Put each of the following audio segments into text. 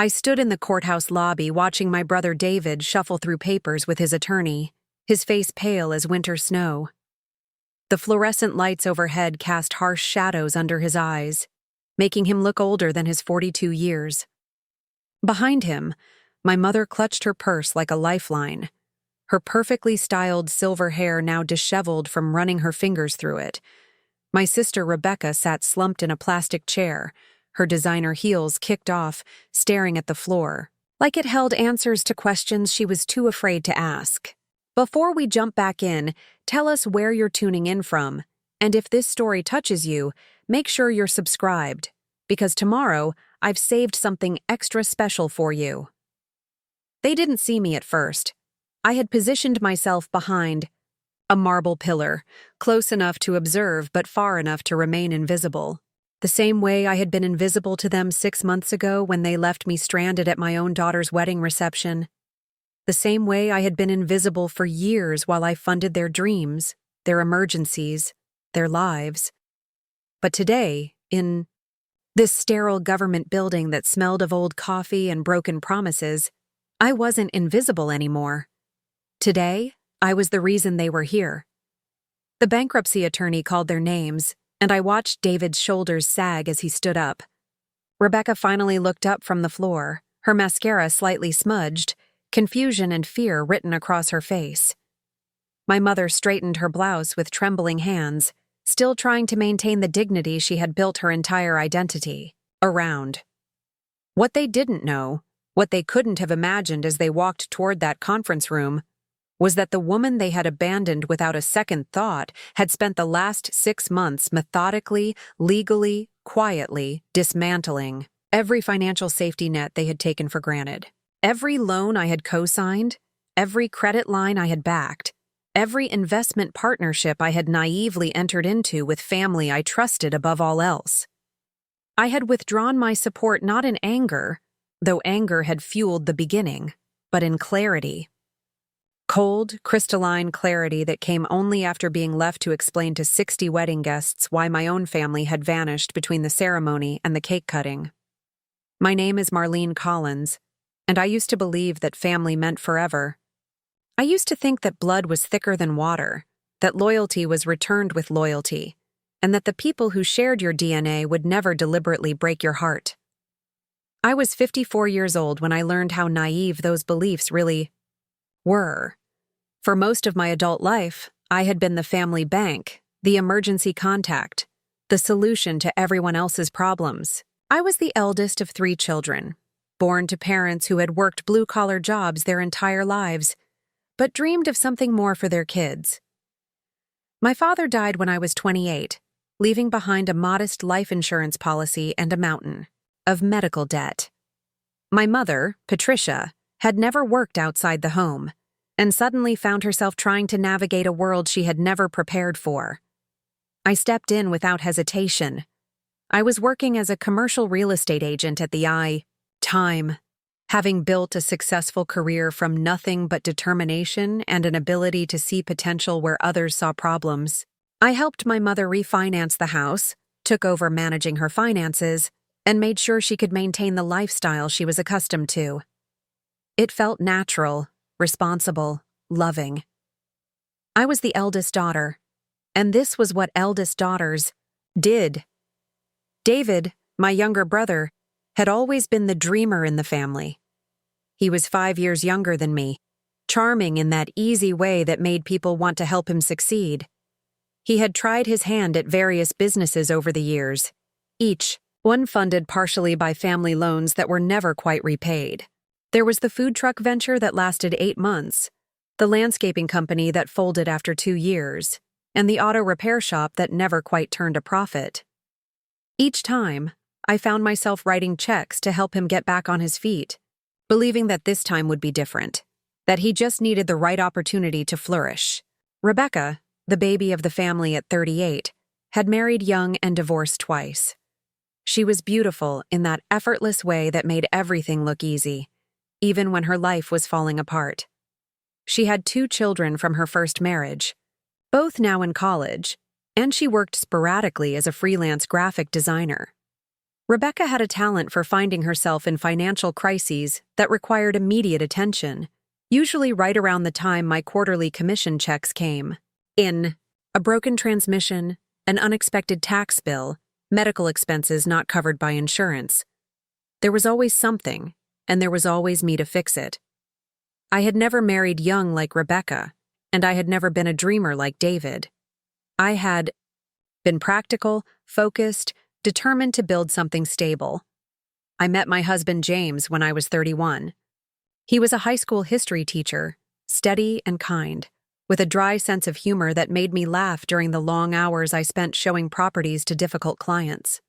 I stood in the courthouse lobby watching my brother David shuffle through papers with his attorney, his face pale as winter snow. The fluorescent lights overhead cast harsh shadows under his eyes, making him look older than his 42 years. Behind him, my mother clutched her purse like a lifeline, her perfectly styled silver hair now disheveled from running her fingers through it. My sister Rebecca sat slumped in a plastic chair, her designer heels kicked off, staring at the floor, like it held answers to questions she was too afraid to ask. Before we jump back in, tell us where you're tuning in from, and if this story touches you, make sure you're subscribed, because tomorrow I've saved something extra special for you. They didn't see me at first. I had positioned myself behind a marble pillar, close enough to observe but far enough to remain invisible. The same way I had been invisible to them 6 months ago when they left me stranded at my own daughter's wedding reception. The same way I had been invisible for years while I funded their dreams, their emergencies, their lives. But today, in this sterile government building that smelled of old coffee and broken promises, I wasn't invisible anymore. Today, I was the reason they were here. The bankruptcy attorney called their names, and I watched David's shoulders sag as he stood up. Rebecca finally looked up from the floor, her mascara slightly smudged, confusion and fear written across her face. My mother straightened her blouse with trembling hands, still trying to maintain the dignity she had built her entire identity around. What they didn't know, what they couldn't have imagined as they walked toward that conference room, was that the woman they had abandoned without a second thought had spent the last 6 months methodically, legally, quietly dismantling every financial safety net they had taken for granted. Every loan I had co-signed, every credit line I had backed, every investment partnership I had naively entered into with family I trusted above all else. I had withdrawn my support not in anger, though anger had fueled the beginning, but in clarity. Cold, crystalline clarity that came only after being left to explain to 60 wedding guests why my own family had vanished between the ceremony and the cake cutting. My name is Marlene Collins, and I used to believe that family meant forever. I used to think that blood was thicker than water, that loyalty was returned with loyalty, and that the people who shared your DNA would never deliberately break your heart. I was 54 years old when I learned how naive those beliefs really were. For most of my adult life, I had been the family bank, the emergency contact, the solution to everyone else's problems. I was the eldest of 3 children, born to parents who had worked blue-collar jobs their entire lives, but dreamed of something more for their kids. My father died when I was 28, leaving behind a modest life insurance policy and a mountain of medical debt. My mother, Patricia, had never worked outside the home, and suddenly found herself trying to navigate a world she had never prepared for. I stepped in without hesitation. I was working as a commercial real estate agent at the time, having built a successful career from nothing but determination and an ability to see potential where others saw problems. I helped my mother refinance the house, took over managing her finances, and made sure she could maintain the lifestyle she was accustomed to. It felt natural, responsible, loving. I was the eldest daughter, and this was what eldest daughters did. David, my younger brother, had always been the dreamer in the family. He was 5 years younger than me, charming in that easy way that made people want to help him succeed. He had tried his hand at various businesses over the years, each one funded partially by family loans that were never quite repaid. There was the food truck venture that lasted 8 months, the landscaping company that folded after 2 years, and the auto repair shop that never quite turned a profit. Each time, I found myself writing checks to help him get back on his feet, believing that this time would be different, that he just needed the right opportunity to flourish. Rebecca, the baby of the family at 38, had married young and divorced twice. She was beautiful in that effortless way that made everything look easy, even when her life was falling apart. She had 2 children from her first marriage, both now in college, and she worked sporadically as a freelance graphic designer. Rebecca had a talent for finding herself in financial crises that required immediate attention, usually right around the time my quarterly commission checks came in. A broken transmission, an unexpected tax bill, medical expenses not covered by insurance. There was always something, and there was always me to fix it. I had never married young like Rebecca, and I had never been a dreamer like David. I had been practical, focused, determined to build something stable. I met my husband James when I was 31. He was a high school history teacher, steady and kind, with a dry sense of humor that made me laugh during the long hours I spent showing properties to difficult clients.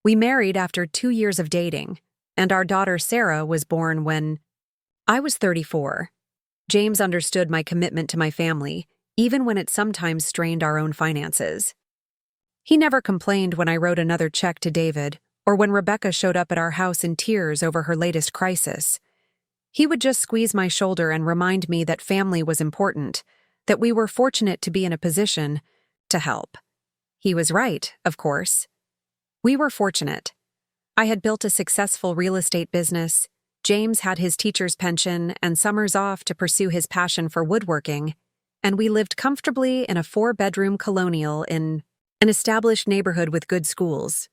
We married after 2 years of dating, and our daughter Sarah was born when I was 34. James understood my commitment to my family, even when it sometimes strained our own finances. He never complained when I wrote another check to David, or when Rebecca showed up at our house in tears over her latest crisis. He would just squeeze my shoulder and remind me that family was important, that we were fortunate to be in a position to help. He was right, of course. We were fortunate. I had built a successful real estate business. James had his teacher's pension and summers off to pursue his passion for woodworking, and we lived comfortably in a 4-bedroom colonial in an established neighborhood with good schools.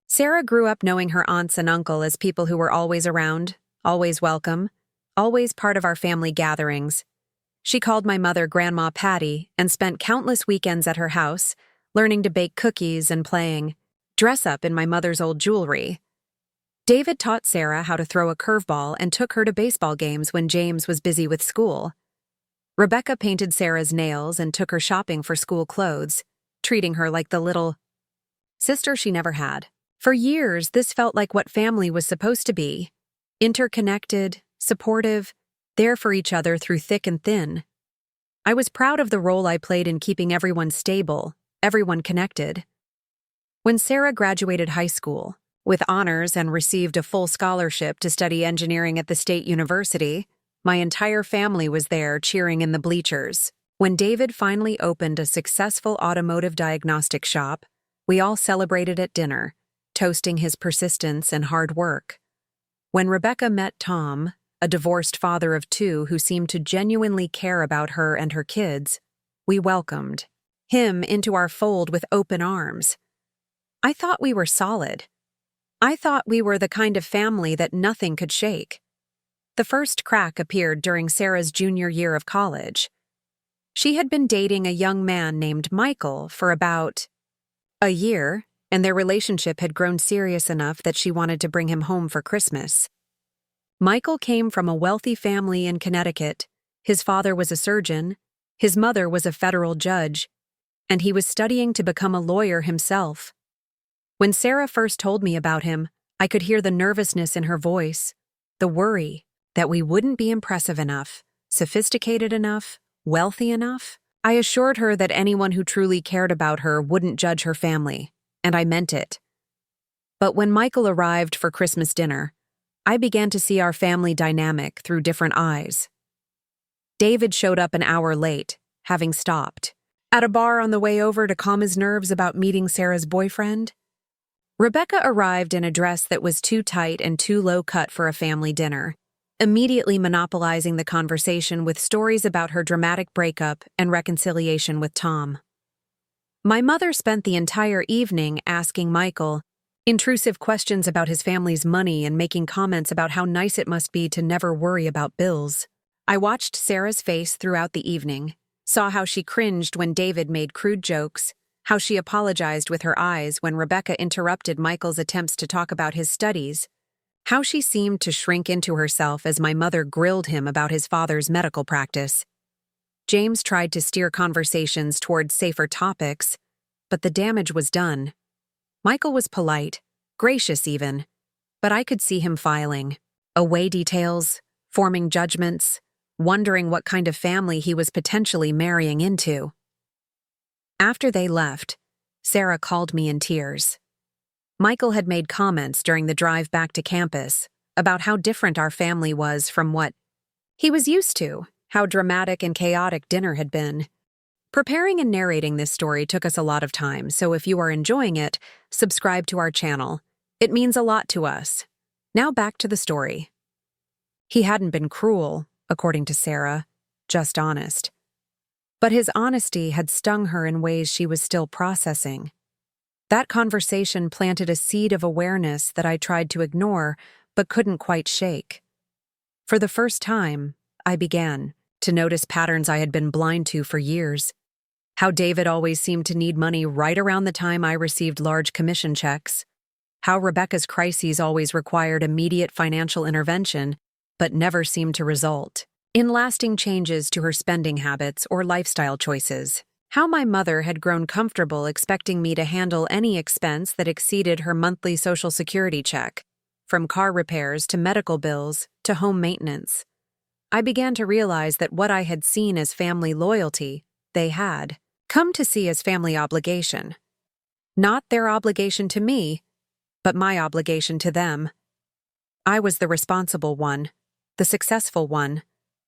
Sarah grew up knowing her aunts and uncle as people who were always around, always welcome, always part of our family gatherings. She called my mother Grandma Patty and spent countless weekends at her house, learning to bake cookies and playing dress-up in my mother's old jewelry. David taught Sarah how to throw a curveball and took her to baseball games when James was busy with school. Rebecca painted Sarah's nails and took her shopping for school clothes, treating her like the little sister she never had. For years, this felt like what family was supposed to be: interconnected, supportive, there for each other through thick and thin. I was proud of the role I played in keeping everyone stable, everyone connected. When Sarah graduated high school with honors and received a full scholarship to study engineering at the state university, my entire family was there cheering in the bleachers. When David finally opened a successful automotive diagnostic shop, we all celebrated at dinner, toasting his persistence and hard work. When Rebecca met Tom, a divorced father of 2 who seemed to genuinely care about her and her kids, we welcomed him into our fold with open arms. I thought we were solid. I thought we were the kind of family that nothing could shake. The first crack appeared during Sarah's junior year of college. She had been dating a young man named Michael for about a year, and their relationship had grown serious enough that she wanted to bring him home for Christmas. Michael came from a wealthy family in Connecticut. His father was a surgeon, his mother was a federal judge, and he was studying to become a lawyer himself. When Sarah first told me about him, I could hear the nervousness in her voice, the worry that we wouldn't be impressive enough, sophisticated enough, wealthy enough. I assured her that anyone who truly cared about her wouldn't judge her family, and I meant it. But when Michael arrived for Christmas dinner, I began to see our family dynamic through different eyes. David showed up an hour late, having stopped at a bar on the way over to calm his nerves about meeting Sarah's boyfriend. Rebecca arrived in a dress that was too tight and too low cut for a family dinner, immediately monopolizing the conversation with stories about her dramatic breakup and reconciliation with Tom. My mother spent the entire evening asking Michael intrusive questions about his family's money and making comments about how nice it must be to never worry about bills. I watched Sarah's face throughout the evening, saw how she cringed when David made crude jokes, how she apologized with her eyes when Rebecca interrupted Michael's attempts to talk about his studies, how she seemed to shrink into herself as my mother grilled him about his father's medical practice. James tried to steer conversations toward safer topics, but the damage was done. Michael was polite, gracious even, but I could see him filing away details, forming judgments, wondering what kind of family he was potentially marrying into. After they left, Sarah called me in tears. Michael had made comments during the drive back to campus about how different our family was from what he was used to, how dramatic and chaotic dinner had been. Preparing and narrating this story took us a lot of time, so if you are enjoying it, subscribe to our channel. It means a lot to us. Now back to the story. He hadn't been cruel, according to Sarah, just honest. But his honesty had stung her in ways she was still processing. That conversation planted a seed of awareness that I tried to ignore but couldn't quite shake. For the first time, I began to notice patterns I had been blind to for years. How David always seemed to need money right around the time I received large commission checks. How Rebecca's crises always required immediate financial intervention, but never seemed to result in lasting changes to her spending habits or lifestyle choices. How my mother had grown comfortable expecting me to handle any expense that exceeded her monthly Social Security check, from car repairs to medical bills to home maintenance. I began to realize that what I had seen as family loyalty, they had come to see as family obligation. Not their obligation to me, but my obligation to them. I was the responsible one, the successful one,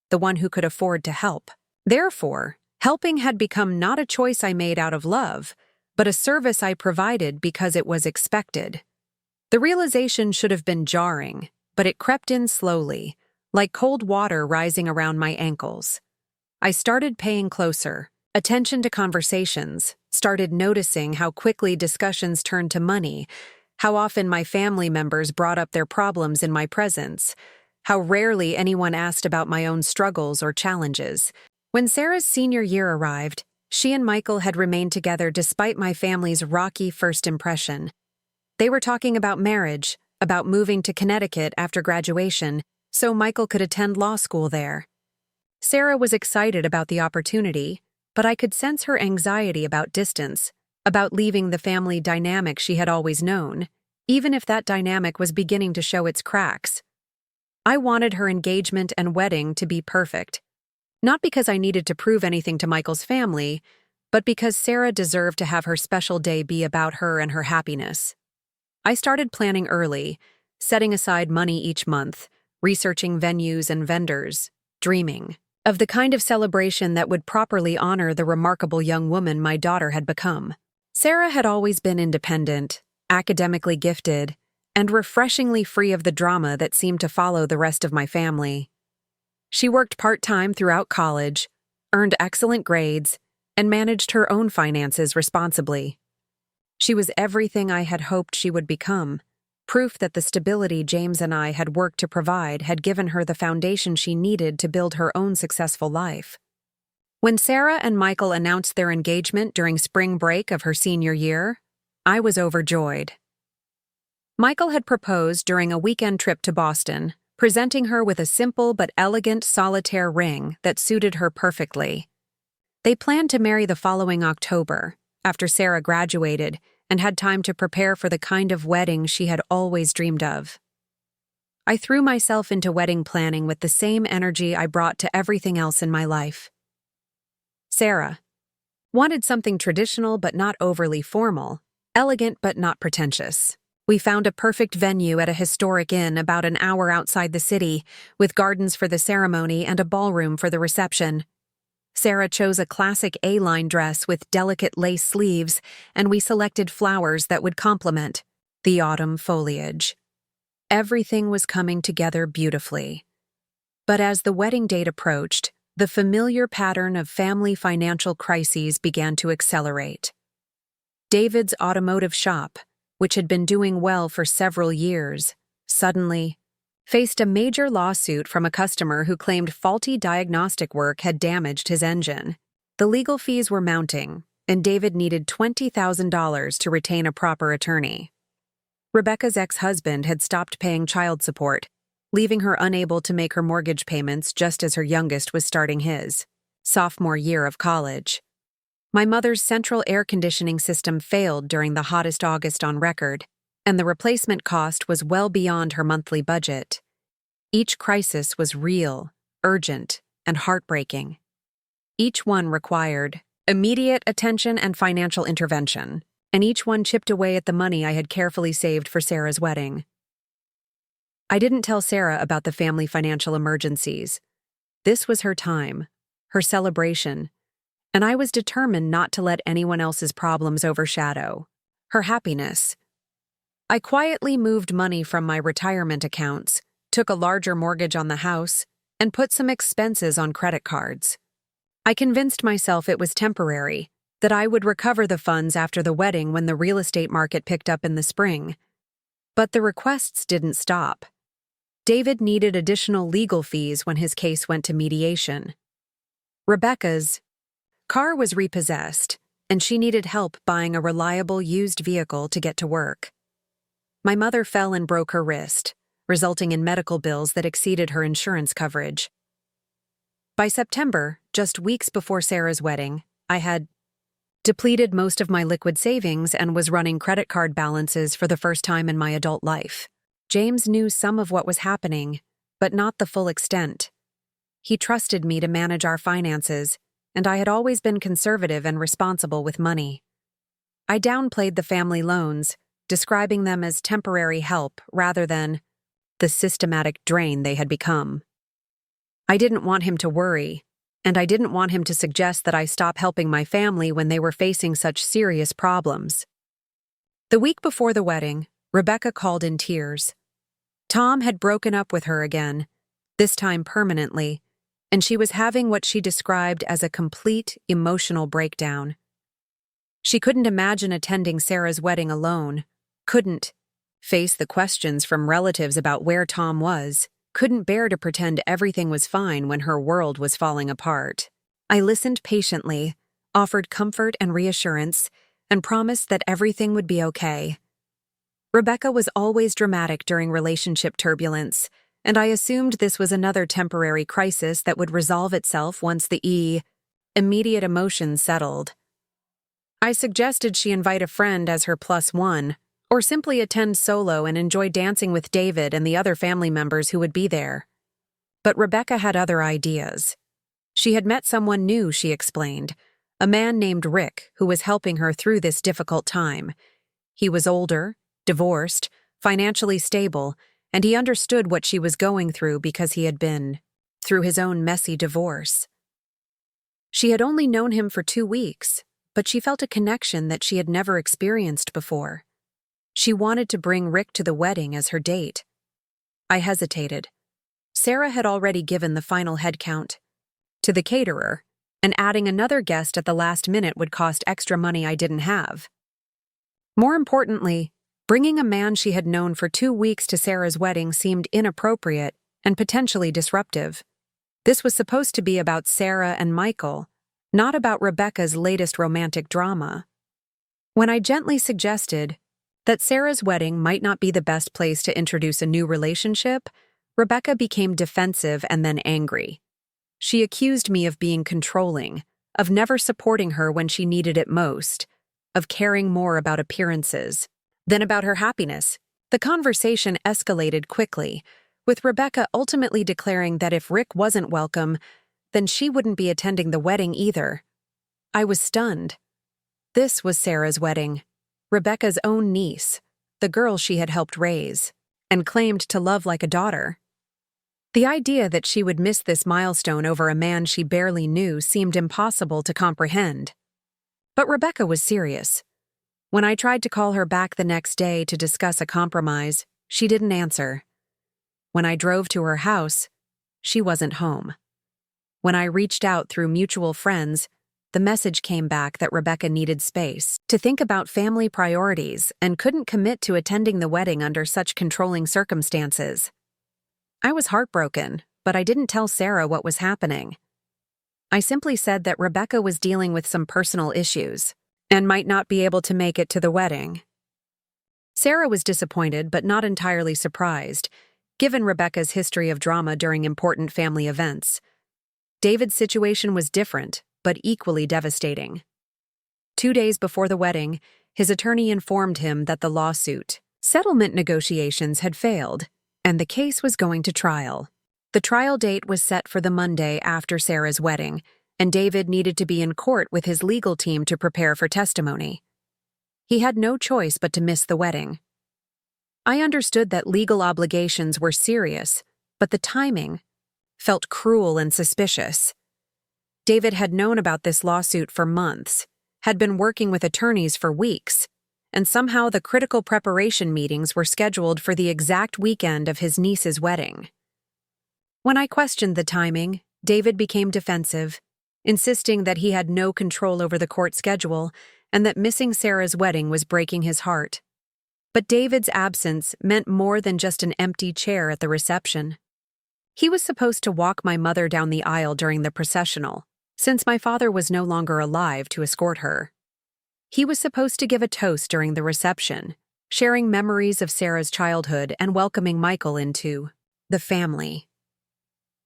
the one who could afford to help. Therefore, helping had become not a choice I made out of love, but a service I provided because it was expected. The realization should have been jarring, but it crept in slowly, like cold water rising around my ankles. I started paying closer attention to conversations, started noticing how quickly discussions turned to money, how often my family members brought up their problems in my presence, how rarely anyone asked about my own struggles or challenges. When Sarah's senior year arrived, she and Michael had remained together despite my family's rocky first impression. They were talking about marriage, about moving to Connecticut after graduation, so Michael could attend law school there. Sarah was excited about the opportunity, but I could sense her anxiety about distance, about leaving the family dynamic she had always known, even if that dynamic was beginning to show its cracks. I wanted her engagement and wedding to be perfect, not because I needed to prove anything to Michael's family, but because Sarah deserved to have her special day be about her and her happiness. I started planning early, setting aside money each month, researching venues and vendors, dreaming of the kind of celebration that would properly honor the remarkable young woman my daughter had become. Sarah had always been independent, academically gifted, and refreshingly free of the drama that seemed to follow the rest of my family. She worked part-time throughout college, earned excellent grades, and managed her own finances responsibly. She was everything I had hoped she would become, proof that the stability James and I had worked to provide had given her the foundation she needed to build her own successful life. When Sarah and Michael announced their engagement during spring break of her senior year, I was overjoyed. Michael had proposed during a weekend trip to Boston, presenting her with a simple but elegant solitaire ring that suited her perfectly. They planned to marry the following October, after Sarah graduated and had time to prepare for the kind of wedding she had always dreamed of. I threw myself into wedding planning with the same energy I brought to everything else in my life. Sarah wanted something traditional but not overly formal, elegant but not pretentious. We found a perfect venue at a historic inn about an hour outside the city, with gardens for the ceremony and a ballroom for the reception. Sarah chose a classic A-line dress with delicate lace sleeves, and we selected flowers that would complement the autumn foliage. Everything was coming together beautifully. But as the wedding date approached, the familiar pattern of family financial crises began to accelerate. David's automotive shop, which had been doing well for several years, suddenly faced a major lawsuit from a customer who claimed faulty diagnostic work had damaged his engine. The legal fees were mounting, and David needed $20,000 to retain a proper attorney. Rebecca's ex-husband had stopped paying child support, leaving her unable to make her mortgage payments just as her youngest was starting his sophomore year of college. My mother's central air conditioning system failed during the hottest August on record, and the replacement cost was well beyond her monthly budget. Each crisis was real, urgent, and heartbreaking. Each one required immediate attention and financial intervention, and each one chipped away at the money I had carefully saved for Sarah's wedding. I didn't tell Sarah about the family financial emergencies. This was her time, her celebration, and I was determined not to let anyone else's problems overshadow her happiness. I quietly moved money from my retirement accounts, took a larger mortgage on the house, and put some expenses on credit cards. I convinced myself it was temporary, that I would recover the funds after the wedding when the real estate market picked up in the spring. But the requests didn't stop. David needed additional legal fees when his case went to mediation. Rebecca's car was repossessed, and she needed help buying a reliable used vehicle to get to work. My mother fell and broke her wrist, resulting in medical bills that exceeded her insurance coverage. By September, just weeks before Sarah's wedding, I had depleted most of my liquid savings and was running credit card balances for the first time in my adult life. James knew some of what was happening, but not the full extent. He trusted me to manage our finances, and I had always been conservative and responsible with money. I downplayed the family loans, describing them as temporary help rather than the systematic drain they had become. I didn't want him to worry, and I didn't want him to suggest that I stop helping my family when they were facing such serious problems. The week before the wedding, Rebecca called in tears. Tom had broken up with her again, this time permanently, and she was having what she described as a complete emotional breakdown. She couldn't imagine attending Sarah's wedding alone, couldn't face the questions from relatives about where Tom was, couldn't bear to pretend everything was fine when her world was falling apart. I listened patiently, offered comfort and reassurance, and promised that everything would be okay. Rebecca was always dramatic during relationship turbulence, and I assumed this was another temporary crisis that would resolve itself once the immediate emotions settled. I suggested she invite a friend as her plus one, or simply attend solo and enjoy dancing with David and the other family members who would be there. But Rebecca had other ideas. She had met someone new, she explained, a man named Rick who was helping her through this difficult time. He was older, divorced, financially stable, and he understood what she was going through because he had been through his own messy divorce. She had only known him for 2 weeks, but she felt a connection that she had never experienced before. She wanted to bring Rick to the wedding as her date. I hesitated. Sarah had already given the final head count to the caterer, and adding another guest at the last minute would cost extra money I didn't have. More importantly, bringing a man she had known for 2 weeks to Sarah's wedding seemed inappropriate and potentially disruptive. This was supposed to be about Sarah and Michael, not about Rebecca's latest romantic drama. When I gently suggested that Sarah's wedding might not be the best place to introduce a new relationship, Rebecca became defensive and then angry. She accused me of being controlling, of never supporting her when she needed it most, of caring more about appearances than about her happiness. The conversation escalated quickly, with Rebecca ultimately declaring that if Rick wasn't welcome, then she wouldn't be attending the wedding either. I was stunned. This was Sarah's wedding. Rebecca's own niece, the girl she had helped raise, and claimed to love like a daughter. The idea that she would miss this milestone over a man she barely knew seemed impossible to comprehend. But Rebecca was serious. When I tried to call her back the next day to discuss a compromise, she didn't answer. When I drove to her house, she wasn't home. When I reached out through mutual friends, the message came back that Rebecca needed space to think about family priorities and couldn't commit to attending the wedding under such controlling circumstances. I was heartbroken, but I didn't tell Sarah what was happening. I simply said that Rebecca was dealing with some personal issues and might not be able to make it to the wedding. Sarah was disappointed but not entirely surprised, given Rebecca's history of drama during important family events. David's situation was different, but equally devastating. 2 days before the wedding, his attorney informed him that the lawsuit settlement negotiations had failed, and the case was going to trial. The trial date was set for the Monday after Sarah's wedding, and David needed to be in court with his legal team to prepare for testimony. He had no choice but to miss the wedding. I understood that legal obligations were serious, but the timing felt cruel and suspicious. David had known about this lawsuit for months, had been working with attorneys for weeks, and somehow the critical preparation meetings were scheduled for the exact weekend of his niece's wedding. When I questioned the timing, David became defensive, insisting that he had no control over the court schedule and that missing Sarah's wedding was breaking his heart. But David's absence meant more than just an empty chair at the reception. He was supposed to walk my mother down the aisle during the processional, since my father was no longer alive to escort her. He was supposed to give a toast during the reception, sharing memories of Sarah's childhood and welcoming Michael into the family.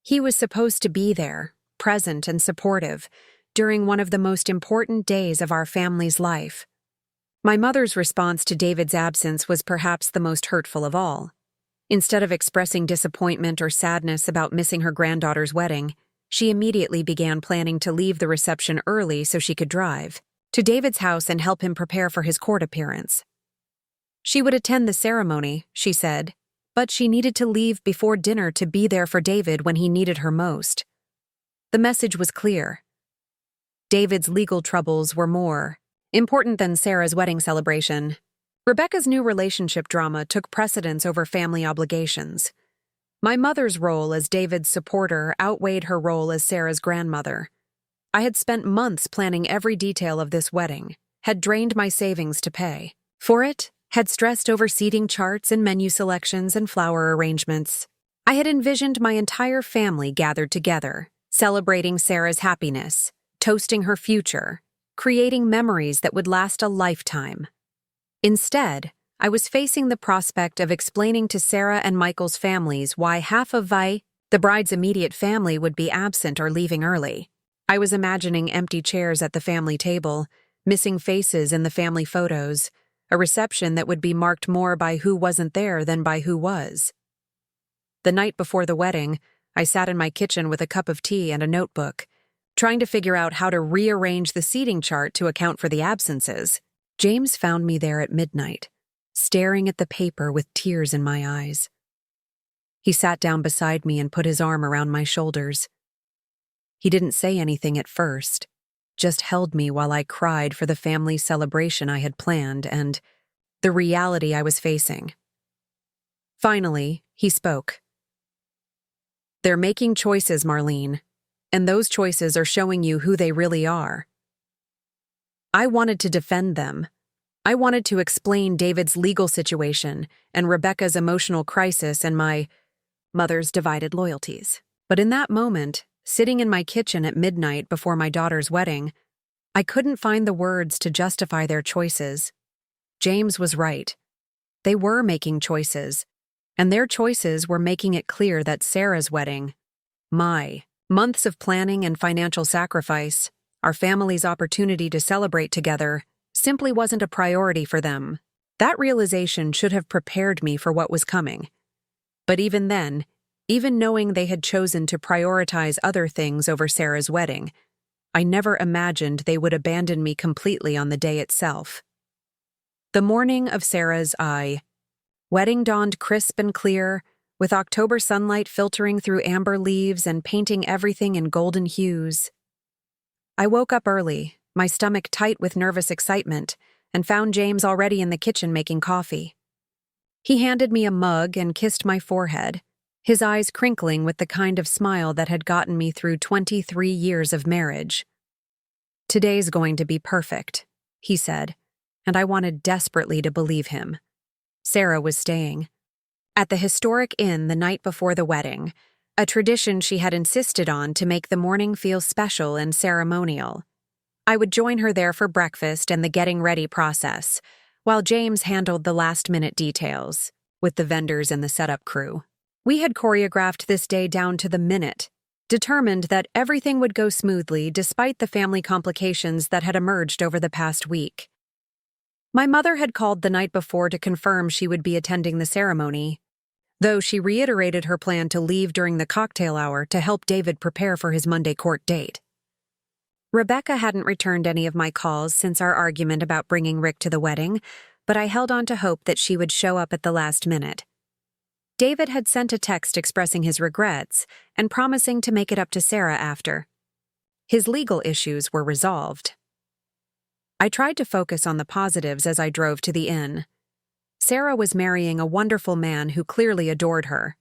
He was supposed to be there, present and supportive, during one of the most important days of our family's life. My mother's response to David's absence was perhaps the most hurtful of all. Instead of expressing disappointment or sadness about missing her granddaughter's wedding, she immediately began planning to leave the reception early so she could drive to David's house and help him prepare for his court appearance. She would attend the ceremony, she said, but she needed to leave before dinner to be there for David when he needed her most. The message was clear. David's legal troubles were more important than Sarah's wedding celebration. Rebecca's new relationship drama took precedence over family obligations. My mother's role as David's supporter outweighed her role as Sarah's grandmother. I had spent months planning every detail of this wedding, had drained my savings to pay for it, had stressed over seating charts and menu selections and flower arrangements. I had envisioned my entire family gathered together, celebrating Sarah's happiness, toasting her future, creating memories that would last a lifetime. Instead, I was facing the prospect of explaining to Sarah and Michael's families why half of the bride's immediate family would be absent or leaving early. I was imagining empty chairs at the family table, missing faces in the family photos, a reception that would be marked more by who wasn't there than by who was. The night before the wedding, I sat in my kitchen with a cup of tea and a notebook, trying to figure out how to rearrange the seating chart to account for the absences. James found me there at midnight, staring at the paper with tears in my eyes. He sat down beside me and put his arm around my shoulders. He didn't say anything at first, just held me while I cried for the family celebration I had planned and the reality I was facing. Finally, he spoke. "They're making choices, Marlene, and those choices are showing you who they really are." I wanted to defend them. I wanted to explain David's legal situation and Rebecca's emotional crisis and my mother's divided loyalties. But in that moment, sitting in my kitchen at midnight before my daughter's wedding, I couldn't find the words to justify their choices. James was right. They were making choices, and their choices were making it clear that Sarah's wedding, my months of planning and financial sacrifice, our family's opportunity to celebrate together, simply wasn't a priority for them. That realization should have prepared me for what was coming. But even then, even knowing they had chosen to prioritize other things over Sarah's wedding, I never imagined they would abandon me completely on the day itself. The morning of Sarah's wedding dawned crisp and clear, with October sunlight filtering through amber leaves and painting everything in golden hues. I woke up early, my stomach tight with nervous excitement, and found James already in the kitchen making coffee. He handed me a mug and kissed my forehead, his eyes crinkling with the kind of smile that had gotten me through 23 years of marriage. "Today's going to be perfect," he said, and I wanted desperately to believe him. Sarah was staying at the historic inn the night before the wedding, a tradition she had insisted on to make the morning feel special and ceremonial. I would join her there for breakfast and the getting ready process, while James handled the last-minute details, with the vendors and the setup crew. We had choreographed this day down to the minute, determined that everything would go smoothly despite the family complications that had emerged over the past week. My mother had called the night before to confirm she would be attending the ceremony, though she reiterated her plan to leave during the cocktail hour to help David prepare for his Monday court date. Rebecca hadn't returned any of my calls since our argument about bringing Rick to the wedding, but I held on to hope that she would show up at the last minute. David had sent a text expressing his regrets and promising to make it up to Sarah after. His legal issues were resolved. I tried to focus on the positives as I drove to the inn. Sarah was marrying a wonderful man who clearly adored her.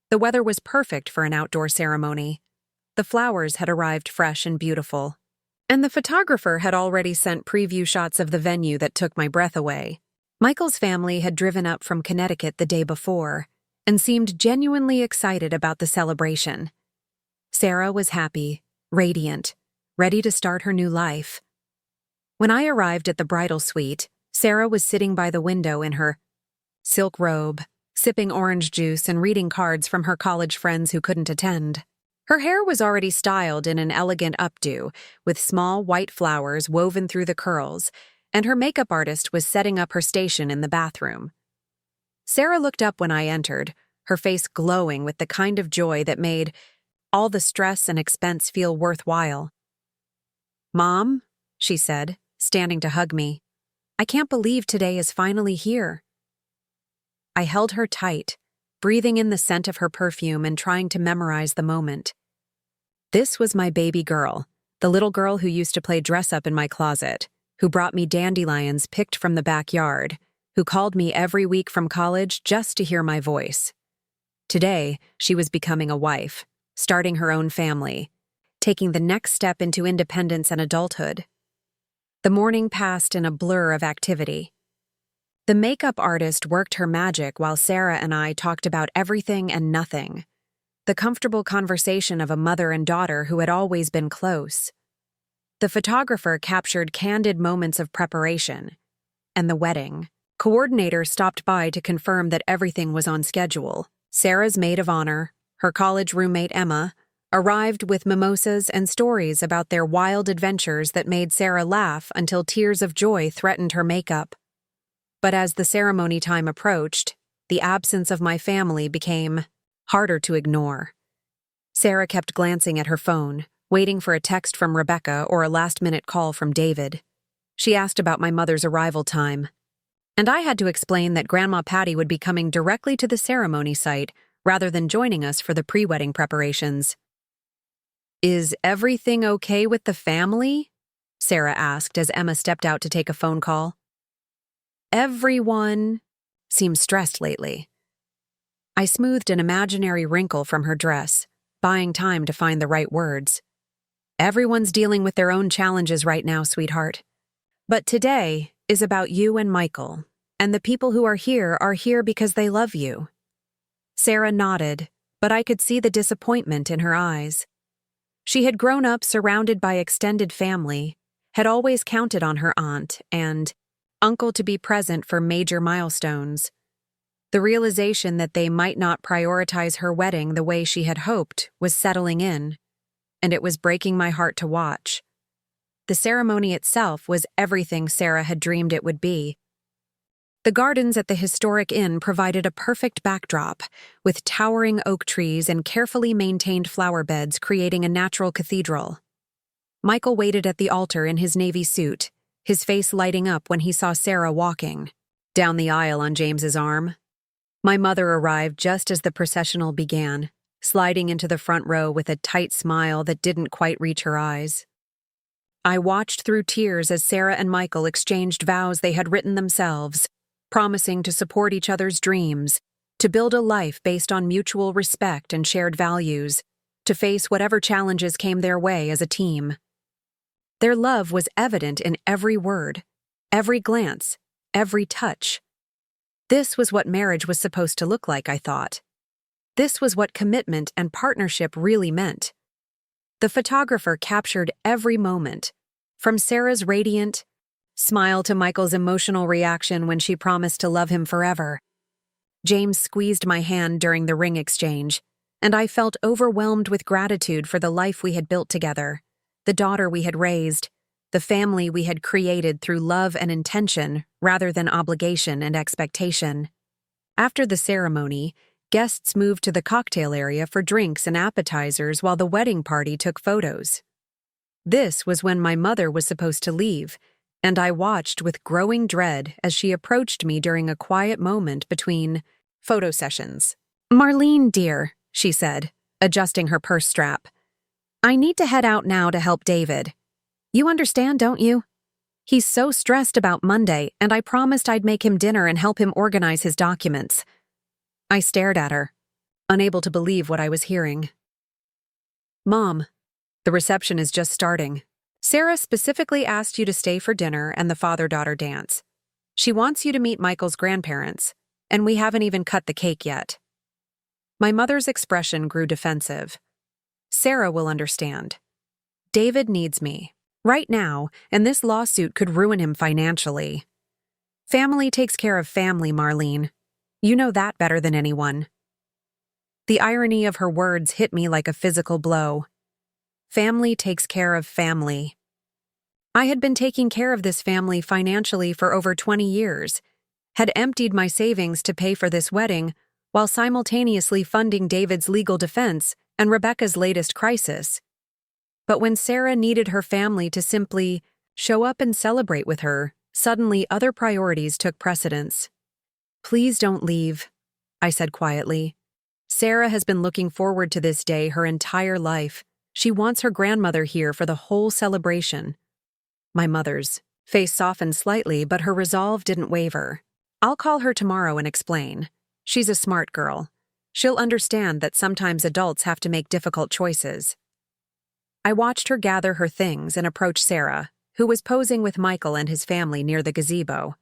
The weather was perfect for an outdoor ceremony. The flowers had arrived fresh and beautiful. And the photographer had already sent preview shots of the venue that took my breath away. Michael's family had driven up from Connecticut the day before and seemed genuinely excited about the celebration. Sarah was happy, radiant, ready to start her new life. When I arrived at the bridal suite, Sarah was sitting by the window in her silk robe, sipping orange juice and reading cards from her college friends who couldn't attend. Her hair was already styled in an elegant updo, with small white flowers woven through the curls, and her makeup artist was setting up her station in the bathroom. Sarah looked up when I entered, her face glowing with the kind of joy that made all the stress and expense feel worthwhile. "Mom," she said, standing to hug me, "I can't believe today is finally here." I held her tight, breathing in the scent of her perfume and trying to memorize the moment. This was my baby girl, the little girl who used to play dress-up in my closet, who brought me dandelions picked from the backyard, who called me every week from college just to hear my voice. Today, she was becoming a wife, starting her own family, taking the next step into independence and adulthood. The morning passed in a blur of activity. The makeup artist worked her magic while Sarah and I talked about everything and nothing. The comfortable conversation of a mother and daughter who had always been close. The photographer captured candid moments of preparation. And the wedding. Coordinator stopped by to confirm that everything was on schedule. Sarah's maid of honor, her college roommate Emma, arrived with mimosas and stories about their wild adventures that made Sarah laugh until tears of joy threatened her makeup. But as the ceremony time approached, the absence of my family became harder to ignore. Sarah kept glancing at her phone, waiting for a text from Rebecca or a last-minute call from David. She asked about my mother's arrival time, and I had to explain that Grandma Patty would be coming directly to the ceremony site rather than joining us for the pre-wedding preparations. "Is everything okay with the family?" Sarah asked as Emma stepped out to take a phone call. "Everyone seems stressed lately." I smoothed an imaginary wrinkle from her dress, buying time to find the right words. "Everyone's dealing with their own challenges right now, sweetheart. But today is about you and Michael, and the people who are here because they love you." Sarah nodded, but I could see the disappointment in her eyes. She had grown up surrounded by extended family, had always counted on her aunt and uncle to be present for major milestones. The realization that they might not prioritize her wedding the way she had hoped was settling in, and it was breaking my heart to watch. The ceremony itself was everything Sarah had dreamed it would be. The gardens at the historic inn provided a perfect backdrop, with towering oak trees and carefully maintained flower beds creating a natural cathedral. Michael waited at the altar in his navy suit, his face lighting up when he saw Sarah walking down the aisle on James's arm. My mother arrived just as the processional began, sliding into the front row with a tight smile that didn't quite reach her eyes. I watched through tears as Sarah and Michael exchanged vows they had written themselves, promising to support each other's dreams, to build a life based on mutual respect and shared values, to face whatever challenges came their way as a team. Their love was evident in every word, every glance, every touch. This was what marriage was supposed to look like, I thought. This was what commitment and partnership really meant. The photographer captured every moment, from Sarah's radiant smile to Michael's emotional reaction when she promised to love him forever. James squeezed my hand during the ring exchange, and I felt overwhelmed with gratitude for the life we had built together, the daughter we had raised, the family we had created through love and intention rather than obligation and expectation. After the ceremony, guests moved to the cocktail area for drinks and appetizers while the wedding party took photos. This was when my mother was supposed to leave, and I watched with growing dread as she approached me during a quiet moment between photo sessions. "Marlene, dear," she said, adjusting her purse strap, "I need to head out now to help David. You understand, don't you?" He's so stressed about Monday, and I promised I'd make him dinner and help him organize his documents. I stared at her, unable to believe what I was hearing. Mom, the reception is just starting. Sarah specifically asked you to stay for dinner and the father-daughter dance. She wants you to meet Michael's grandparents, and we haven't even cut the cake yet. My mother's expression grew defensive. Sarah will understand. David needs me. Right now, and this lawsuit could ruin him financially. Family takes care of family, Marlene. You know that better than anyone. The irony of her words hit me like a physical blow. Family takes care of family. I had been taking care of this family financially for over 20 years, had emptied my savings to pay for this wedding, while simultaneously funding David's legal defense and Rebecca's latest crisis. But when Sarah needed her family to simply show up and celebrate with her, suddenly other priorities took precedence. Please don't leave, I said quietly. Sarah has been looking forward to this day her entire life. She wants her grandmother here for the whole celebration. My mother's face softened slightly, but her resolve didn't waver. I'll call her tomorrow and explain. She's a smart girl. She'll understand that sometimes adults have to make difficult choices. I watched her gather her things and approach Sarah, who was posing with Michael and his family near the gazebo.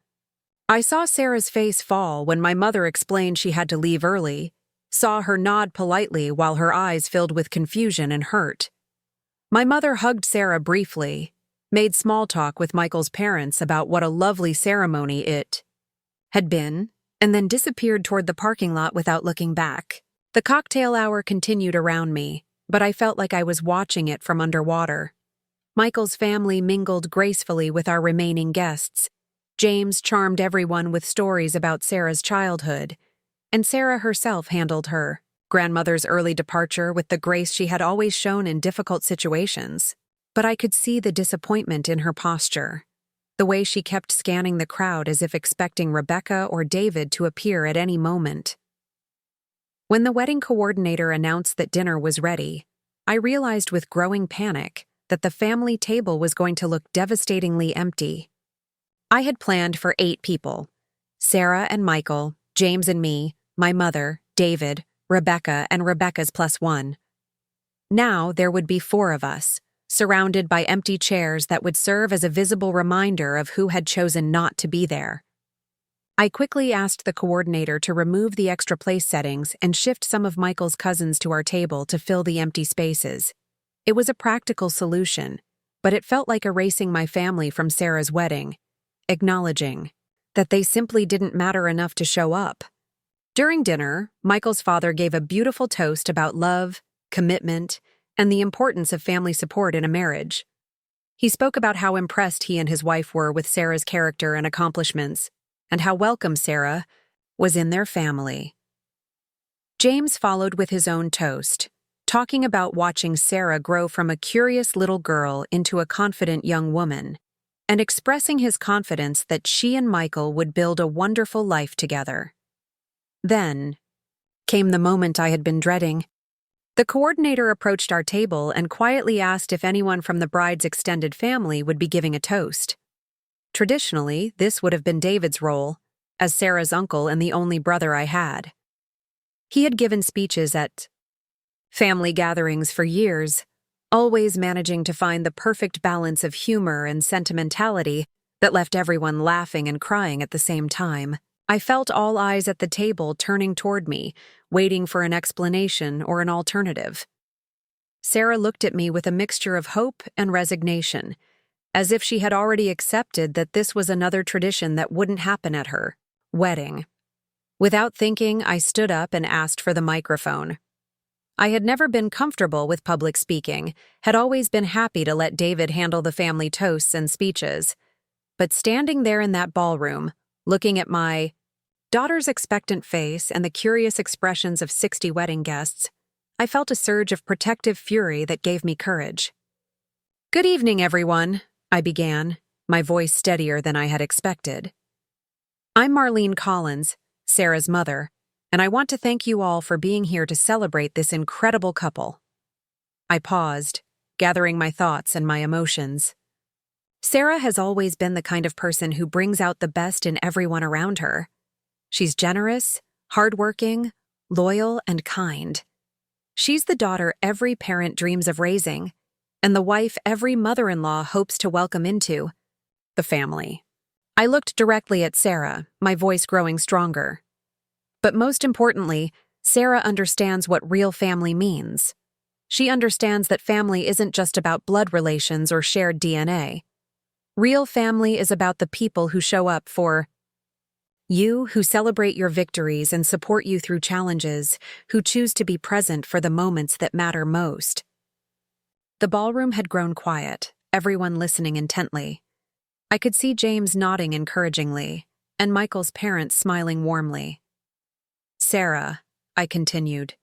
I saw Sarah's face fall when my mother explained she had to leave early, saw her nod politely while her eyes filled with confusion and hurt. My mother hugged Sarah briefly, made small talk with Michael's parents about what a lovely ceremony it had been, and then disappeared toward the parking lot without looking back. The cocktail hour continued around me, but I felt like I was watching it from underwater. Michael's family mingled gracefully with our remaining guests. James charmed everyone with stories about Sarah's childhood, and Sarah herself handled her grandmother's early departure with the grace she had always shown in difficult situations. But I could see the disappointment in her posture, the way she kept scanning the crowd as if expecting Rebecca or David to appear at any moment. When the wedding coordinator announced that dinner was ready, I realized with growing panic that the family table was going to look devastatingly empty. I had planned for 8 people: Sarah and Michael, James and me, my mother, David, Rebecca, and Rebecca's +1. Now there would be 4 of us, surrounded by empty chairs that would serve as a visible reminder of who had chosen not to be there. I quickly asked the coordinator to remove the extra place settings and shift some of Michael's cousins to our table to fill the empty spaces. It was a practical solution, but it felt like erasing my family from Sarah's wedding, acknowledging that they simply didn't matter enough to show up. During dinner, Michael's father gave a beautiful toast about love, commitment, and the importance of family support in a marriage. He spoke about how impressed he and his wife were with Sarah's character and accomplishments, and how welcome Sarah was in their family. James followed with his own toast, talking about watching Sarah grow from a curious little girl into a confident young woman, and expressing his confidence that she and Michael would build a wonderful life together. Then came the moment I had been dreading. The coordinator approached our table and quietly asked if anyone from the bride's extended family would be giving a toast. Traditionally, this would have been David's role, as Sarah's uncle and the only brother I had. He had given speeches at family gatherings for years, always managing to find the perfect balance of humor and sentimentality that left everyone laughing and crying at the same time. I felt all eyes at the table turning toward me, waiting for an explanation or an alternative. Sarah looked at me with a mixture of hope and resignation, as if she had already accepted that this was another tradition that wouldn't happen at her wedding. Without thinking, I stood up and asked for the microphone. I had never been comfortable with public speaking, had always been happy to let David handle the family toasts and speeches. But standing there in that ballroom, looking at my daughter's expectant face and the curious expressions of 60 wedding guests, I felt a surge of protective fury that gave me courage. "Good evening, everyone," I began, my voice steadier than I had expected. "I'm Marlene Collins, Sarah's mother, and I want to thank you all for being here to celebrate this incredible couple." I paused, gathering my thoughts and my emotions. Sarah has always been the kind of person who brings out the best in everyone around her. She's generous, hardworking, loyal, and kind. She's the daughter every parent dreams of raising, and the wife every mother-in-law hopes to welcome into the family. I looked directly at Sarah, my voice growing stronger. But most importantly, Sarah understands what real family means. She understands that family isn't just about blood relations or shared DNA. Real family is about the people who show up for you, who celebrate your victories and support you through challenges, who choose to be present for the moments that matter most. The ballroom had grown quiet, everyone listening intently. I could see James nodding encouragingly, and Michael's parents smiling warmly. Sarah, I continued,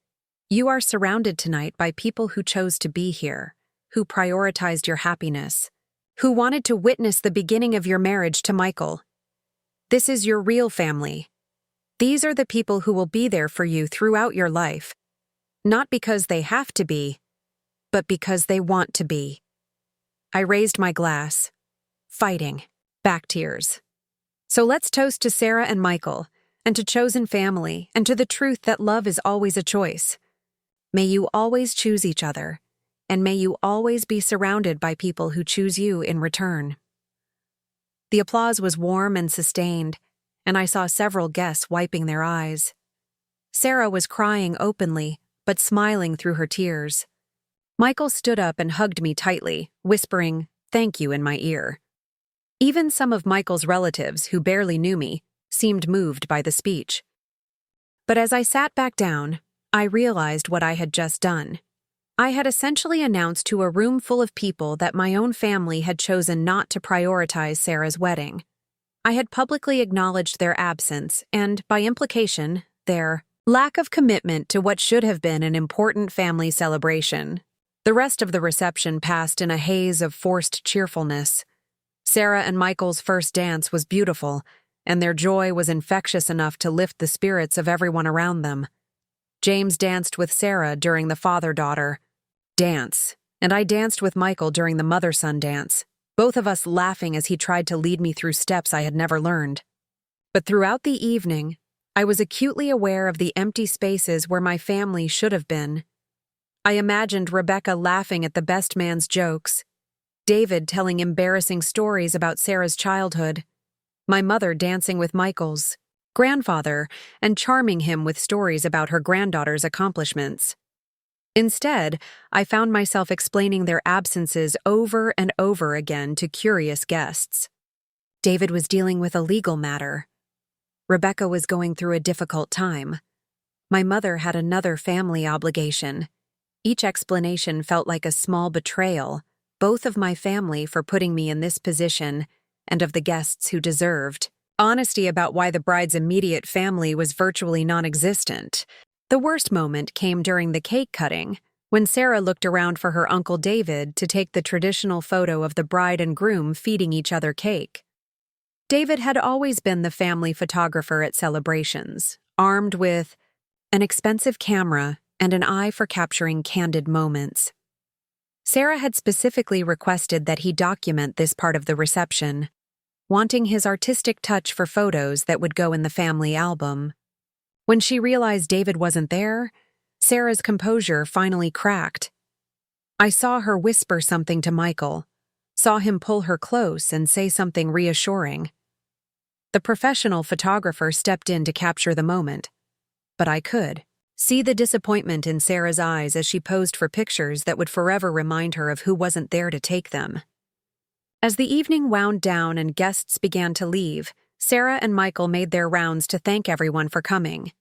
you are surrounded tonight by people who chose to be here, who prioritized your happiness, who wanted to witness the beginning of your marriage to Michael. This is your real family. These are the people who will be there for you throughout your life, not because they have to be, but because they want to be. I raised my glass. Fighting. Back tears. So let's toast to Sarah and Michael, and to chosen family, and to the truth that love is always a choice. May you always choose each other, and may you always be surrounded by people who choose you in return. The applause was warm and sustained, and I saw several guests wiping their eyes. Sarah was crying openly, but smiling through her tears. Michael stood up and hugged me tightly, whispering, "Thank you," in my ear. Even some of Michael's relatives, who barely knew me, seemed moved by the speech. But as I sat back down, I realized what I had just done. I had essentially announced to a room full of people that my own family had chosen not to prioritize Sarah's wedding. I had publicly acknowledged their absence and, by implication, their lack of commitment to what should have been an important family celebration. The rest of the reception passed in a haze of forced cheerfulness. Sarah and Michael's first dance was beautiful, and their joy was infectious enough to lift the spirits of everyone around them. James danced with Sarah during the father-daughter dance, and I danced with Michael during the mother-son dance, both of us laughing as he tried to lead me through steps I had never learned. But throughout the evening, I was acutely aware of the empty spaces where my family should have been. I imagined Rebecca laughing at the best man's jokes, David telling embarrassing stories about Sarah's childhood, my mother dancing with Michael's grandfather and charming him with stories about her granddaughter's accomplishments. Instead, I found myself explaining their absences over and over again to curious guests. David was dealing with a legal matter. Rebecca was going through a difficult time. My mother had another family obligation. Each explanation felt like a small betrayal, both of my family for putting me in this position, and of the guests who deserved honesty about why the bride's immediate family was virtually non-existent. The worst moment came during the cake cutting, when Sarah looked around for her Uncle David to take the traditional photo of the bride and groom feeding each other cake. David had always been the family photographer at celebrations, armed with an expensive camera and an eye for capturing candid moments. Sarah had specifically requested that he document this part of the reception, wanting his artistic touch for photos that would go in the family album. When she realized David wasn't there, Sarah's composure finally cracked. I saw her whisper something to Michael, saw him pull her close and say something reassuring. The professional photographer stepped in to capture the moment, but I could see the disappointment in Sarah's eyes as she posed for pictures that would forever remind her of who wasn't there to take them. As the evening wound down and guests began to leave, Sarah and Michael made their rounds to thank everyone for coming.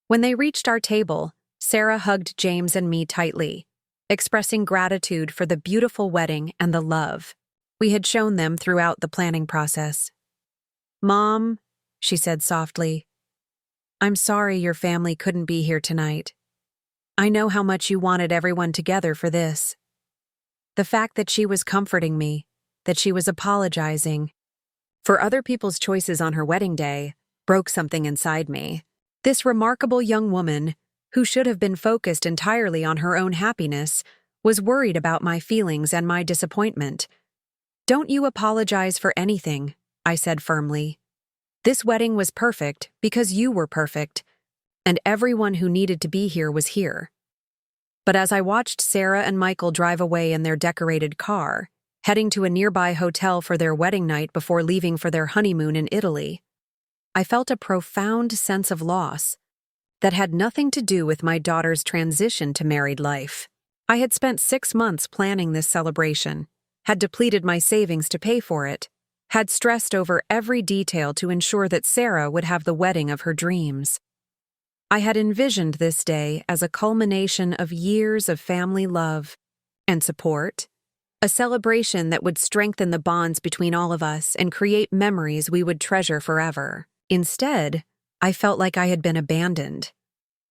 When they reached our table, Sarah hugged James and me tightly, expressing gratitude for the beautiful wedding and the love we had shown them throughout the planning process. "Mom," she said softly, "I'm sorry your family couldn't be here tonight. I know how much you wanted everyone together for this." The fact that she was comforting me, that she was apologizing for other people's choices on her wedding day, broke something inside me. This remarkable young woman, who should have been focused entirely on her own happiness, was worried about my feelings and my disappointment. "Don't you apologize for anything," I said firmly. "This wedding was perfect because you were perfect, and everyone who needed to be here was here." But as I watched Sarah and Michael drive away in their decorated car, heading to a nearby hotel for their wedding night before leaving for their honeymoon in Italy, I felt a profound sense of loss that had nothing to do with my daughter's transition to married life. I had spent 6 months planning this celebration, had depleted my savings to pay for it, had stressed over every detail to ensure that Sarah would have the wedding of her dreams. I had envisioned this day as a culmination of years of family love and support, a celebration that would strengthen the bonds between all of us and create memories we would treasure forever. Instead, I felt like I had been abandoned,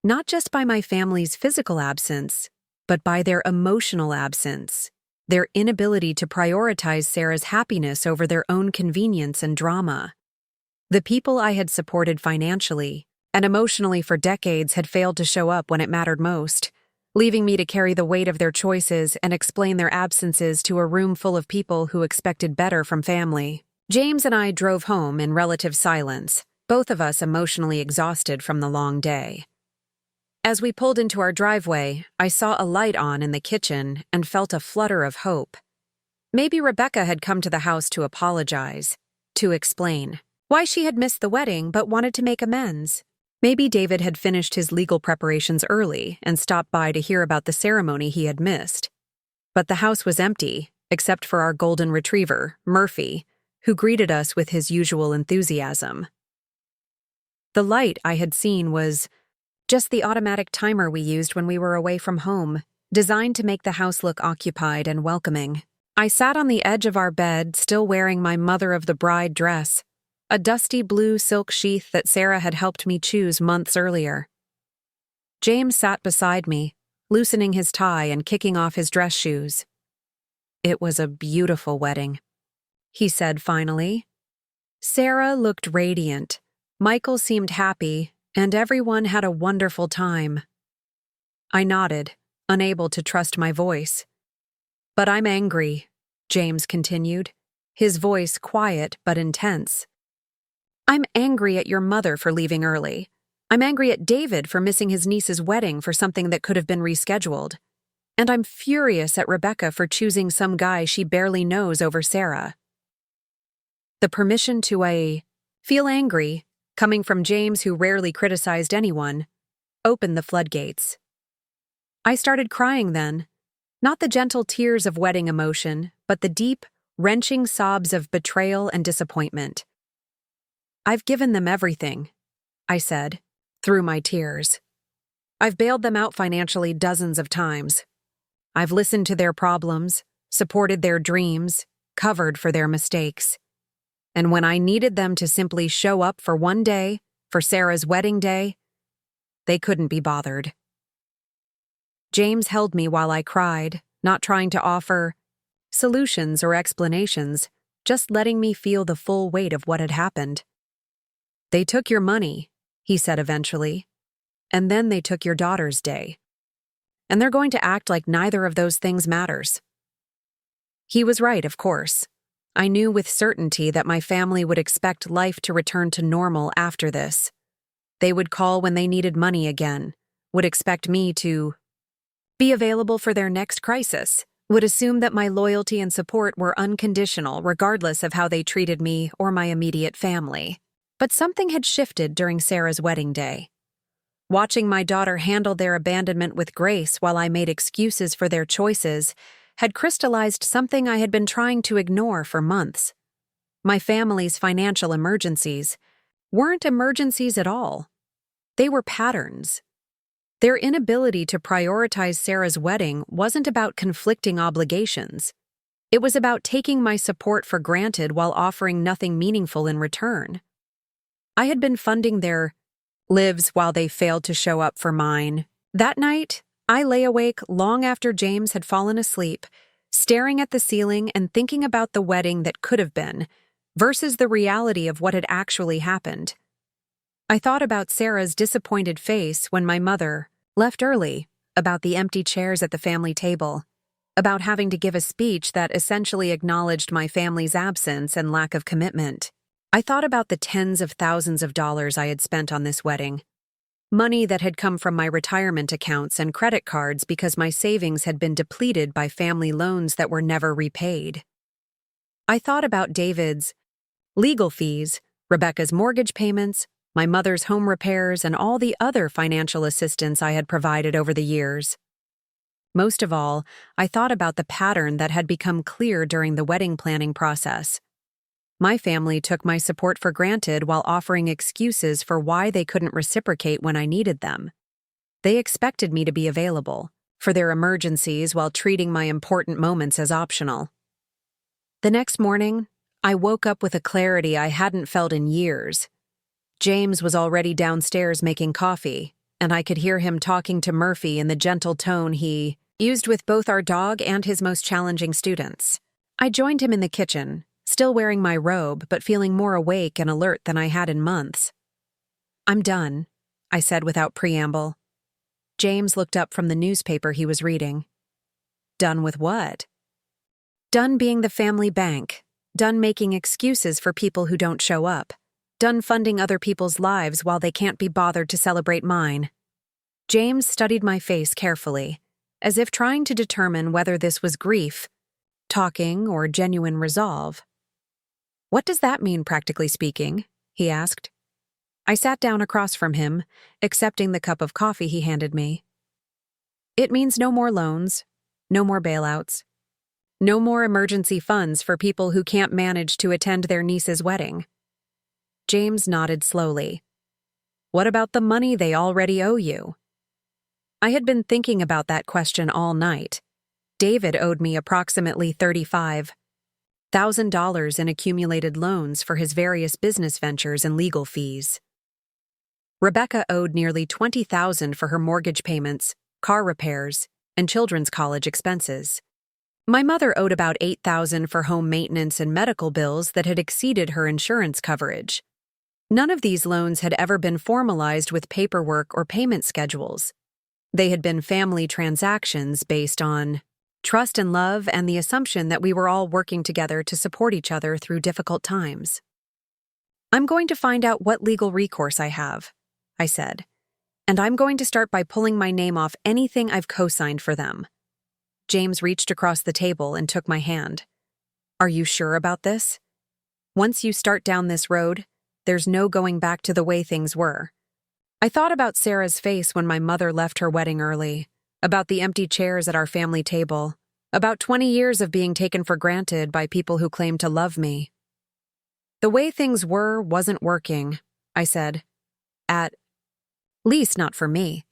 not just by my family's physical absence, but by their emotional absence, their inability to prioritize Sarah's happiness over their own convenience and drama. The people I had supported financially and emotionally for decades had failed to show up when it mattered most, leaving me to carry the weight of their choices and explain their absences to a room full of people who expected better from family. James and I drove home in relative silence, both of us emotionally exhausted from the long day. As we pulled into our driveway, I saw a light on in the kitchen and felt a flutter of hope. Maybe Rebecca had come to the house to apologize, to explain why she had missed the wedding but wanted to make amends. Maybe David had finished his legal preparations early and stopped by to hear about the ceremony he had missed. But the house was empty, except for our golden retriever, Murphy, who greeted us with his usual enthusiasm. The light I had seen was just the automatic timer we used when we were away from home, designed to make the house look occupied and welcoming. I sat on the edge of our bed, still wearing my mother-of-the-bride dress, a dusty blue silk sheath that Sarah had helped me choose months earlier. James sat beside me, loosening his tie and kicking off his dress shoes. "It was a beautiful wedding," he said finally. Sarah looked radiant, Michael seemed happy, and everyone had a wonderful time. I nodded, unable to trust my voice. "But I'm angry," James continued, his voice quiet but intense. "I'm angry at your mother for leaving early. I'm angry at David for missing his niece's wedding for something that could have been rescheduled. And I'm furious at Rebecca for choosing some guy she barely knows over Sarah." The permission to feel angry, coming from James who rarely criticized anyone, opened the floodgates. I started crying then, not the gentle tears of wedding emotion, but the deep, wrenching sobs of betrayal and disappointment. "I've given them everything," I said, through my tears. "I've bailed them out financially dozens of times. I've listened to their problems, supported their dreams, covered for their mistakes. And when I needed them to simply show up for one day, for Sarah's wedding day, they couldn't be bothered." James held me while I cried, not trying to offer solutions or explanations, just letting me feel the full weight of what had happened. "They took your money," he said eventually, "and then they took your daughter's day. And they're going to act like neither of those things matters." He was right, of course. I knew with certainty that my family would expect life to return to normal after this. They would call when they needed money again, would expect me to be available for their next crisis, would assume that my loyalty and support were unconditional regardless of how they treated me or my immediate family. But something had shifted during Sarah's wedding day. Watching my daughter handle their abandonment with grace while I made excuses for their choices had crystallized something I had been trying to ignore for months. My family's financial emergencies weren't emergencies at all. They were patterns. Their inability to prioritize Sarah's wedding wasn't about conflicting obligations. It was about taking my support for granted while offering nothing meaningful in return. I had been funding their lives while they failed to show up for mine. That night, I lay awake long after James had fallen asleep, staring at the ceiling and thinking about the wedding that could have been, versus the reality of what had actually happened. I thought about Sarah's disappointed face when my mother left early, about the empty chairs at the family table, about having to give a speech that essentially acknowledged my family's absence and lack of commitment. I thought about the tens of thousands of dollars I had spent on this wedding. Money that had come from my retirement accounts and credit cards because my savings had been depleted by family loans that were never repaid. I thought about David's legal fees, Rebecca's mortgage payments, my mother's home repairs, and all the other financial assistance I had provided over the years. Most of all, I thought about the pattern that had become clear during the wedding planning process. My family took my support for granted while offering excuses for why they couldn't reciprocate when I needed them. They expected me to be available for their emergencies while treating my important moments as optional. The next morning, I woke up with a clarity I hadn't felt in years. James was already downstairs making coffee, and I could hear him talking to Murphy in the gentle tone he used with both our dog and his most challenging students. I joined him in the kitchen, still wearing my robe but feeling more awake and alert than I had in months. "I'm done," I said without preamble. James looked up from the newspaper he was reading. "Done with what?" "Done being the family bank. Done making excuses for people who don't show up. Done funding other people's lives while they can't be bothered to celebrate mine." James studied my face carefully, as if trying to determine whether this was grief, talking, or genuine resolve. "What does that mean, practically speaking?" he asked. I sat down across from him, accepting the cup of coffee he handed me. "It means no more loans, no more bailouts, no more emergency funds for people who can't manage to attend their niece's wedding." James nodded slowly. "What about the money they already owe you?" I had been thinking about that question all night. David owed me approximately $35,000 in accumulated loans for his various business ventures and legal fees. Rebecca owed nearly $20,000 for her mortgage payments, car repairs, and children's college expenses. My mother owed about $8,000 for home maintenance and medical bills that had exceeded her insurance coverage. None of these loans had ever been formalized with paperwork or payment schedules. They had been family transactions based on trust and love and the assumption that we were all working together to support each other through difficult times. "I'm going to find out what legal recourse I have," I said, "and I'm going to start by pulling my name off anything I've co-signed for them." James reached across the table and took my hand. "Are you sure about this? Once you start down this road, there's no going back to the way things were." I thought about Sarah's face when my mother left her wedding early, about the empty chairs at our family table, about 20 years of being taken for granted by people who claimed to love me. "The way things were wasn't working," I said. "At least not for me."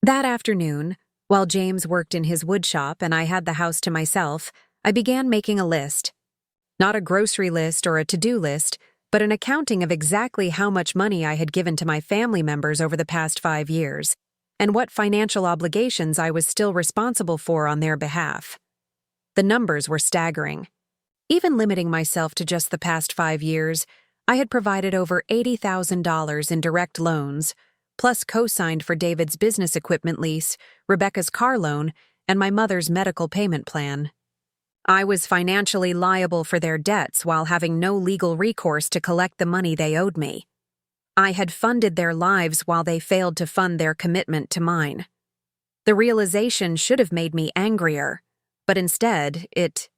That afternoon, while James worked in his wood shop and I had the house to myself, I began making a list. Not a grocery list or a to-do list, but an accounting of exactly how much money I had given to my family members over the past 5 years, and what financial obligations I was still responsible for on their behalf. The numbers were staggering. Even limiting myself to just the past 5 years, I had provided over $80,000 in direct loans, plus co-signed for David's business equipment lease, Rebecca's car loan, and my mother's medical payment plan. I was financially liable for their debts while having no legal recourse to collect the money they owed me. I had funded their lives while they failed to fund their commitment to mine. The realization should have made me angrier, but instead, it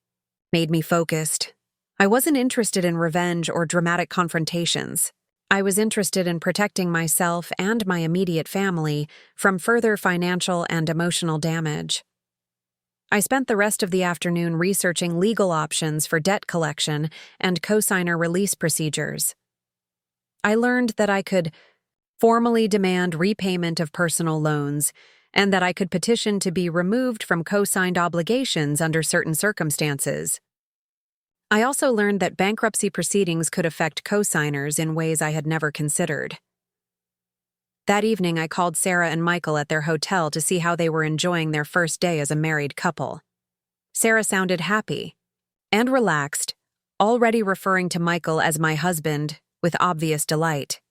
made me focused. I wasn't interested in revenge or dramatic confrontations. I was interested in protecting myself and my immediate family from further financial and emotional damage. I spent the rest of the afternoon researching legal options for debt collection and cosigner release procedures. I learned that I could formally demand repayment of personal loans and that I could petition to be removed from co-signed obligations under certain circumstances. I also learned that bankruptcy proceedings could affect co-signers in ways I had never considered. That evening, I called Sarah and Michael at their hotel to see how they were enjoying their first day as a married couple. Sarah sounded happy and relaxed, already referring to Michael as my husband with obvious delight.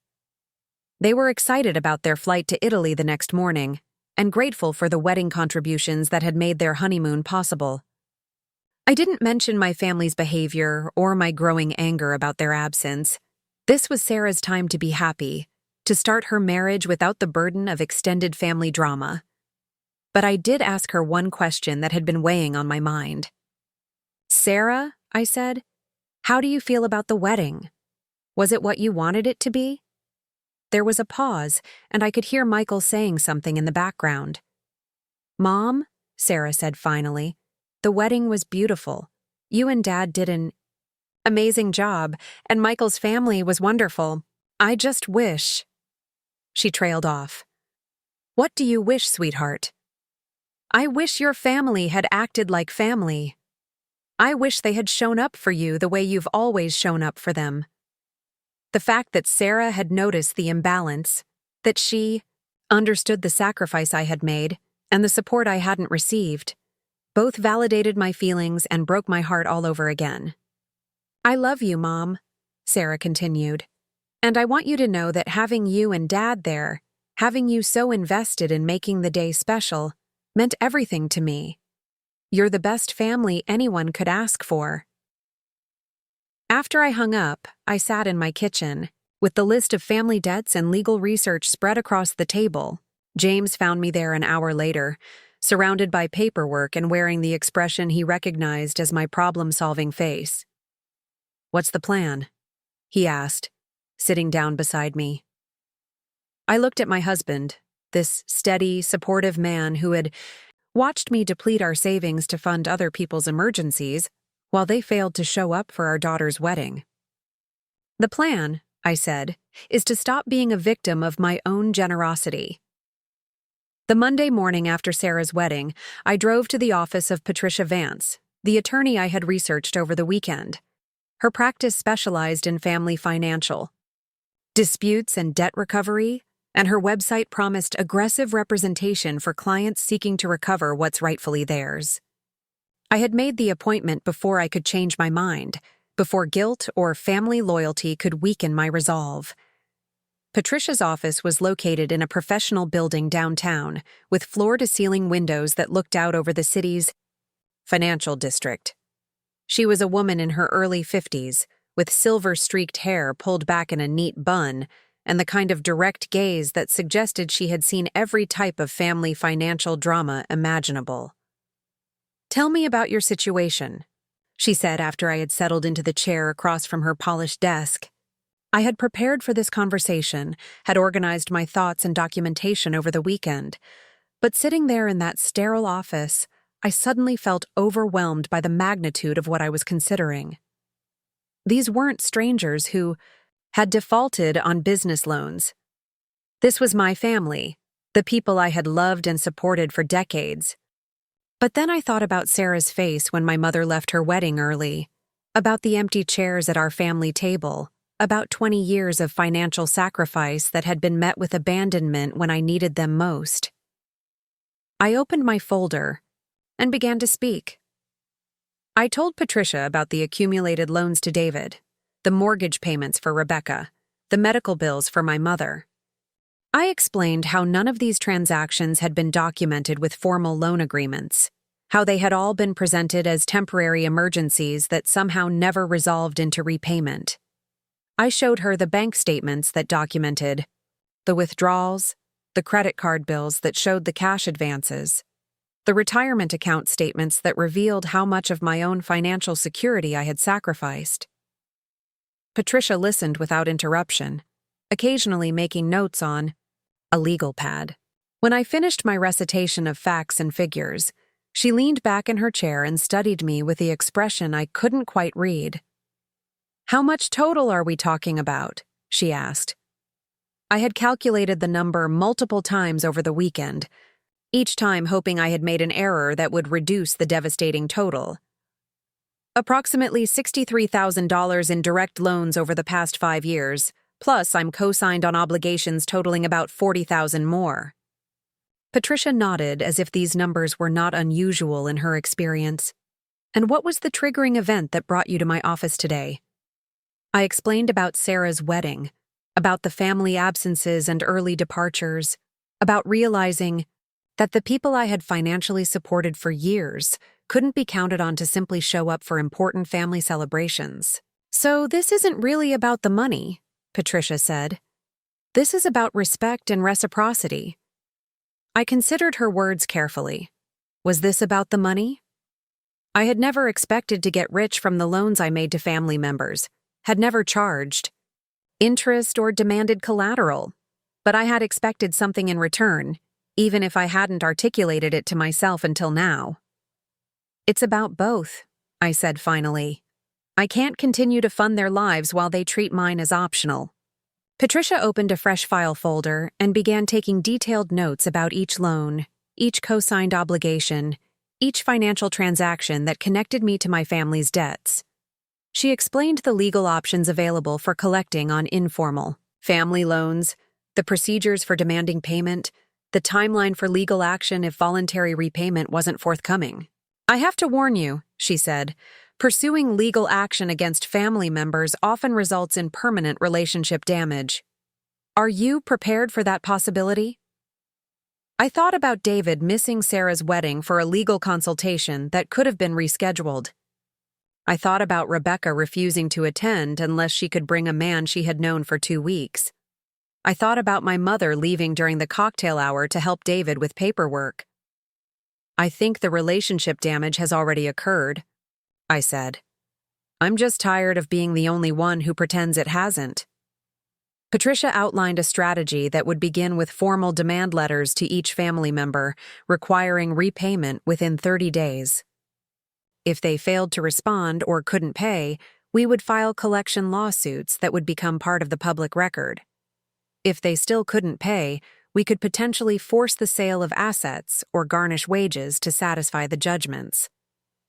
They were excited about their flight to Italy the next morning, and grateful for the wedding contributions that had made their honeymoon possible. I didn't mention my family's behavior or my growing anger about their absence. This was Sarah's time to be happy, to start her marriage without the burden of extended family drama. But I did ask her one question that had been weighing on my mind. "Sarah," I said, "how do you feel about the wedding? Was it what you wanted it to be?" There was a pause, and I could hear Michael saying something in the background. "Mom," Sarah said finally, "the wedding was beautiful. You and Dad did an amazing job, and Michael's family was wonderful. I just wish—" She trailed off. "What do you wish, sweetheart?" "I wish your family had acted like family. I wish they had shown up for you the way you've always shown up for them." The fact that Sarah had noticed the imbalance, that she understood the sacrifice I had made, and the support I hadn't received, both validated my feelings and broke my heart all over again. "I love you, Mom," Sarah continued, "and I want you to know that having you and Dad there, having you so invested in making the day special, meant everything to me. You're the best family anyone could ask for." After I hung up, I sat in my kitchen, with the list of family debts and legal research spread across the table. James found me there an hour later, surrounded by paperwork and wearing the expression he recognized as my problem-solving face. "What's the plan?" he asked, sitting down beside me. I looked at my husband, this steady, supportive man who had watched me deplete our savings to fund other people's emergencies, while they failed to show up for our daughter's wedding. "The plan," I said, "is to stop being a victim of my own generosity." The Monday morning after Sarah's wedding, I drove to the office of Patricia Vance, the attorney I had researched over the weekend. Her practice specialized in family financial disputes and debt recovery, and her website promised aggressive representation for clients seeking to recover what's rightfully theirs. I had made the appointment before I could change my mind, before guilt or family loyalty could weaken my resolve. Patricia's office was located in a professional building downtown, with floor-to-ceiling windows that looked out over the city's financial district. She was a woman in her early 50s, with silver-streaked hair pulled back in a neat bun, and the kind of direct gaze that suggested she had seen every type of family financial drama imaginable. "Tell me about your situation," she said after I had settled into the chair across from her polished desk. I had prepared for this conversation, had organized my thoughts and documentation over the weekend, but sitting there in that sterile office, I suddenly felt overwhelmed by the magnitude of what I was considering. These weren't strangers who had defaulted on business loans. This was my family, the people I had loved and supported for decades. But then I thought about Sarah's face when my mother left her wedding early, about the empty chairs at our family table, about 20 years of financial sacrifice that had been met with abandonment when I needed them most. I opened my folder and began to speak. I told Patricia about the accumulated loans to David, the mortgage payments for Rebecca, the medical bills for my mother. I explained how none of these transactions had been documented with formal loan agreements, how they had all been presented as temporary emergencies that somehow never resolved into repayment. I showed her the bank statements that documented the withdrawals, the credit card bills that showed the cash advances, the retirement account statements that revealed how much of my own financial security I had sacrificed. Patricia listened without interruption, occasionally making notes on a legal pad. When I finished my recitation of facts and figures, she leaned back in her chair and studied me with the expression I couldn't quite read. "How much total are we talking about?" she asked. I had calculated the number multiple times over the weekend, each time hoping I had made an error that would reduce the devastating total. "Approximately $63,000 in direct loans over the past 5 years, plus I'm co-signed on obligations totaling about $40,000 more." Patricia nodded as if these numbers were not unusual in her experience. "And what was the triggering event that brought you to my office today?" I explained about Sarah's wedding, about the family absences and early departures, about realizing that the people I had financially supported for years couldn't be counted on to simply show up for important family celebrations. "So this isn't really about the money," Patricia said. "This is about respect and reciprocity." I considered her words carefully. Was this about the money? I had never expected to get rich from the loans I made to family members, had never charged interest or demanded collateral, but I had expected something in return, even if I hadn't articulated it to myself until now. "It's about both," I said finally. "I can't continue to fund their lives while they treat mine as optional." Patricia opened a fresh file folder and began taking detailed notes about each loan, each co-signed obligation, each financial transaction that connected me to my family's debts. She explained the legal options available for collecting on informal family loans, the procedures for demanding payment, the timeline for legal action if voluntary repayment wasn't forthcoming. "I have to warn you," she said, "pursuing legal action against family members often results in permanent relationship damage. Are you prepared for that possibility?" I thought about David missing Sarah's wedding for a legal consultation that could have been rescheduled. I thought about Rebecca refusing to attend unless she could bring a man she had known for 2 weeks. I thought about my mother leaving during the cocktail hour to help David with paperwork. "I think the relationship damage has already occurred," I said. "I'm just tired of being the only one who pretends it hasn't." Patricia outlined a strategy that would begin with formal demand letters to each family member, requiring repayment within 30 days. If they failed to respond or couldn't pay, we would file collection lawsuits that would become part of the public record. If they still couldn't pay, we could potentially force the sale of assets or garnish wages to satisfy the judgments.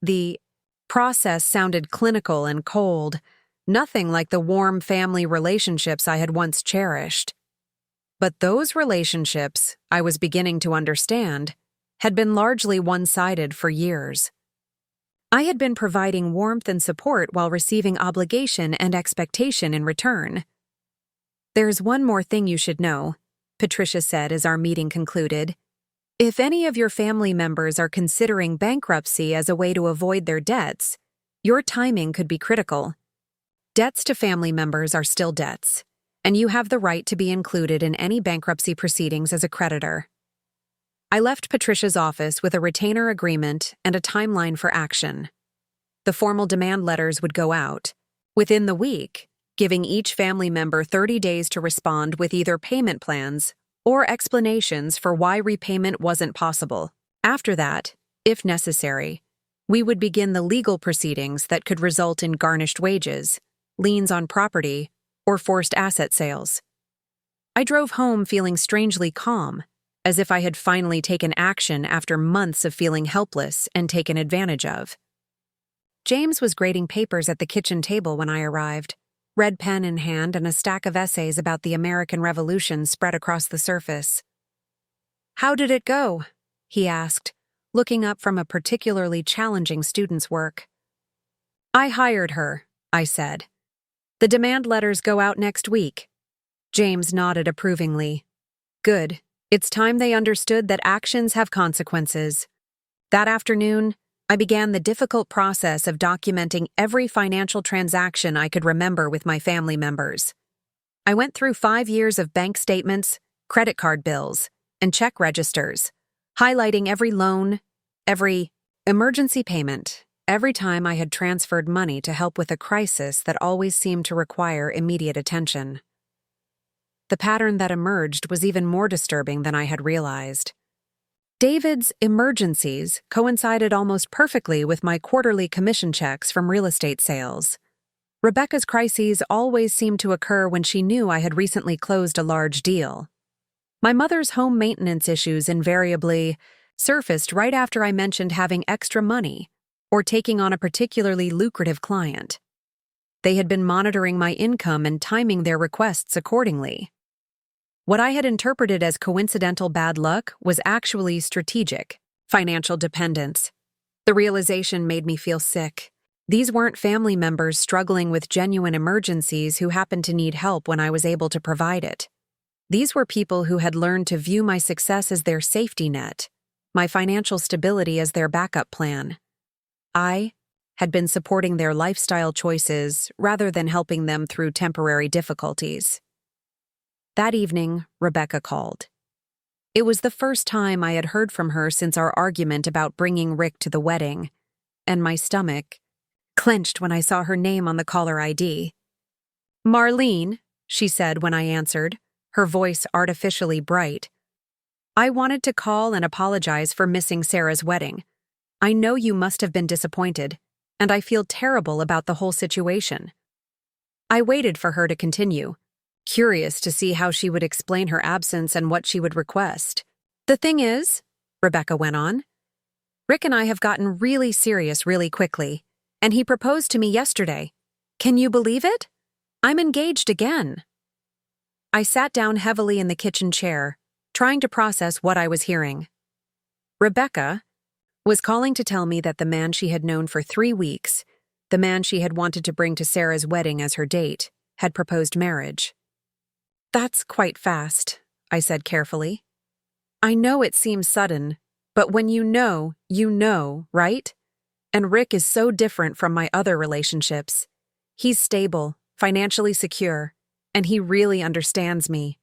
The process sounded clinical and cold, nothing like the warm family relationships I had once cherished. But those relationships, I was beginning to understand, had been largely one-sided for years. I had been providing warmth and support while receiving obligation and expectation in return. "There's one more thing you should know," Patricia said as our meeting concluded. "If any of your family members are considering bankruptcy as a way to avoid their debts, your timing could be critical. Debts to family members are still debts, and you have the right to be included in any bankruptcy proceedings as a creditor." I left Patricia's office with a retainer agreement and a timeline for action. The formal demand letters would go out within the week, giving each family member 30 days to respond with either payment plans or explanations for why repayment wasn't possible. After that, if necessary, we would begin the legal proceedings that could result in garnished wages, liens on property, or forced asset sales. I drove home feeling strangely calm, as if I had finally taken action after months of feeling helpless and taken advantage of. James was grading papers at the kitchen table when I arrived, red pen in hand and a stack of essays about the American Revolution spread across the surface. "How did it go?" he asked, looking up from a particularly challenging student's work. "I hired her," I said. "The demand letters go out next week." James nodded approvingly. "Good. It's time they understood that actions have consequences." That afternoon, I began the difficult process of documenting every financial transaction I could remember with my family members. I went through 5 years of bank statements, credit card bills, and check registers, highlighting every loan, every emergency payment, every time I had transferred money to help with a crisis that always seemed to require immediate attention. The pattern that emerged was even more disturbing than I had realized. David's emergencies coincided almost perfectly with my quarterly commission checks from real estate sales. Rebecca's crises always seemed to occur when she knew I had recently closed a large deal. My mother's home maintenance issues invariably surfaced right after I mentioned having extra money or taking on a particularly lucrative client. They had been monitoring my income and timing their requests accordingly. What I had interpreted as coincidental bad luck was actually strategic, financial dependence. The realization made me feel sick. These weren't family members struggling with genuine emergencies who happened to need help when I was able to provide it. These were people who had learned to view my success as their safety net, my financial stability as their backup plan. I had been supporting their lifestyle choices rather than helping them through temporary difficulties. That evening, Rebecca called. It was the first time I had heard from her since our argument about bringing Rick to the wedding, and my stomach clenched when I saw her name on the caller ID. "Marlene," she said when I answered, her voice artificially bright. "I wanted to call and apologize for missing Sarah's wedding. I know you must have been disappointed, and I feel terrible about the whole situation." I waited for her to continue, curious to see how she would explain her absence and what she would request. "The thing is," Rebecca went on, "Rick and I have gotten really serious really quickly, and he proposed to me yesterday. Can you believe it? I'm engaged again." I sat down heavily in the kitchen chair, trying to process what I was hearing. Rebecca was calling to tell me that the man she had known for 3 weeks, the man she had wanted to bring to Sarah's wedding as her date, had proposed marriage. "That's quite fast," I said carefully. "I know it seems sudden, but when you know, right? And Rick is so different from my other relationships. He's stable, financially secure, and he really understands me."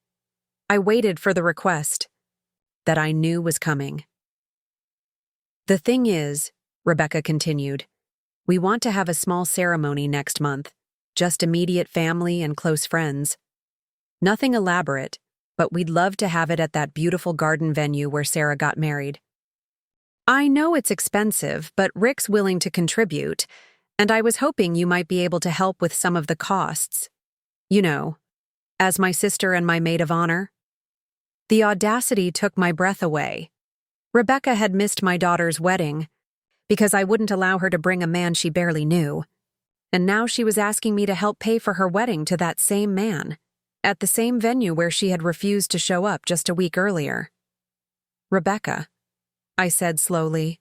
I waited for the request that I knew was coming. "The thing is," Rebecca continued, "we want to have a small ceremony next month, just immediate family and close friends. Nothing elaborate, but we'd love to have it at that beautiful garden venue where Sarah got married. I know it's expensive, but Rick's willing to contribute, and I was hoping you might be able to help with some of the costs. You know, as my sister and my maid of honor." The audacity took my breath away. Rebecca had missed my daughter's wedding because I wouldn't allow her to bring a man she barely knew, and now she was asking me to help pay for her wedding to that same man, at the same venue where she had refused to show up just a week earlier. "Rebecca," I said slowly,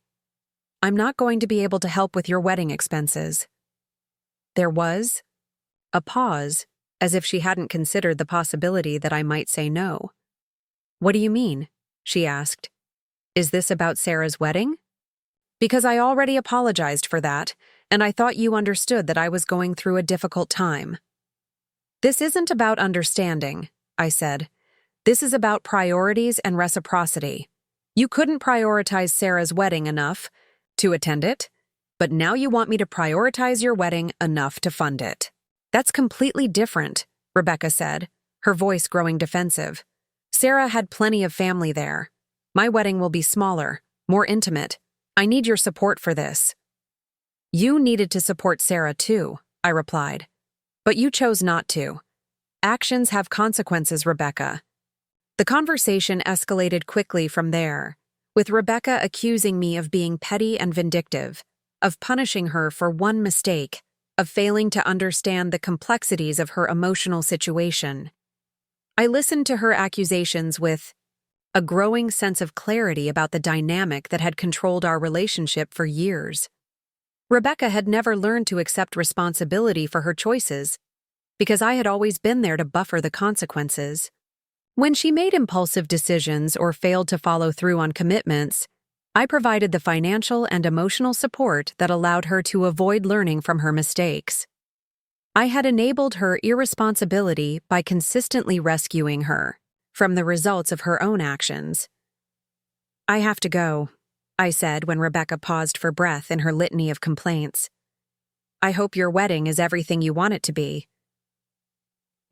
"I'm not going to be able to help with your wedding expenses." There was a pause, as if she hadn't considered the possibility that I might say no. "What do you mean?" she asked. "Is this about Sarah's wedding?" "Because I already apologized for that, and I thought you understood that I was going through a difficult time." "This isn't about understanding," I said. "This is about priorities and reciprocity. You couldn't prioritize Sarah's wedding enough to attend it, but now you want me to prioritize your wedding enough to fund it. That's completely different," Rebecca said, her voice growing defensive. "Sarah had plenty of family there. My wedding will be smaller, more intimate. I need your support for this." "You needed to support Sarah too," I replied. "But you chose not to. Actions have consequences, Rebecca." The conversation escalated quickly from there, with Rebecca accusing me of being petty and vindictive, of punishing her for one mistake, of failing to understand the complexities of her emotional situation. I listened to her accusations with a growing sense of clarity about the dynamic that had controlled our relationship for years. Rebecca had never learned to accept responsibility for her choices, because I had always been there to buffer the consequences. When she made impulsive decisions or failed to follow through on commitments, I provided the financial and emotional support that allowed her to avoid learning from her mistakes. I had enabled her irresponsibility by consistently rescuing her from the results of her own actions. "I have to go," I said when Rebecca paused for breath in her litany of complaints. "I hope your wedding is everything you want it to be."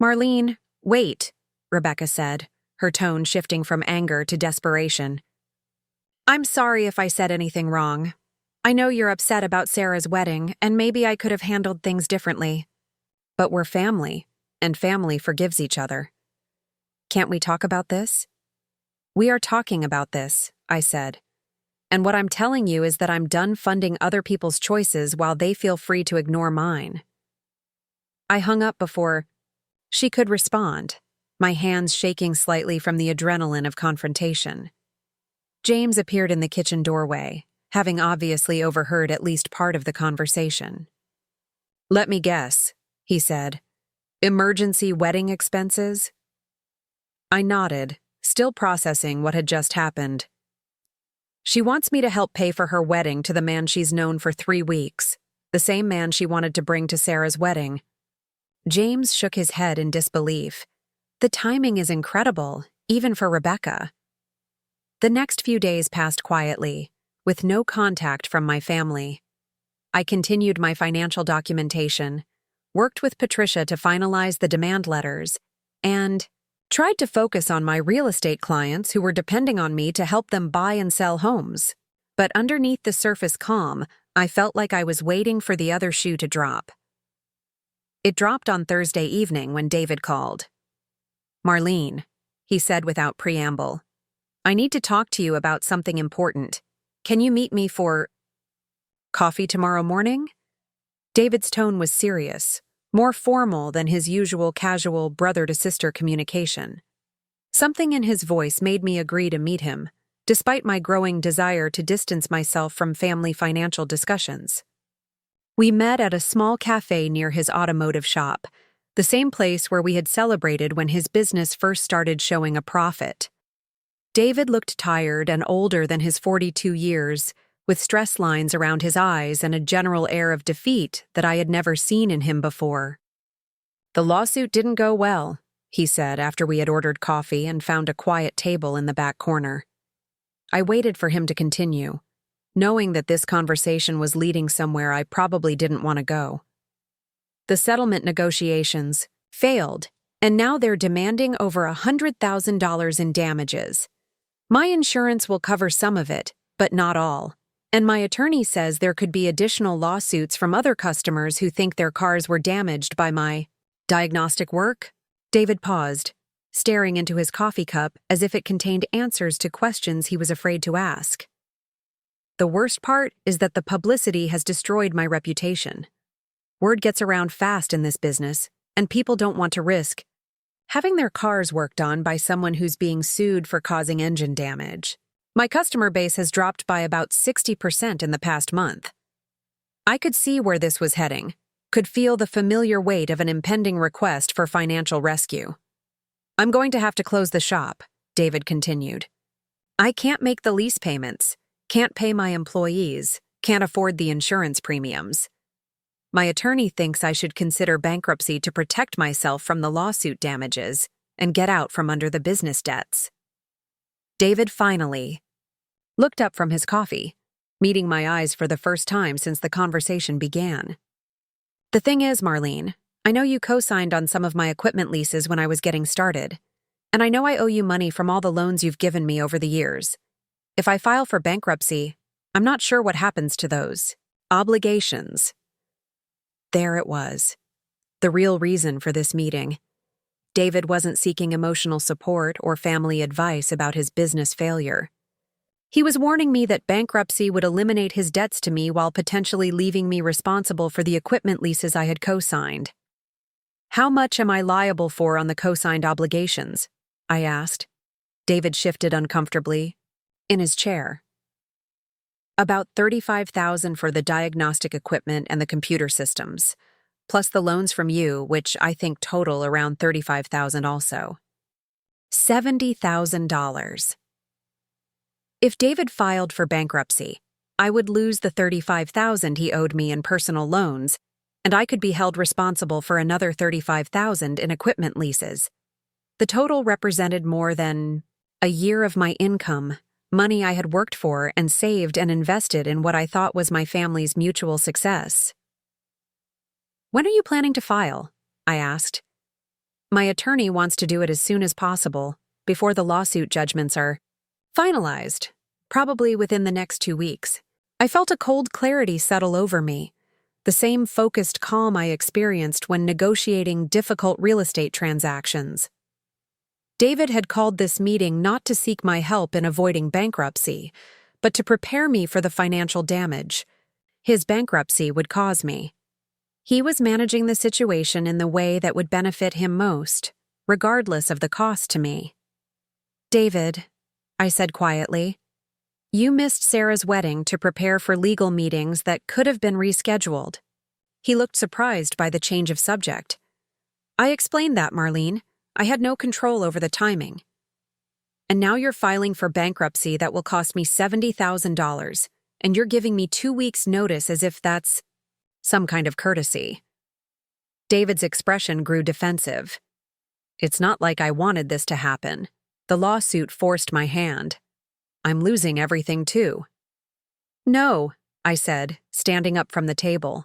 "Marlene, wait," Rebecca said, her tone shifting from anger to desperation. "I'm sorry if I said anything wrong. I know you're upset about Sarah's wedding, and maybe I could have handled things differently. But we're family, and family forgives each other. Can't we talk about this?" "We are talking about this," I said. "And what I'm telling you is that I'm done funding other people's choices while they feel free to ignore mine." I hung up before she could respond, my hands shaking slightly from the adrenaline of confrontation. James appeared in the kitchen doorway, having obviously overheard at least part of the conversation. "Let me guess," he said. "Emergency wedding expenses?" I nodded, still processing what had just happened. She wants me to help pay for her wedding to the man she's known for 3 weeks, the same man she wanted to bring to Sarah's wedding. James shook his head in disbelief. The timing is incredible, even for Rebecca. The next few days passed quietly, with no contact from my family. I continued my financial documentation, worked with Patricia to finalize the demand letters, and tried to focus on my real estate clients who were depending on me to help them buy and sell homes. But underneath the surface calm, I felt like I was waiting for the other shoe to drop. It dropped on Thursday evening when David called. "Marlene," he said without preamble, "I need to talk to you about something important. Can you meet me for coffee tomorrow morning?" David's tone was serious, more formal than his usual casual brother-to-sister communication. Something in his voice made me agree to meet him, despite my growing desire to distance myself from family financial discussions. We met at a small cafe near his automotive shop, the same place where we had celebrated when his business first started showing a profit. David looked tired and older than his 42 years, with stress lines around his eyes and a general air of defeat that I had never seen in him before. "The lawsuit didn't go well," he said after we had ordered coffee and found a quiet table in the back corner. I waited for him to continue, knowing that this conversation was leading somewhere I probably didn't want to go. "The settlement negotiations failed, and now they're demanding over $100,000 in damages. My insurance will cover some of it, but not all. And my attorney says there could be additional lawsuits from other customers who think their cars were damaged by my diagnostic work." David paused, staring into his coffee cup as if it contained answers to questions he was afraid to ask. "The worst part is that the publicity has destroyed my reputation. Word gets around fast in this business, and people don't want to risk having their cars worked on by someone who's being sued for causing engine damage. My customer base has dropped by about 60% in the past month." I could see where this was heading, could feel the familiar weight of an impending request for financial rescue. "I'm going to have to close the shop," David continued. "I can't make the lease payments, can't pay my employees, can't afford the insurance premiums. My attorney thinks I should consider bankruptcy to protect myself from the lawsuit damages and get out from under the business debts." David finally looked up from his coffee, meeting my eyes for the first time since the conversation began. "The thing is, Marlene, I know you co-signed on some of my equipment leases when I was getting started, and I know I owe you money from all the loans you've given me over the years. If I file for bankruptcy, I'm not sure what happens to those obligations." There it was, the real reason for this meeting. David wasn't seeking emotional support or family advice about his business failure. He was warning me that bankruptcy would eliminate his debts to me while potentially leaving me responsible for the equipment leases I had co-signed. "How much am I liable for on the co-signed obligations?" I asked. David shifted uncomfortably in his chair. "About $35,000 for the diagnostic equipment and the computer systems, plus the loans from you, which I think total around $35,000 also. $70,000. If David filed for bankruptcy, I would lose the $35,000 he owed me in personal loans, and I could be held responsible for another $35,000 in equipment leases. The total represented more than a year of my income, money I had worked for and saved and invested in what I thought was my family's mutual success." "When are you planning to file?" I asked. "My attorney wants to do it as soon as possible, before the lawsuit judgments are finalized, probably within the next 2 weeks. I felt a cold clarity settle over me, the same focused calm I experienced when negotiating difficult real estate transactions. David had called this meeting not to seek my help in avoiding bankruptcy, but to prepare me for the financial damage his bankruptcy would cause me. He was managing the situation in the way that would benefit him most, regardless of the cost to me. "David," I said quietly, "you missed Sarah's wedding to prepare for legal meetings that could have been rescheduled." He looked surprised by the change of subject. "I explained that, Marlene. I had no control over the timing." And now you're filing for bankruptcy that will cost me $70,000, and you're giving me 2 weeks' notice as if that's some kind of courtesy. David's expression grew defensive. It's not like I wanted this to happen. The lawsuit forced my hand. I'm losing everything too. No, I said, standing up from the table.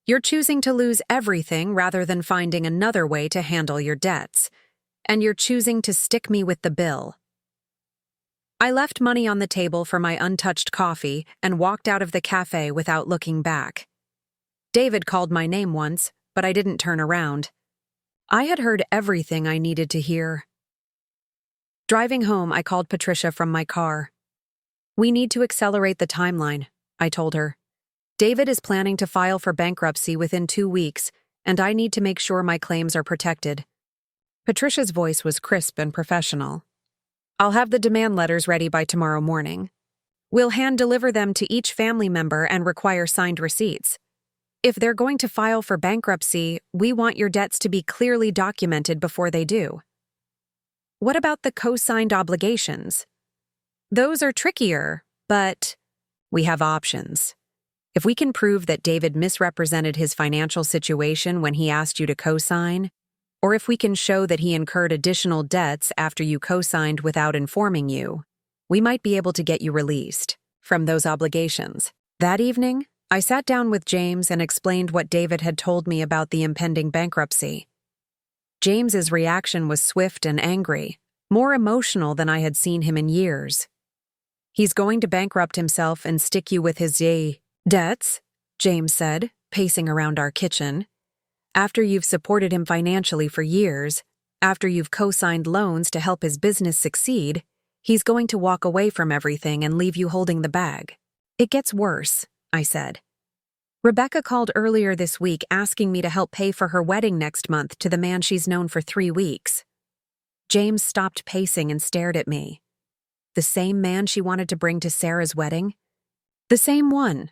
You're choosing to lose everything rather than finding another way to handle your debts. And you're choosing to stick me with the bill. I left money on the table for my untouched coffee and walked out of the cafe without looking back. David called my name once, but I didn't turn around. I had heard everything I needed to hear. Driving home, I called Patricia from my car. We need to accelerate the timeline, I told her. David is planning to file for bankruptcy within 2 weeks, and I need to make sure my claims are protected. Patricia's voice was crisp and professional. I'll have the demand letters ready by tomorrow morning. We'll hand-deliver them to each family member and require signed receipts. If they're going to file for bankruptcy, we want your debts to be clearly documented before they do. What about the co-signed obligations? Those are trickier, but we have options. If we can prove that David misrepresented his financial situation when he asked you to co-sign, or if we can show that he incurred additional debts after you co-signed without informing you, we might be able to get you released from those obligations. That evening, I sat down with James and explained what David had told me about the impending bankruptcy. James's reaction was swift and angry, more emotional than I had seen him in years. He's going to bankrupt himself and stick you with his debts, James said, pacing around our kitchen. After you've supported him financially for years, after you've co-signed loans to help his business succeed, he's going to walk away from everything and leave you holding the bag. It gets worse, I said. Rebecca called earlier this week asking me to help pay for her wedding next month to the man she's known for 3 weeks. James stopped pacing and stared at me. The same man she wanted to bring to Sarah's wedding? The same one.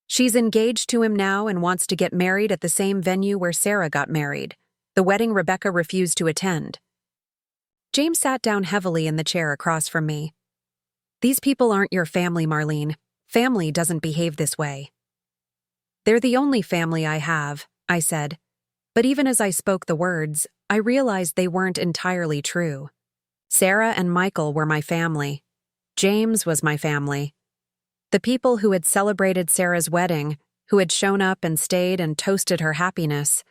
She's engaged to him now and wants to get married at the same venue where Sarah got married, the wedding Rebecca refused to attend. James sat down heavily in the chair across from me. These people aren't your family, Marlene. Family doesn't behave this way. They're the only family I have, I said. But even as I spoke the words, I realized they weren't entirely true. Sarah and Michael were my family. James was my family. The people who had celebrated Sarah's wedding, who had shown up and stayed and toasted her happiness,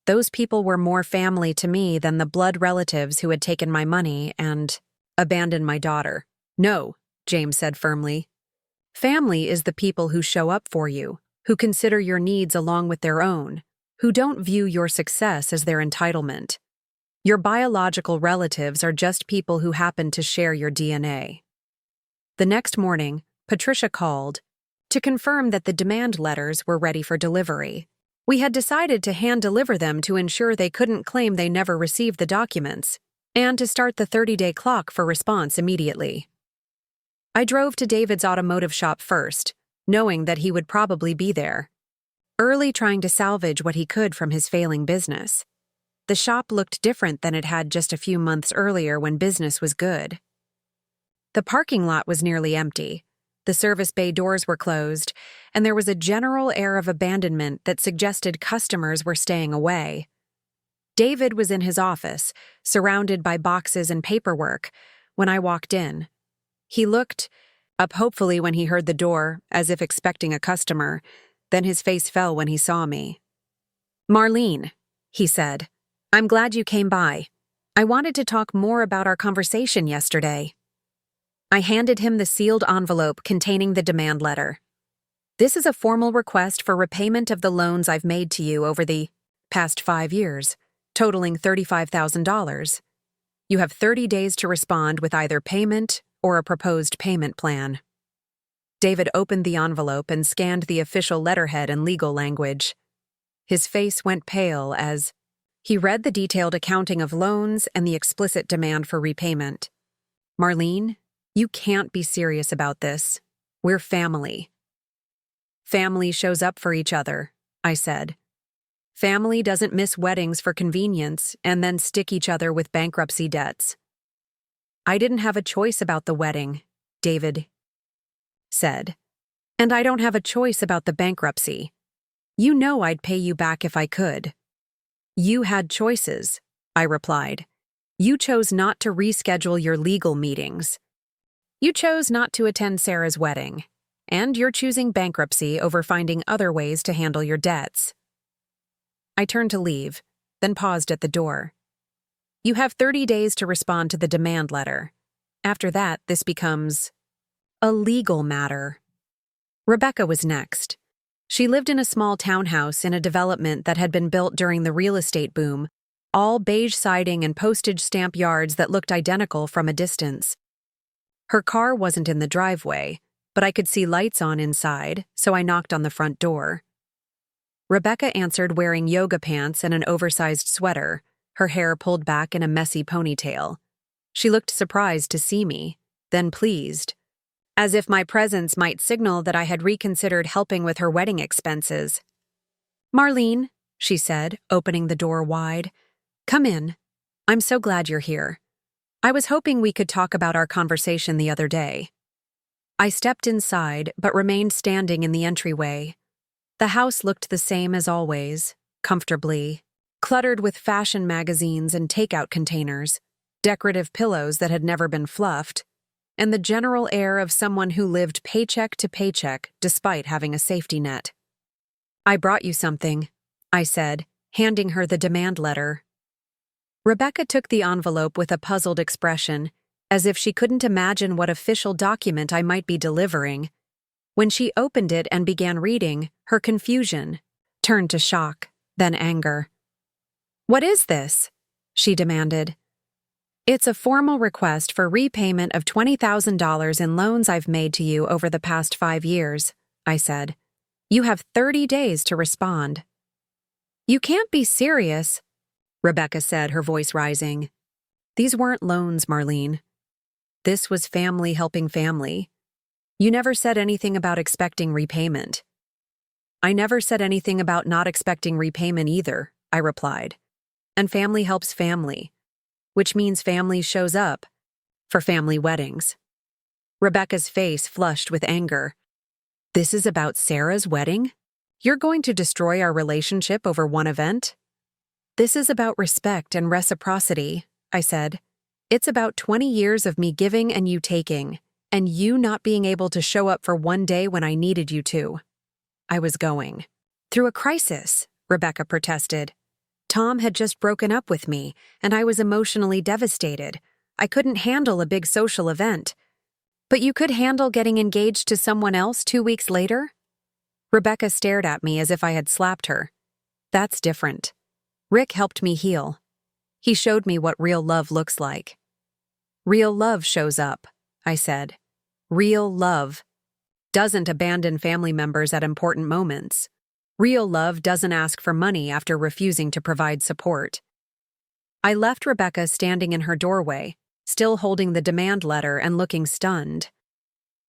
those people were more family to me than the blood relatives who had taken my money and abandoned my daughter. No, James said firmly. Family is the people who show up for you, who consider your needs along with their own, who don't view your success as their entitlement. Your biological relatives are just people who happen to share your DNA. The next morning, Patricia called to confirm that the demand letters were ready for delivery. We had decided to hand-deliver them to ensure they couldn't claim they never received the documents, and to start the 30-day clock for response immediately. I drove to David's automotive shop first, knowing that he would probably be there, early trying to salvage what he could from his failing business. The shop looked different than it had just a few months earlier when business was good. The parking lot was nearly empty. The service bay doors were closed, and there was a general air of abandonment that suggested customers were staying away. David was in his office, surrounded by boxes and paperwork, when I walked in. He looked up hopefully when he heard the door, as if expecting a customer, then his face fell when he saw me. "Marlene," he said, "I'm glad you came by. I wanted to talk more about our conversation yesterday." I handed him the sealed envelope containing the demand letter. "This is a formal request for repayment of the loans I've made to you over the past 5 years, totaling $35,000. You have 30 days to respond with either payment or a proposed payment plan." David opened the envelope and scanned the official letterhead and legal language. His face went pale as he read the detailed accounting of loans and the explicit demand for repayment. "Marlene, you can't be serious about this. We're family." "Family shows up for each other," I said. "Family doesn't miss weddings for convenience and then stick each other with bankruptcy debts." I didn't have a choice about the wedding, David said. And I don't have a choice about the bankruptcy. You know I'd pay you back if I could. You had choices, I replied. You chose not to reschedule your legal meetings. You chose not to attend Sarah's wedding. And you're choosing bankruptcy over finding other ways to handle your debts. I turned to leave, then paused at the door. You have 30 days to respond to the demand letter. After that, this becomes a legal matter. Rebecca was next. She lived in a small townhouse in a development that had been built during the real estate boom, all beige siding and postage stamp yards that looked identical from a distance. Her car wasn't in the driveway, but I could see lights on inside, so I knocked on the front door. Rebecca answered wearing yoga pants and an oversized sweater, her hair pulled back in a messy ponytail. She looked surprised to see me, then pleased, as if my presence might signal that I had reconsidered helping with her wedding expenses. "Marlene," she said, opening the door wide. "Come in. I'm so glad you're here. I was hoping we could talk about our conversation the other day." I stepped inside, but remained standing in the entryway. The house looked the same as always, comfortably, cluttered with fashion magazines and takeout containers, decorative pillows that had never been fluffed, and the general air of someone who lived paycheck to paycheck despite having a safety net. "I brought you something," I said, handing her the demand letter. Rebecca took the envelope with a puzzled expression, as if she couldn't imagine what official document I might be delivering. When she opened it and began reading, her confusion turned to shock, then anger. "What is this?" she demanded. "It's a formal request for repayment of $20,000 in loans I've made to you over the past 5 years, I said. You have 30 days to respond." "You can't be serious," Rebecca said, her voice rising. "These weren't loans, Marlene. This was family helping family. You never said anything about expecting repayment." "I never said anything about not expecting repayment either," I replied. "And family helps family, which means family shows up for family weddings." Rebecca's face flushed with anger. "This is about Sarah's wedding? You're going to destroy our relationship over one event?" "This is about respect and reciprocity," I said. "It's about 20 years of me giving and you taking, and you not being able to show up for one day when I needed you to." I was going through a crisis, Rebecca protested. Tom had just broken up with me, and I was emotionally devastated. I couldn't handle a big social event. "But you could handle getting engaged to someone else 2 weeks later?" Rebecca stared at me as if I had slapped her. "That's different. Rick helped me heal. He showed me what real love looks like." "Real love shows up," I said. "Real love doesn't abandon family members at important moments. Real love doesn't ask for money after refusing to provide support." I left Rebecca standing in her doorway, still holding the demand letter and looking stunned.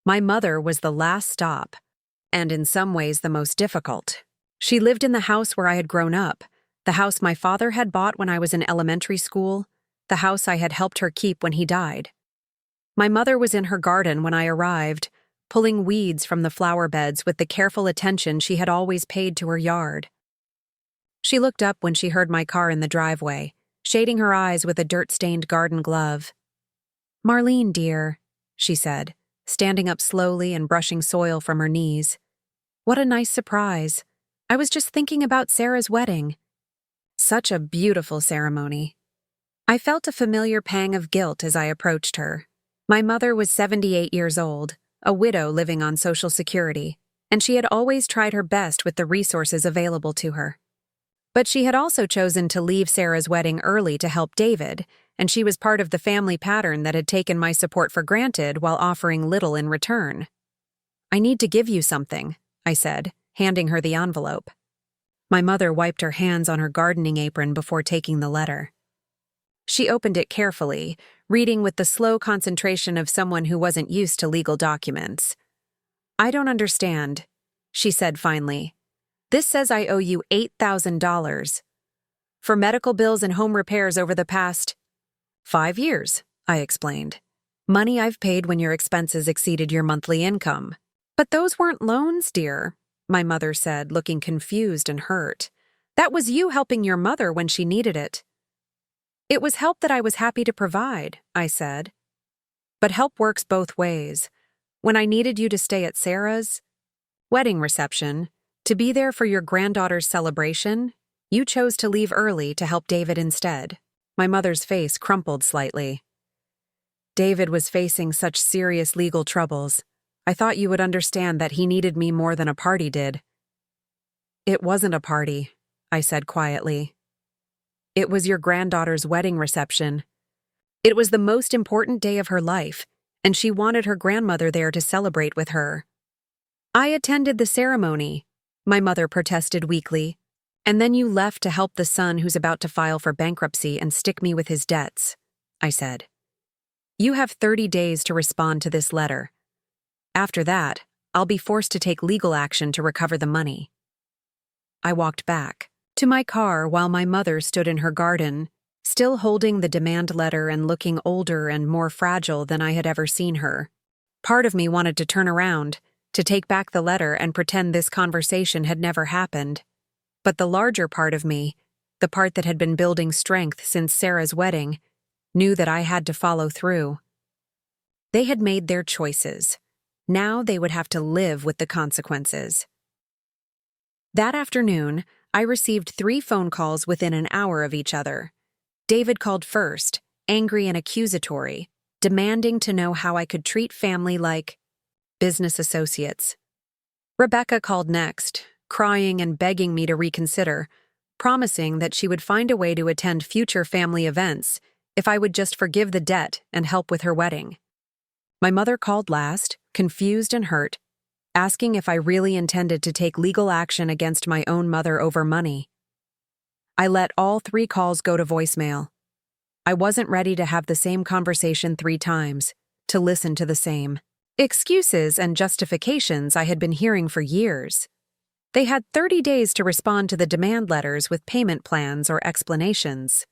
My mother was the last stop, and in some ways the most difficult. She lived in the house where I had grown up, the house my father had bought when I was in elementary school, the house I had helped her keep when he died. My mother was in her garden when I arrived, pulling weeds from the flower beds with the careful attention she had always paid to her yard. She looked up when she heard my car in the driveway, shading her eyes with a dirt-stained garden glove. "Marlene, dear," she said, standing up slowly and brushing soil from her knees. "What a nice surprise. I was just thinking about Sarah's wedding. Such a beautiful ceremony." I felt a familiar pang of guilt as I approached her. My mother was 78 years old, a widow living on Social Security, and she had always tried her best with the resources available to her. But she had also chosen to leave Sarah's wedding early to help David, and she was part of the family pattern that had taken my support for granted while offering little in return. "I need to give you something," I said, handing her the envelope. My mother wiped her hands on her gardening apron before taking the letter. She opened it carefully, reading with the slow concentration of someone who wasn't used to legal documents. "I don't understand," she said finally. "This says I owe you $8,000 for medical bills and home repairs over the past 5 years, I explained. Money I've paid when your expenses exceeded your monthly income. But those weren't loans, dear, my mother said, looking confused and hurt. That was you helping your mother when she needed it. It was help that I was happy to provide, I said. But help works both ways. When I needed you to stay at Sarah's wedding reception, to be there for your granddaughter's celebration, you chose to leave early to help David instead. My mother's face crumpled slightly. David was facing such serious legal troubles. I thought you would understand that he needed me more than a party did. It wasn't a party, I said quietly. It was your granddaughter's wedding reception. It was the most important day of her life, and she wanted her grandmother there to celebrate with her. I attended the ceremony, my mother protested weakly, and then you left to help the son who's about to file for bankruptcy and stick me with his debts, I said. You have 30 days to respond to this letter. After that, I'll be forced to take legal action to recover the money. I walked back to my car while my mother stood in her garden, still holding the demand letter and looking older and more fragile than I had ever seen her. Part of me wanted to turn around, to take back the letter and pretend this conversation had never happened. But the larger part of me, the part that had been building strength since Sarah's wedding, knew that I had to follow through. They had made their choices. Now they would have to live with the consequences. That afternoon, I received 3 phone calls within an hour of each other. David called first, angry and accusatory, demanding to know how I could treat family like business associates. Rebecca called next, crying and begging me to reconsider, promising that she would find a way to attend future family events if I would just forgive the debt and help with her wedding. My mother called last, confused and hurt, asking if I really intended to take legal action against my own mother over money. I let all 3 calls go to voicemail. I wasn't ready to have the same conversation 3 times, to listen to the same excuses and justifications I had been hearing for years. They had 30 days to respond to the demand letters with payment plans or explanations.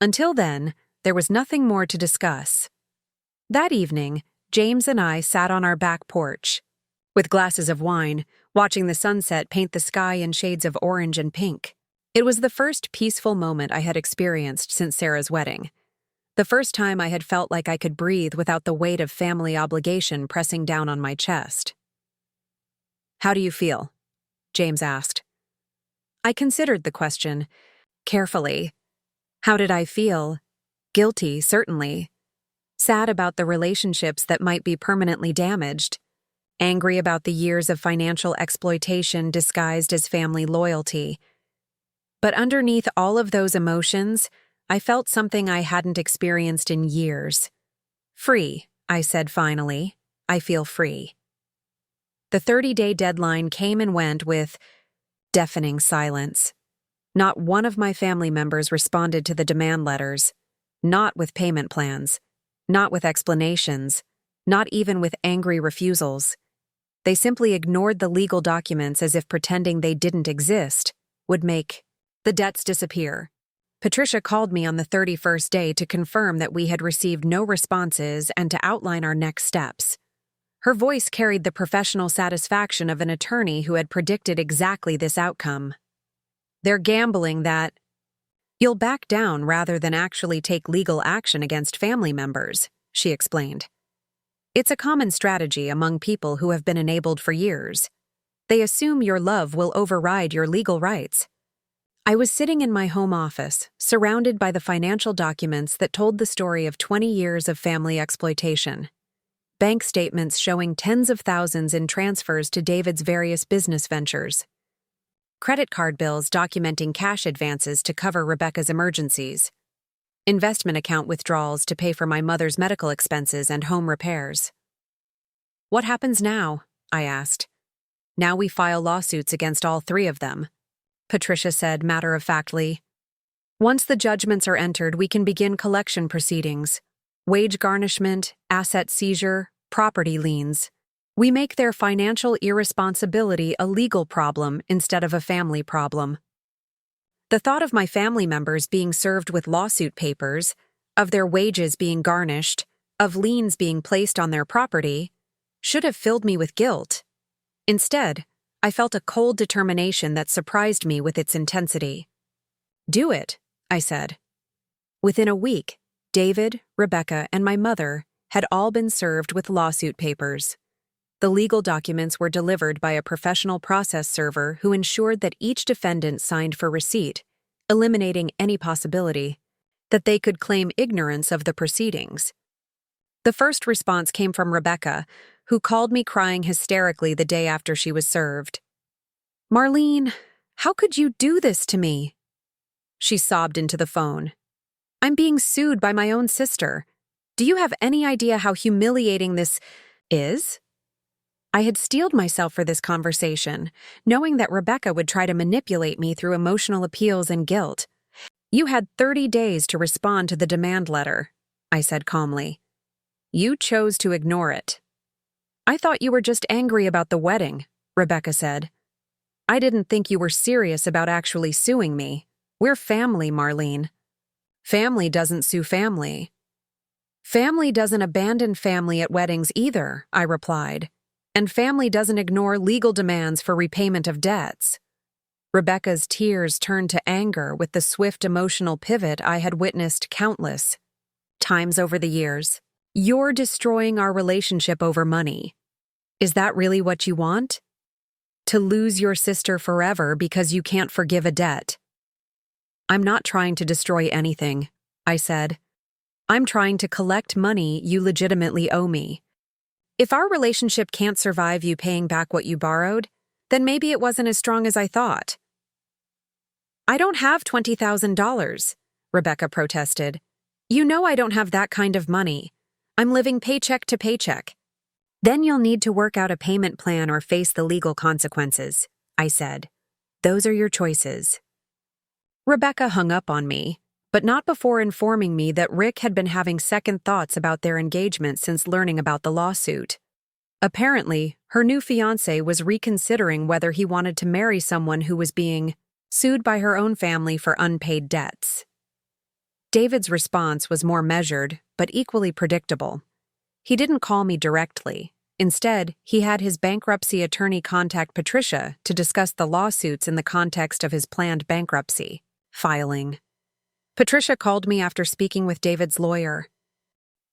Until then, there was nothing more to discuss. That evening, James and I sat on our back porch, with glasses of wine, watching the sunset paint the sky in shades of orange and pink. It was the first peaceful moment I had experienced since Sarah's wedding. The first time I had felt like I could breathe without the weight of family obligation pressing down on my chest. "How do you feel?" James asked. I considered the question carefully. How did I feel? Guilty, certainly. Sad about the relationships that might be permanently damaged. Angry about the years of financial exploitation disguised as family loyalty. But underneath all of those emotions, I felt something I hadn't experienced in years. Free, I said finally. I feel free. The 30-day deadline came and went with deafening silence. Not one of my family members responded to the demand letters, not with payment plans, not with explanations, not even with angry refusals. They simply ignored the legal documents as if pretending they didn't exist would make the debts disappear. Patricia called me on the 31st day to confirm that we had received no responses and to outline our next steps. Her voice carried the professional satisfaction of an attorney who had predicted exactly this outcome. "They're gambling that you'll back down rather than actually take legal action against family members," she explained. "It's a common strategy among people who have been enabled for years. They assume your love will override your legal rights." I was sitting in my home office, surrounded by the financial documents that told the story of 20 years of family exploitation. Bank statements showing tens of thousands in transfers to David's various business ventures. Credit card bills documenting cash advances to cover Rebecca's emergencies. Investment account withdrawals to pay for my mother's medical expenses and home repairs. "What happens now?" I asked. "Now we file lawsuits against all 3 of them," Patricia said matter-of-factly. "Once the judgments are entered, we can begin collection proceedings. Wage garnishment, asset seizure, property liens. We make their financial irresponsibility a legal problem instead of a family problem." The thought of my family members being served with lawsuit papers, of their wages being garnished, of liens being placed on their property should have filled me with guilt. Instead, I felt a cold determination that surprised me with its intensity. "Do it," I said. Within a week, David, Rebecca, and my mother had all been served with lawsuit papers. The legal documents were delivered by a professional process server who ensured that each defendant signed for receipt, eliminating any possibility that they could claim ignorance of the proceedings. The first response came from Rebecca, who called me crying hysterically the day after she was served. "Marlene, how could you do this to me?" She sobbed into the phone. "I'm being sued by my own sister. Do you have any idea how humiliating this is?" I had steeled myself for this conversation, knowing that Rebecca would try to manipulate me through emotional appeals and guilt. "You had 30 days to respond to the demand letter," I said calmly. "You chose to ignore it." "I thought you were just angry about the wedding," Rebecca said. "I didn't think you were serious about actually suing me. We're family, Marlene." "Family doesn't sue family." "Family doesn't abandon family at weddings either," I replied. "And family doesn't ignore legal demands for repayment of debts." Rebecca's tears turned to anger with the swift emotional pivot I had witnessed countless times over the years. "You're destroying our relationship over money. Is that really what you want? To lose your sister forever because you can't forgive a debt?" "I'm not trying to destroy anything," I said. "I'm trying to collect money you legitimately owe me. If our relationship can't survive you paying back what you borrowed, then maybe it wasn't as strong as I thought." "I don't have $20,000, Rebecca protested. "You know I don't have that kind of money. I'm living paycheck to paycheck." "Then you'll need to work out a payment plan or face the legal consequences," I said. "Those are your choices." Rebecca hung up on me, but not before informing me that Rick had been having second thoughts about their engagement since learning about the lawsuit. Apparently, her new fiancé was reconsidering whether he wanted to marry someone who was being sued by her own family for unpaid debts. David's response was more measured, but equally predictable. He didn't call me directly. Instead, he had his bankruptcy attorney contact Patricia to discuss the lawsuits in the context of his planned bankruptcy filing. Patricia called me after speaking with David's lawyer.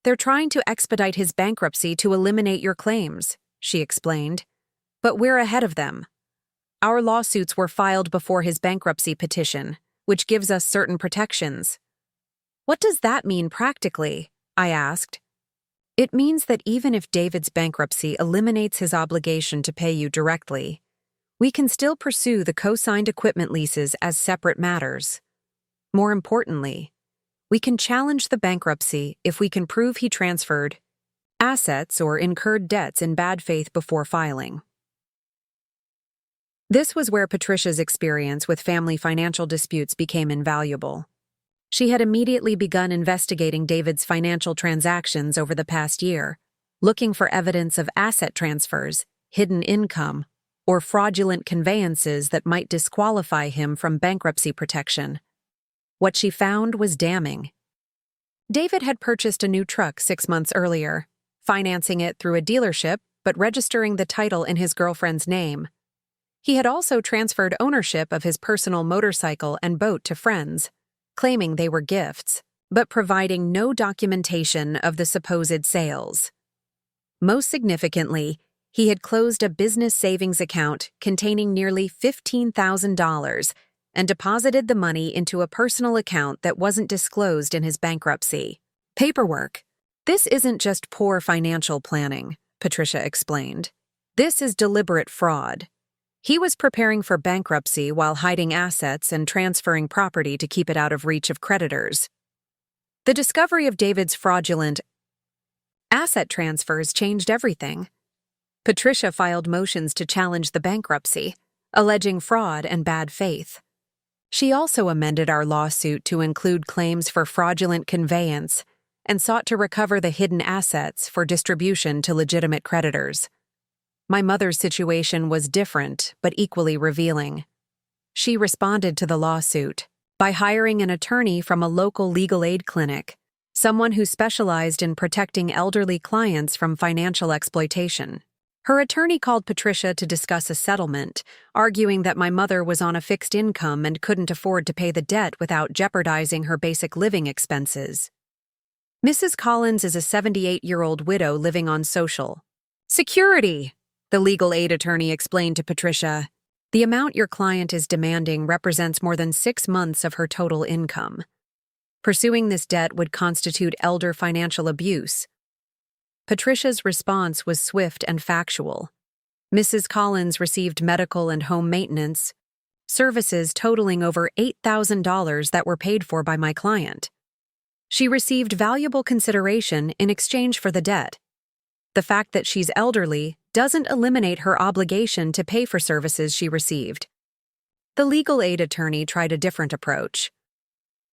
"They're trying to expedite his bankruptcy to eliminate your claims," she explained. "But we're ahead of them. Our lawsuits were filed before his bankruptcy petition, which gives us certain protections." "What does that mean practically?" I asked. "It means that even if David's bankruptcy eliminates his obligation to pay you directly, we can still pursue the co-signed equipment leases as separate matters. More importantly, we can challenge the bankruptcy if we can prove he transferred assets or incurred debts in bad faith before filing." This was where Patricia's experience with family financial disputes became invaluable. She had immediately begun investigating David's financial transactions over the past year, looking for evidence of asset transfers, hidden income, or fraudulent conveyances that might disqualify him from bankruptcy protection. What she found was damning. David had purchased a new truck 6 months earlier, financing it through a dealership but registering the title in his girlfriend's name. He had also transferred ownership of his personal motorcycle and boat to friends, claiming they were gifts, but providing no documentation of the supposed sales. Most significantly, he had closed a business savings account containing nearly $15,000 and deposited the money into a personal account that wasn't disclosed in his bankruptcy paperwork. "This isn't just poor financial planning," Patricia explained. "This is deliberate fraud. He was preparing for bankruptcy while hiding assets and transferring property to keep it out of reach of creditors." The discovery of David's fraudulent asset transfers changed everything. Patricia filed motions to challenge the bankruptcy, alleging fraud and bad faith. She also amended our lawsuit to include claims for fraudulent conveyance and sought to recover the hidden assets for distribution to legitimate creditors. My mother's situation was different but equally revealing. She responded to the lawsuit by hiring an attorney from a local legal aid clinic, someone who specialized in protecting elderly clients from financial exploitation. Her attorney called Patricia to discuss a settlement, arguing that my mother was on a fixed income and couldn't afford to pay the debt without jeopardizing her basic living expenses. Mrs. Collins is a 78-year-old widow living on Social Security, the legal aid attorney explained to Patricia. The amount your client is demanding represents more than 6 months of her total income. Pursuing this debt would constitute elder financial abuse. Patricia's response was swift and factual. Mrs. Collins received medical and home maintenance services totaling over $8,000 that were paid for by my client. She received valuable consideration in exchange for the debt. The fact that she's elderly doesn't eliminate her obligation to pay for services she received. The legal aid attorney tried a different approach.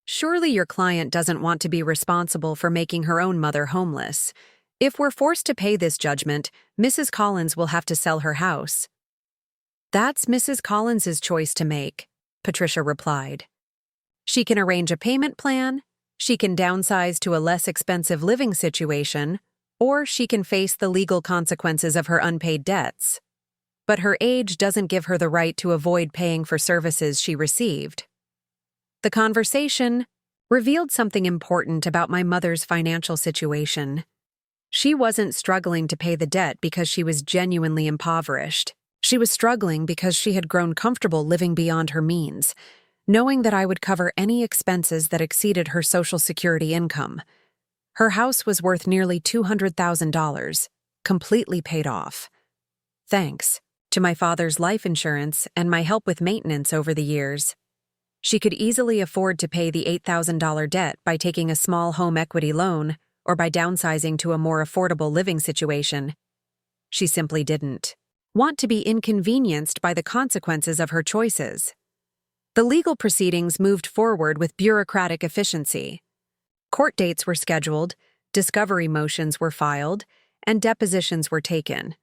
Surely your client doesn't want to be responsible for making her own mother homeless. If we're forced to pay this judgment, Mrs. Collins will have to sell her house. That's Mrs. Collins's choice to make, Patricia replied. She can arrange a payment plan, she can downsize to a less expensive living situation, or she can face the legal consequences of her unpaid debts. But her age doesn't give her the right to avoid paying for services she received. The conversation revealed something important about my mother's financial situation. She wasn't struggling to pay the debt because she was genuinely impoverished. She was struggling because she had grown comfortable living beyond her means, knowing that I would cover any expenses that exceeded her Social Security income. Her house was worth nearly $200,000, completely paid off. Thanks to my father's life insurance and my help with maintenance over the years, she could easily afford to pay the $8,000 debt by taking a small home equity loan or by downsizing to a more affordable living situation. She simply didn't want to be inconvenienced by the consequences of her choices. The legal proceedings moved forward with bureaucratic efficiency. Court dates were scheduled, discovery motions were filed, and depositions were taken.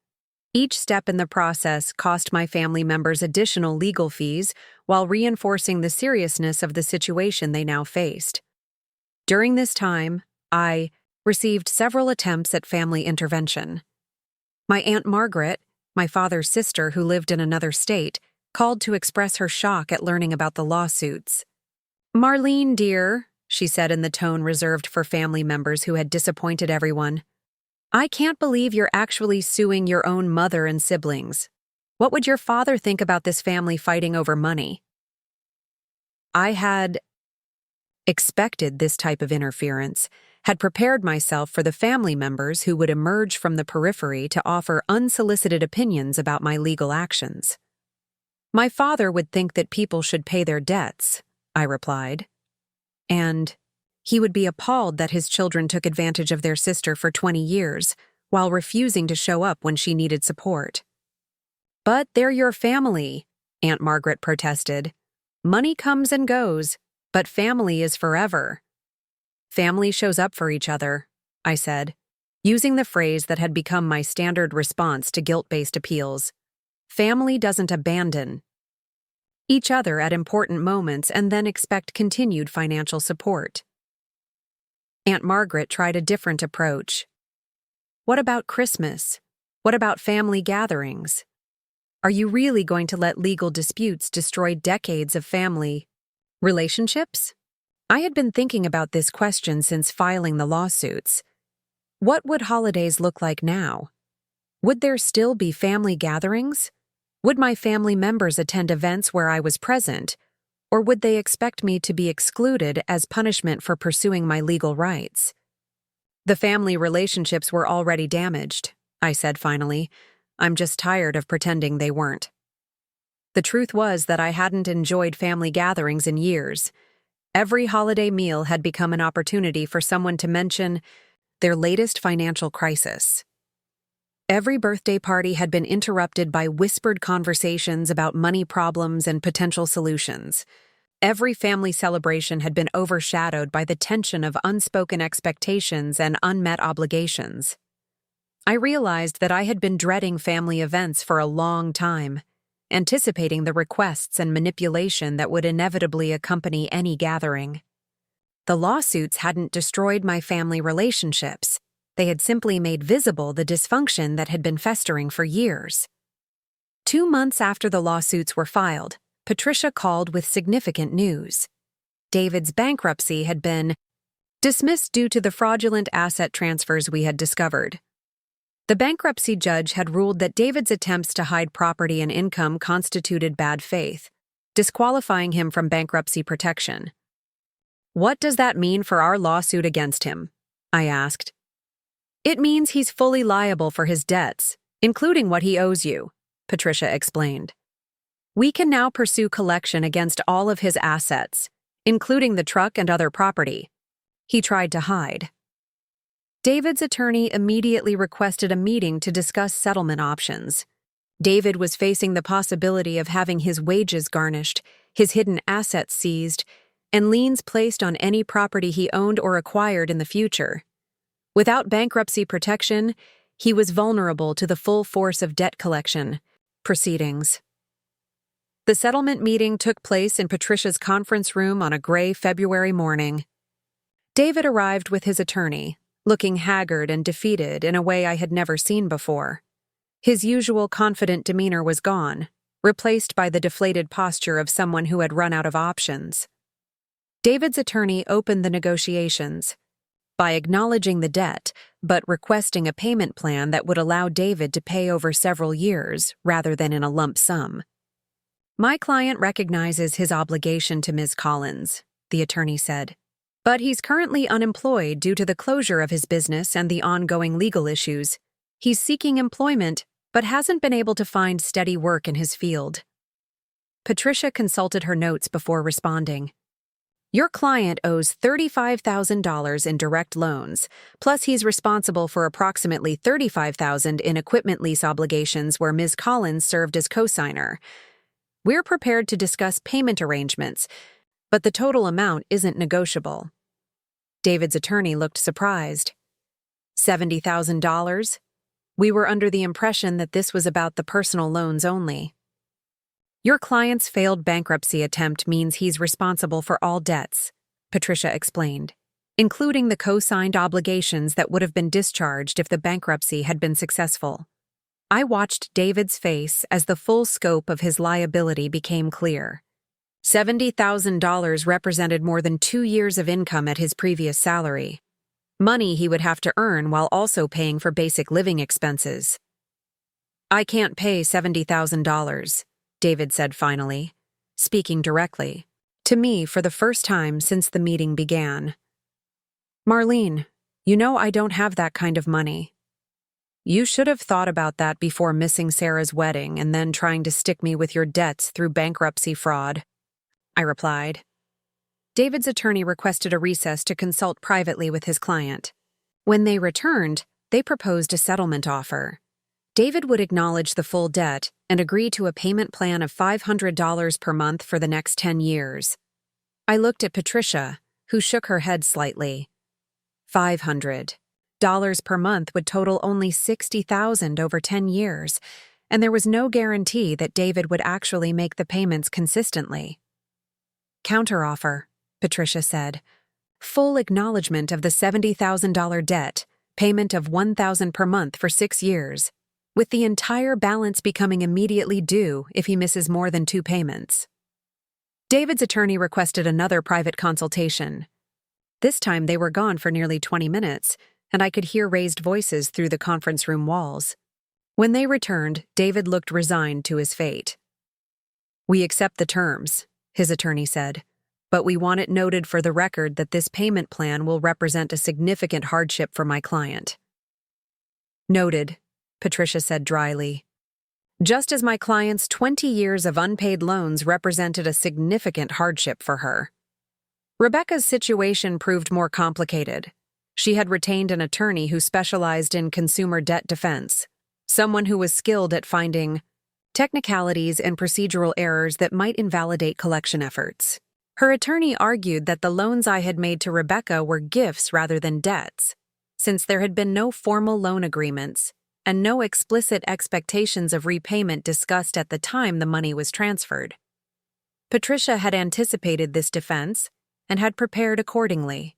Each step in the process cost my family members additional legal fees while reinforcing the seriousness of the situation they now faced. During this time, I received several attempts at family intervention. My Aunt Margaret, my father's sister who lived in another state, called to express her shock at learning about the lawsuits. "Marlene, dear," she said in the tone reserved for family members who had disappointed everyone, "I can't believe you're actually suing your own mother and siblings. What would your father think about this family fighting over money?" I had expected this type of interference, had prepared myself for the family members who would emerge from the periphery to offer unsolicited opinions about my legal actions. "My father would think that people should pay their debts," I replied. "And he would be appalled that his children took advantage of their sister for 20 years, while refusing to show up when she needed support." "But they're your family," Aunt Margaret protested. "Money comes and goes, but family is forever." "Family shows up for each other," I said, using the phrase that had become my standard response to guilt-based appeals. "Family doesn't abandon each other at important moments and then expect continued financial support." Aunt Margaret tried a different approach. "What about Christmas? What about family gatherings? Are you really going to let legal disputes destroy decades of family relationships?" I had been thinking about this question since filing the lawsuits. What would holidays look like now? Would there still be family gatherings? Would my family members attend events where I was present, or would they expect me to be excluded as punishment for pursuing my legal rights? "The family relationships were already damaged," I said finally. "I'm just tired of pretending they weren't." The truth was that I hadn't enjoyed family gatherings in years. Every holiday meal had become an opportunity for someone to mention their latest financial crisis. Every birthday party had been interrupted by whispered conversations about money problems and potential solutions. Every family celebration had been overshadowed by the tension of unspoken expectations and unmet obligations. I realized that I had been dreading family events for a long time, anticipating the requests and manipulation that would inevitably accompany any gathering. The lawsuits hadn't destroyed my family relationships. They had simply made visible the dysfunction that had been festering for years. 2 months after the lawsuits were filed, Patricia called with significant news. David's bankruptcy had been dismissed due to the fraudulent asset transfers we had discovered. The bankruptcy judge had ruled that David's attempts to hide property and income constituted bad faith, disqualifying him from bankruptcy protection. "What does that mean for our lawsuit against him?" I asked. "It means he's fully liable for his debts, including what he owes you," Patricia explained. "We can now pursue collection against all of his assets, including the truck and other property he tried to hide." David's attorney immediately requested a meeting to discuss settlement options. David was facing the possibility of having his wages garnished, his hidden assets seized, and liens placed on any property he owned or acquired in the future. Without bankruptcy protection, he was vulnerable to the full force of debt collection proceedings. The settlement meeting took place in Patricia's conference room on a gray February morning. David arrived with his attorney, looking haggard and defeated in a way I had never seen before. His usual confident demeanor was gone, replaced by the deflated posture of someone who had run out of options. David's attorney opened the negotiations by acknowledging the debt, but requesting a payment plan that would allow David to pay over several years rather than in a lump sum. "My client recognizes his obligation to Ms. Collins," the attorney said, "but he's currently unemployed due to the closure of his business and the ongoing legal issues. He's seeking employment, but hasn't been able to find steady work in his field." Patricia consulted her notes before responding. "Your client owes $35,000 in direct loans, plus he's responsible for approximately $35,000 in equipment lease obligations where Ms. Collins served as co-signer. We're prepared to discuss payment arrangements, but the total amount isn't negotiable." David's attorney looked surprised. $70,000? We were under the impression that this was about the personal loans only. "Your client's failed bankruptcy attempt means he's responsible for all debts," Patricia explained, including the co-signed obligations that would have been discharged if the bankruptcy had been successful. I watched David's face as the full scope of his liability became clear. $70,000 represented more than 2 years of income at his previous salary. Money he would have to earn while also paying for basic living expenses. "I can't pay $70,000, David said finally, speaking directly to me for the first time since the meeting began. "Marlene, you know I don't have that kind of money." "You should have thought about that before missing Sarah's wedding and then trying to stick me with your debts through bankruptcy fraud," I replied. David's attorney requested a recess to consult privately with his client. When they returned, they proposed a settlement offer. David would acknowledge the full debt and agree to a payment plan of $500 per month for the next 10 years. I looked at Patricia, who shook her head slightly. $500 per month would total only $60,000 over 10 years, and there was no guarantee that David would actually make the payments consistently. "Counteroffer," Patricia said. "Full acknowledgement of the $70,000 debt, payment of $1,000 per month for 6 years, with the entire balance becoming immediately due if he misses more than 2 payments." David's attorney requested another private consultation. This time they were gone for nearly 20 minutes, and I could hear raised voices through the conference room walls. When they returned, David looked resigned to his fate. "We accept the terms," his attorney said, "but we want it noted for the record that this payment plan will represent a significant hardship for my client." "Noted," Patricia said dryly. "Just as my client's 20 years of unpaid loans represented a significant hardship for her." Rebecca's situation proved more complicated. She had retained an attorney who specialized in consumer debt defense, someone who was skilled at finding technicalities and procedural errors that might invalidate collection efforts. Her attorney argued that the loans I had made to Rebecca were gifts rather than debts, since there had been no formal loan agreements and no explicit expectations of repayment discussed at the time the money was transferred. Patricia had anticipated this defense and had prepared accordingly.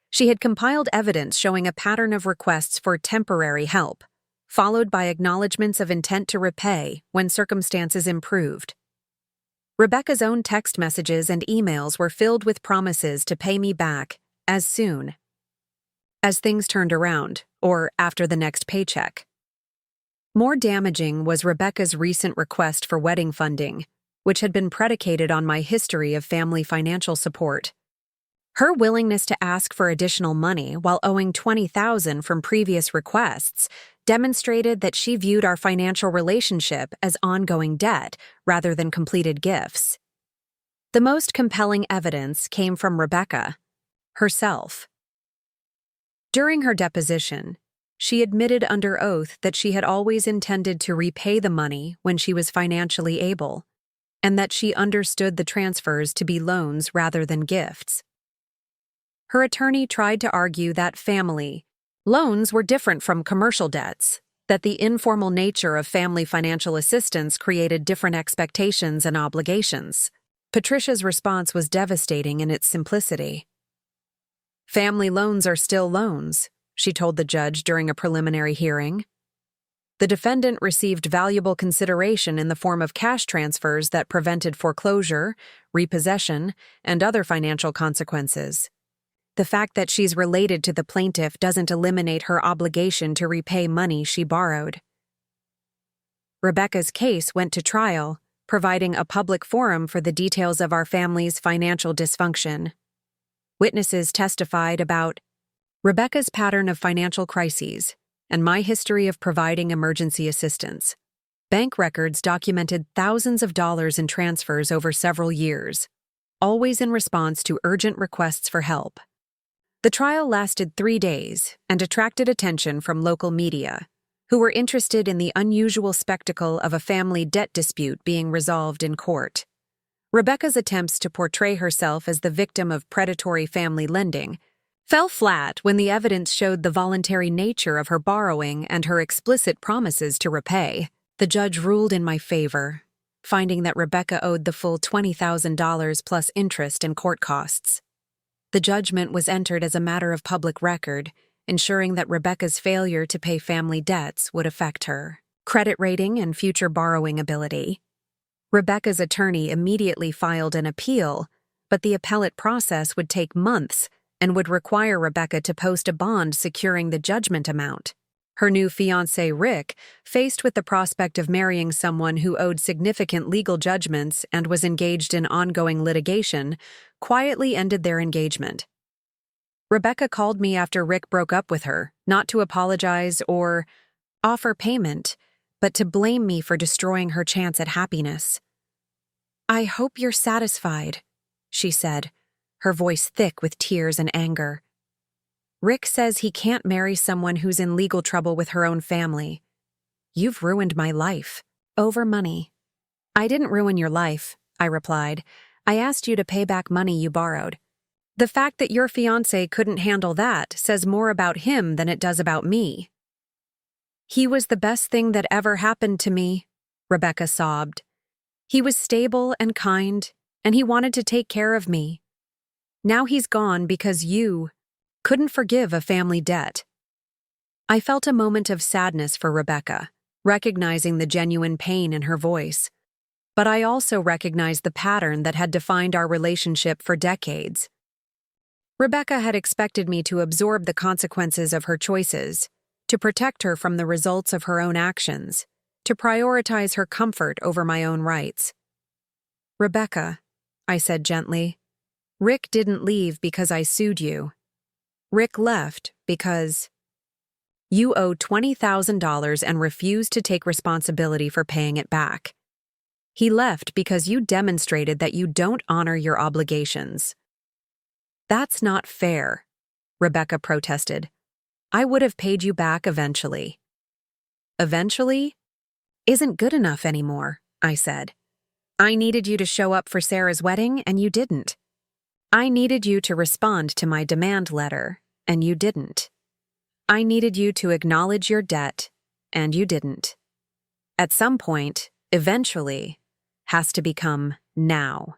She had compiled evidence showing a pattern of requests for temporary help, followed by acknowledgments of intent to repay when circumstances improved. Rebecca's own text messages and emails were filled with promises to pay me back as soon as things turned around, or after the next paycheck. More damaging was Rebecca's recent request for wedding funding, which had been predicated on my history of family financial support. Her willingness to ask for additional money while owing $20,000 from previous requests demonstrated that she viewed our financial relationship as ongoing debt rather than completed gifts. The most compelling evidence came from Rebecca herself. During her deposition, she admitted under oath that she had always intended to repay the money when she was financially able, and that she understood the transfers to be loans rather than gifts. Her attorney tried to argue that family loans were different from commercial debts, that the informal nature of family financial assistance created different expectations and obligations. Patricia's response was devastating in its simplicity. "Family loans are still loans," she told the judge during a preliminary hearing. The defendant received valuable consideration in the form of cash transfers that prevented foreclosure, repossession, and other financial consequences. The fact that she's related to the plaintiff doesn't eliminate her obligation to repay money she borrowed. Rebecca's case went to trial, providing a public forum for the details of our family's financial dysfunction. Witnesses testified about Rebecca's pattern of financial crises and my history of providing emergency assistance. Bank records documented thousands of dollars in transfers over several years, always in response to urgent requests for help. The trial lasted 3 days and attracted attention from local media, who were interested in the unusual spectacle of a family debt dispute being resolved in court. Rebecca's attempts to portray herself as the victim of predatory family lending fell flat when the evidence showed the voluntary nature of her borrowing and her explicit promises to repay. The judge ruled in my favor, finding that Rebecca owed the full $20,000 plus interest and court costs. The judgment was entered as a matter of public record, ensuring that Rebecca's failure to pay family debts would affect her credit rating and future borrowing ability. Rebecca's attorney immediately filed an appeal, but the appellate process would take months and would require Rebecca to post a bond securing the judgment amount. Her new fiancé, Rick, faced with the prospect of marrying someone who owed significant legal judgments and was engaged in ongoing litigation, quietly ended their engagement. Rebecca called me after Rick broke up with her, not to apologize or offer payment, but to blame me for destroying her chance at happiness. "I hope you're satisfied," she said, her voice thick with tears and anger. "Rick says he can't marry someone who's in legal trouble with her own family. You've ruined my life. Over money." "I didn't ruin your life," I replied. "I asked you to pay back money you borrowed. The fact that your fiancé couldn't handle that says more about him than it does about me." "He was the best thing that ever happened to me," Rebecca sobbed. "He was stable and kind, and he wanted to take care of me. Now he's gone because you couldn't forgive a family debt." I felt a moment of sadness for Rebecca, recognizing the genuine pain in her voice. But I also recognized the pattern that had defined our relationship for decades. Rebecca had expected me to absorb the consequences of her choices, to protect her from the results of her own actions, to prioritize her comfort over my own rights. "Rebecca," I said gently, "Rick didn't leave because I sued you. Rick left because you owe $20,000 and refused to take responsibility for paying it back. He left because you demonstrated that you don't honor your obligations." "That's not fair," Rebecca protested. "I would have paid you back eventually." "Eventually isn't good enough anymore," I said. "I needed you to show up for Sarah's wedding, and you didn't. I needed you to respond to my demand letter, and you didn't. I needed you to acknowledge your debt, and you didn't. At some point, eventually, has to become now."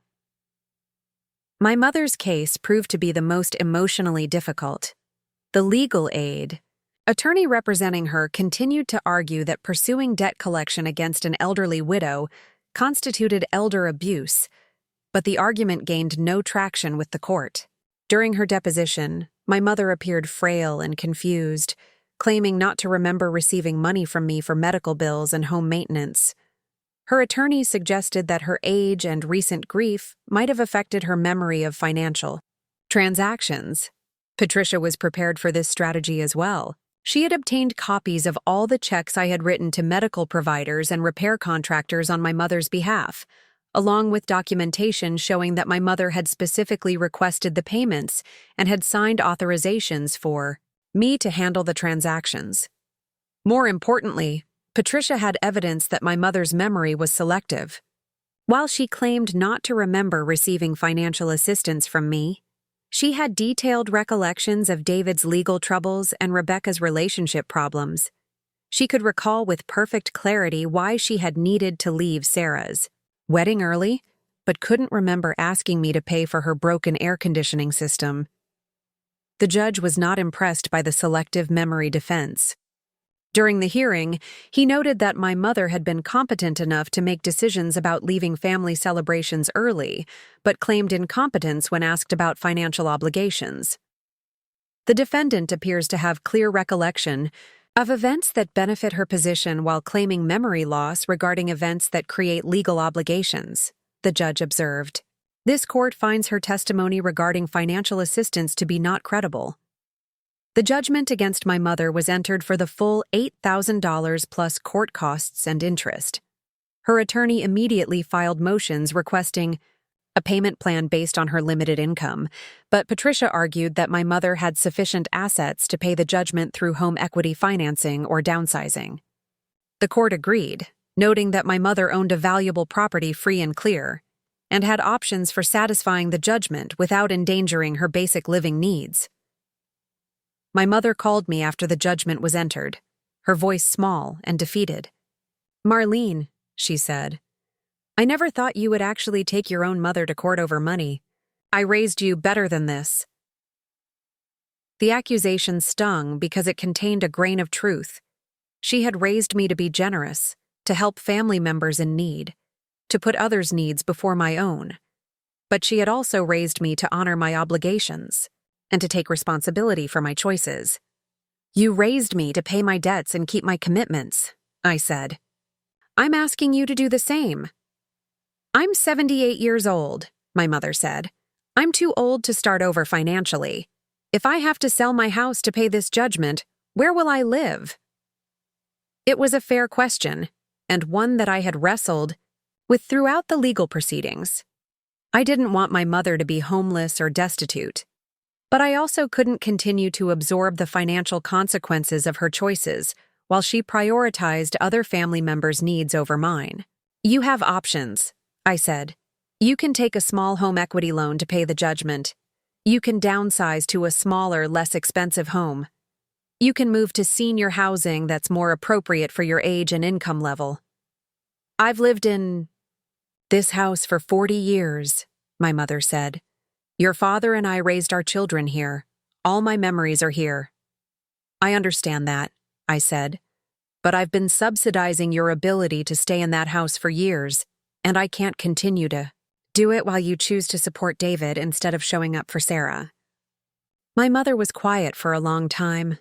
My mother's case proved to be the most emotionally difficult. The legal aid. Attorney representing her continued to argue that pursuing debt collection against an elderly widow constituted elder abuse, but the argument gained no traction with the court. During her deposition, my mother appeared frail and confused, claiming not to remember receiving money from me for medical bills and home maintenance. Her attorney suggested that her age and recent grief might have affected her memory of financial transactions. Patricia was prepared for this strategy as well. She had obtained copies of all the checks I had written to medical providers and repair contractors on my mother's behalf, along with documentation showing that my mother had specifically requested the payments and had signed authorizations for me to handle the transactions. More importantly, Patricia had evidence that my mother's memory was selective. While she claimed not to remember receiving financial assistance from me, she had detailed recollections of David's legal troubles and Rebecca's relationship problems. She could recall with perfect clarity why she had needed to leave Sarah's wedding early, but couldn't remember asking me to pay for her broken air conditioning system. The judge was not impressed by the selective memory defense. During the hearing, he noted that my mother had been competent enough to make decisions about leaving family celebrations early, but claimed incompetence when asked about financial obligations. The defendant appears to have clear recollection of events that benefit her position while claiming memory loss regarding events that create legal obligations, the judge observed. This court finds her testimony regarding financial assistance to be not credible. The judgment against my mother was entered for the full $8,000 plus court costs and interest. Her attorney immediately filed motions requesting a payment plan based on her limited income, but Patricia argued that my mother had sufficient assets to pay the judgment through home equity financing or downsizing. The court agreed, noting that my mother owned a valuable property free and clear, and had options for satisfying the judgment without endangering her basic living needs. My mother called me after the judgment was entered, her voice small and defeated. "Marlene," she said, "I never thought you would actually take your own mother to court over money. I raised you better than this." The accusation stung because it contained a grain of truth. She had raised me to be generous, to help family members in need, to put others' needs before my own. But she had also raised me to honor my obligations and to take responsibility for my choices. "You raised me to pay my debts and keep my commitments," I said. "I'm asking you to do the same." "I'm 78 years old," my mother said. "I'm too old to start over financially. If I have to sell my house to pay this judgment, where will I live?" It was a fair question, and one that I had wrestled with throughout the legal proceedings. I didn't want my mother to be homeless or destitute, but I also couldn't continue to absorb the financial consequences of her choices while she prioritized other family members' needs over mine. "You have options," I said. "You can take a small home equity loan to pay the judgment. You can downsize to a smaller, less expensive home. You can move to senior housing that's more appropriate for your age and income level. I've lived in this house for 40 years, my mother said. Your father and I raised our children here. All my memories are here." "I understand that," I said, "but I've been subsidizing your ability to stay in that house for years, and I can't continue to do it while you choose to support David instead of showing up for Sarah." My mother was quiet for a long time.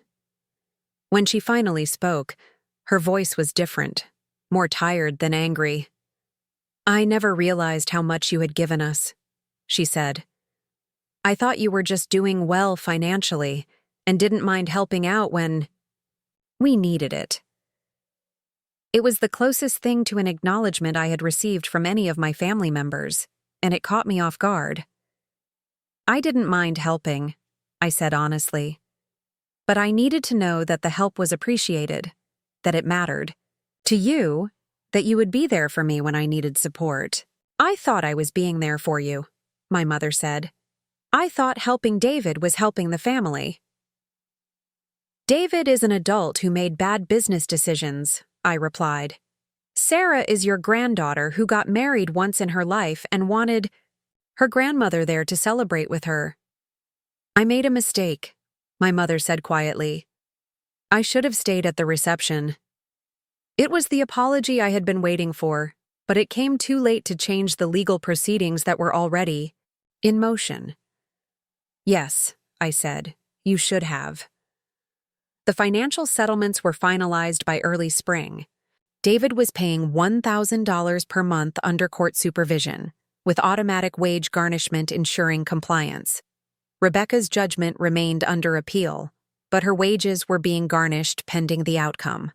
When she finally spoke, her voice was different, more tired than angry. "I never realized how much you had given us," she said. "I thought you were just doing well financially and didn't mind helping out when we needed it." It was the closest thing to an acknowledgement I had received from any of my family members, and it caught me off guard. "I didn't mind helping," I said honestly, "but I needed to know that the help was appreciated, that it mattered. To you, that you would be there for me when I needed support." "I thought I was being there for you," my mother said. "I thought helping David was helping the family." "David is an adult who made bad business decisions," I replied. "Sarah is your granddaughter who got married once in her life and wanted her grandmother there to celebrate with her. "I made a mistake," my mother said quietly. "I should have stayed at the reception." It was the apology I had been waiting for, but it came too late to change the legal proceedings that were already in motion. "Yes," I said, "you should have." The financial settlements were finalized by early spring. David was paying $1,000 per month under court supervision, with automatic wage garnishment ensuring compliance. Rebecca's judgment remained under appeal, but her wages were being garnished pending the outcome.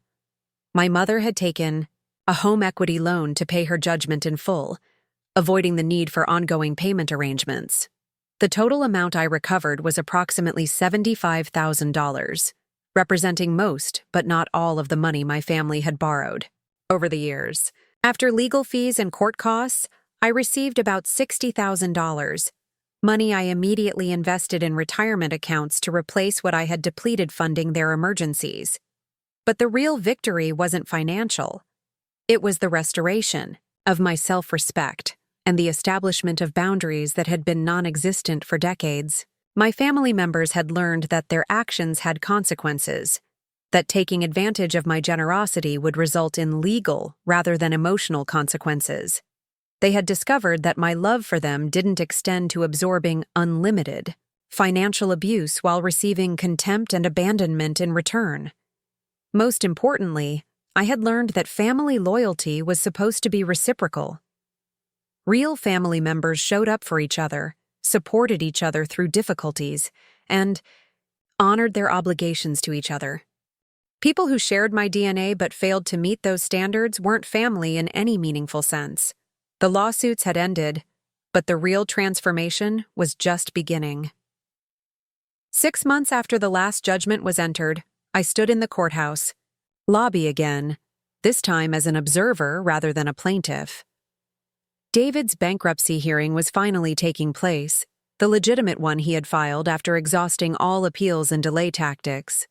My mother had taken a home equity loan to pay her judgment in full, avoiding the need for ongoing payment arrangements. The total amount I recovered was approximately $75,000, representing most but not all of the money my family had borrowed over the years. After legal fees and court costs, I received about $60,000, money I immediately invested in retirement accounts to replace what I had depleted funding their emergencies. But the real victory wasn't financial. It was the restoration of my self-respect and the establishment of boundaries that had been non-existent for decades. My family members had learned that their actions had consequences, that taking advantage of my generosity would result in legal rather than emotional consequences. They had discovered that my love for them didn't extend to absorbing unlimited financial abuse while receiving contempt and abandonment in return. Most importantly, I had learned that family loyalty was supposed to be reciprocal. Real family members showed up for each other, supported each other through difficulties, and honored their obligations to each other. People who shared my DNA but failed to meet those standards weren't family in any meaningful sense. The lawsuits had ended, but the real transformation was just beginning. 6 months after the last judgment was entered, I stood in the courthouse lobby again, this time as an observer rather than a plaintiff. David's bankruptcy hearing was finally taking place, the legitimate one he had filed after exhausting all appeals and delay tactics.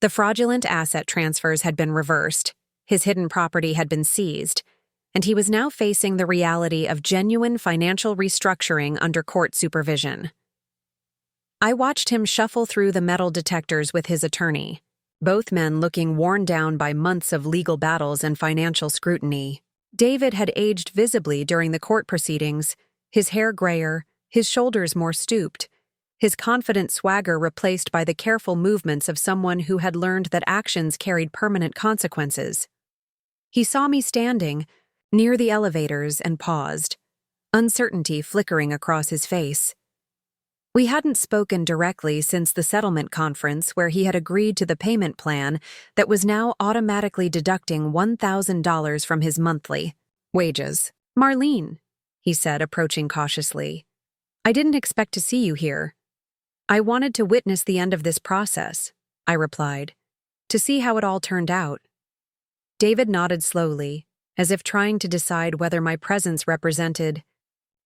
The fraudulent asset transfers had been reversed, his hidden property had been seized, and he was now facing the reality of genuine financial restructuring under court supervision. I watched him shuffle through the metal detectors with his attorney, both men looking worn down by months of legal battles and financial scrutiny. David had aged visibly during the court proceedings, his hair grayer, his shoulders more stooped, his confident swagger replaced by the careful movements of someone who had learned that actions carried permanent consequences. He saw me standing near the elevators and paused, uncertainty flickering across his face. We hadn't spoken directly since the settlement conference where he had agreed to the payment plan that was now automatically deducting $1,000 from his monthly wages. "Marlene," he said, approaching cautiously, "I didn't expect to see you here." "I wanted to witness the end of this process," I replied, "to see how it all turned out." David nodded slowly, as if trying to decide whether my presence represented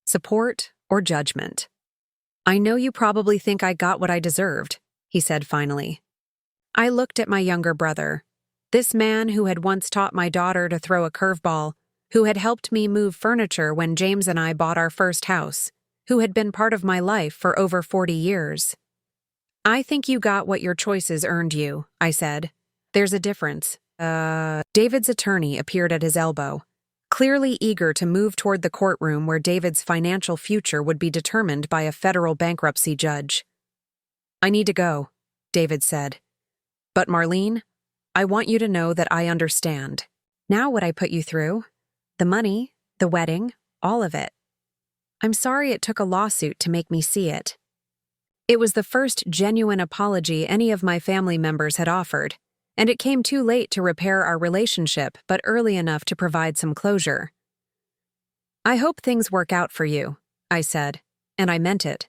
support or judgment. "I know you probably think I got what I deserved," he said finally. I looked at my younger brother, this man who had once taught my daughter to throw a curveball, who had helped me move furniture when James and I bought our first house, who had been part of my life for over 40 years. "I think you got what your choices earned you," I said. "There's a difference." David's attorney appeared at his elbow, clearly eager to move toward the courtroom where David's financial future would be determined by a federal bankruptcy judge. "I need to go," David said. "But Marlene, I want you to know that I understand." "Now what I put you through? The money, the wedding, all of it. I'm sorry it took a lawsuit to make me see it." It was the first genuine apology any of my family members had offered, and it came too late to repair our relationship but early enough to provide some closure. "I hope things work out for you," I said, and I meant it.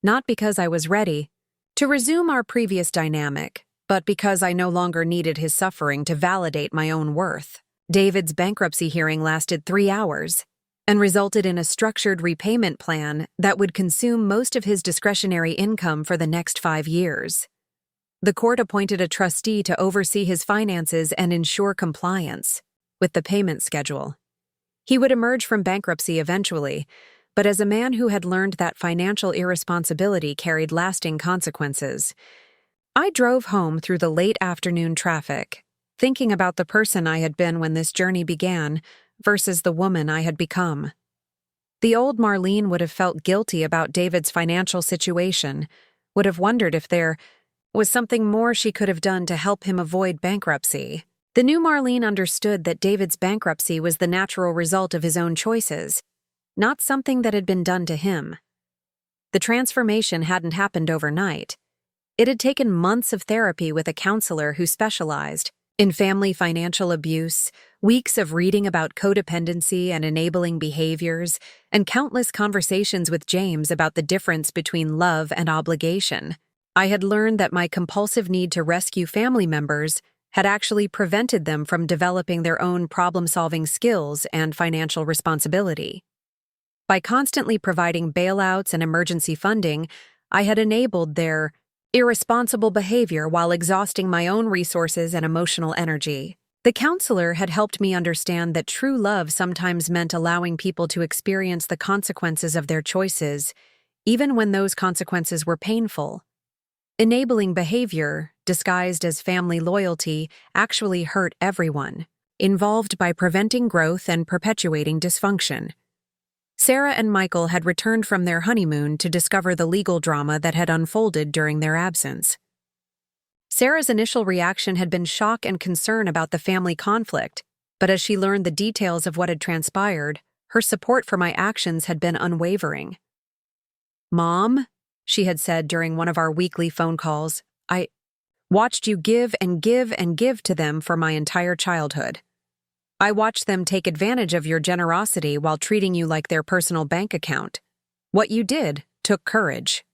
Not because I was ready to resume our previous dynamic, but because I no longer needed his suffering to validate my own worth. David's bankruptcy hearing lasted 3 hours and resulted in a structured repayment plan that would consume most of his discretionary income for the next 5 years. The court appointed a trustee to oversee his finances and ensure compliance with the payment schedule. He would emerge from bankruptcy eventually, but as a man who had learned that financial irresponsibility carried lasting consequences. I drove home through the late afternoon traffic, thinking about the person I had been when this journey began versus the woman I had become. The old Marlene would have felt guilty about David's financial situation, would have wondered if there was something more she could have done to help him avoid bankruptcy. The new Marlene understood that David's bankruptcy was the natural result of his own choices, not something that had been done to him. The transformation hadn't happened overnight. It had taken months of therapy with a counselor who specialized in family financial abuse, weeks of reading about codependency and enabling behaviors, and countless conversations with James about the difference between love and obligation. I had learned that my compulsive need to rescue family members had actually prevented them from developing their own problem-solving skills and financial responsibility. By constantly providing bailouts and emergency funding, I had enabled their irresponsible behavior while exhausting my own resources and emotional energy. The counselor had helped me understand that true love sometimes meant allowing people to experience the consequences of their choices, even when those consequences were painful. Enabling behavior, disguised as family loyalty, actually hurt everyone, involved by preventing growth and perpetuating dysfunction. Sarah and Michael had returned from their honeymoon to discover the legal drama that had unfolded during their absence. Sarah's initial reaction had been shock and concern about the family conflict, but as she learned the details of what had transpired, her support for my actions had been unwavering. "Mom," she had said during one of our weekly phone calls, "I watched you give and give and give to them for my entire childhood. I watched them take advantage of your generosity while treating you like their personal bank account. What you did took courage."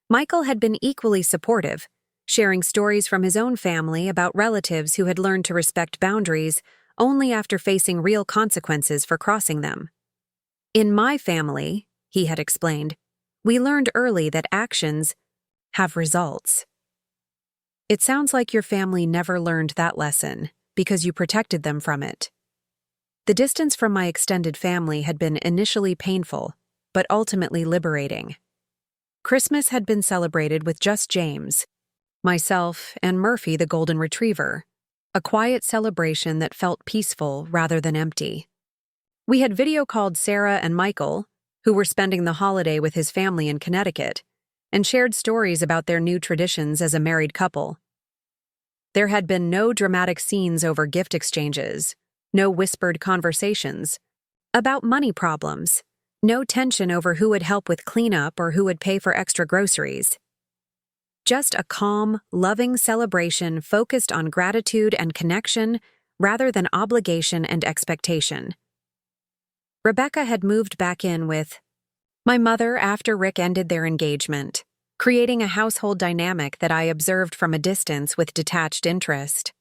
Michael had been equally supportive, sharing stories from his own family about relatives who had learned to respect boundaries only after facing real consequences for crossing them. "In my family," he had explained, "we learned early that actions have results." "It sounds like your family never learned that lesson, because you protected them from it." The distance from my extended family had been initially painful, but ultimately liberating. Christmas had been celebrated with just James, myself, and Murphy the golden retriever, a quiet celebration that felt peaceful rather than empty. We had video called Sarah and Michael, who were spending the holiday with his family in Connecticut, and shared stories about their new traditions as a married couple. There had been no dramatic scenes over gift exchanges, no whispered conversations about money problems, no tension over who would help with cleanup or who would pay for extra groceries. Just a calm, loving celebration focused on gratitude and connection rather than obligation and expectation. Rebecca had moved back in with my mother after Rick ended their engagement, creating a household dynamic that I observed from a distance with detached interest.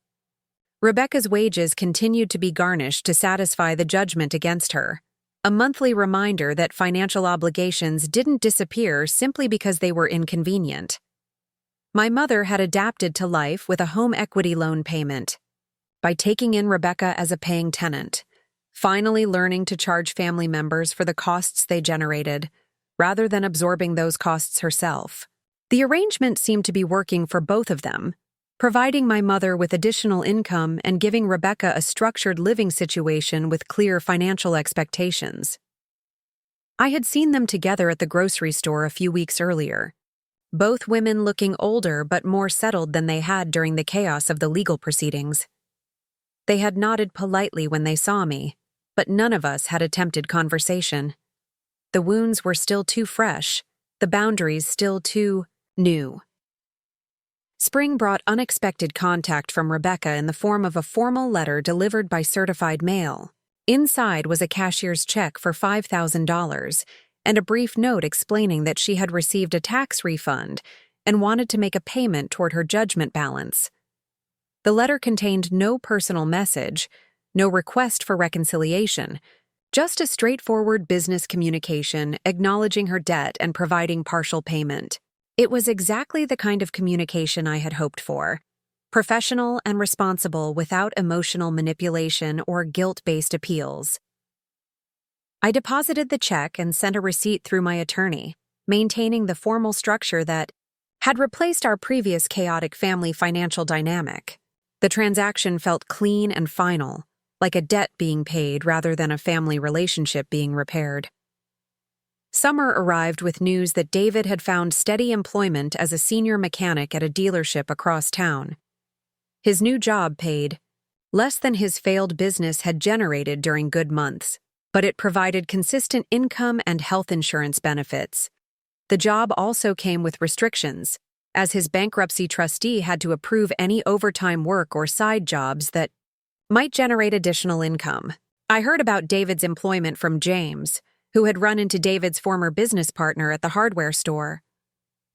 Rebecca's wages continued to be garnished to satisfy the judgment against her, a monthly reminder that financial obligations didn't disappear simply because they were inconvenient. My mother had adapted to life with a home equity loan payment, by taking in Rebecca as a paying tenant, finally learning to charge family members for the costs they generated, rather than absorbing those costs herself. The arrangement seemed to be working for both of them, providing my mother with additional income and giving Rebecca a structured living situation with clear financial expectations. I had seen them together at the grocery store a few weeks earlier, both women looking older but more settled than they had during the chaos of the legal proceedings. They had nodded politely when they saw me, but none of us had attempted conversation. The wounds were still too fresh, the boundaries still too new. Spring brought unexpected contact from Rebecca in the form of a formal letter delivered by certified mail. Inside was a cashier's check for $5,000 and a brief note explaining that she had received a tax refund and wanted to make a payment toward her judgment balance. The letter contained no personal message, no request for reconciliation, just a straightforward business communication acknowledging her debt and providing partial payment. It was exactly the kind of communication I had hoped for, professional and responsible without emotional manipulation or guilt-based appeals. I deposited the check and sent a receipt through my attorney, maintaining the formal structure that had replaced our previous chaotic family financial dynamic. The transaction felt clean and final, like a debt being paid rather than a family relationship being repaired. Summer arrived with news that David had found steady employment as a senior mechanic at a dealership across town. His new job paid less than his failed business had generated during good months, but it provided consistent income and health insurance benefits. The job also came with restrictions, as his bankruptcy trustee had to approve any overtime work or side jobs that might generate additional income. I heard about David's employment from James, who had run into David's former business partner at the hardware store.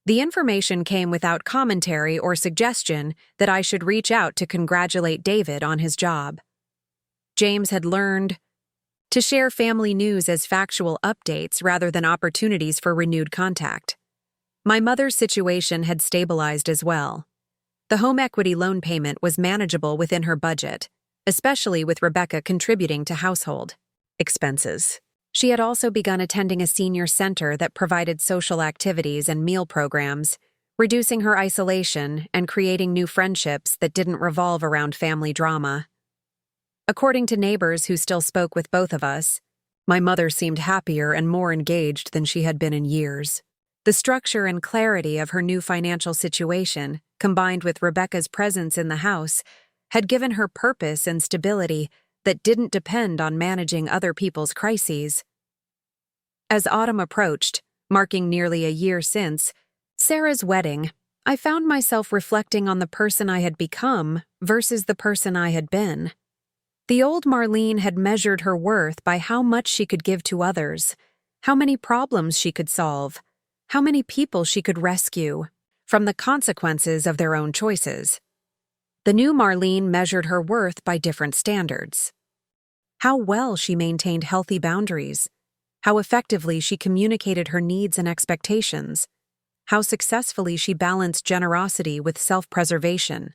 The information came without commentary or suggestion that I should reach out to congratulate David on his job. James had learned to share family news as factual updates rather than opportunities for renewed contact. My mother's situation had stabilized as well. The home equity loan payment was manageable within her budget, especially with Rebecca contributing to household expenses. She had also begun attending a senior center that provided social activities and meal programs, reducing her isolation and creating new friendships that didn't revolve around family drama. According to neighbors who still spoke with both of us, my mother seemed happier and more engaged than she had been in years. The structure and clarity of her new financial situation, combined with Rebecca's presence in the house, had given her purpose and stability that didn't depend on managing other people's crises. As autumn approached, marking nearly a year since Sarah's wedding, I found myself reflecting on the person I had become versus the person I had been. The old Marlene had measured her worth by how much she could give to others, how many problems she could solve, how many people she could rescue from the consequences of their own choices. The new Marlene measured her worth by different standards. How well she maintained healthy boundaries, how effectively she communicated her needs and expectations, how successfully she balanced generosity with self-preservation.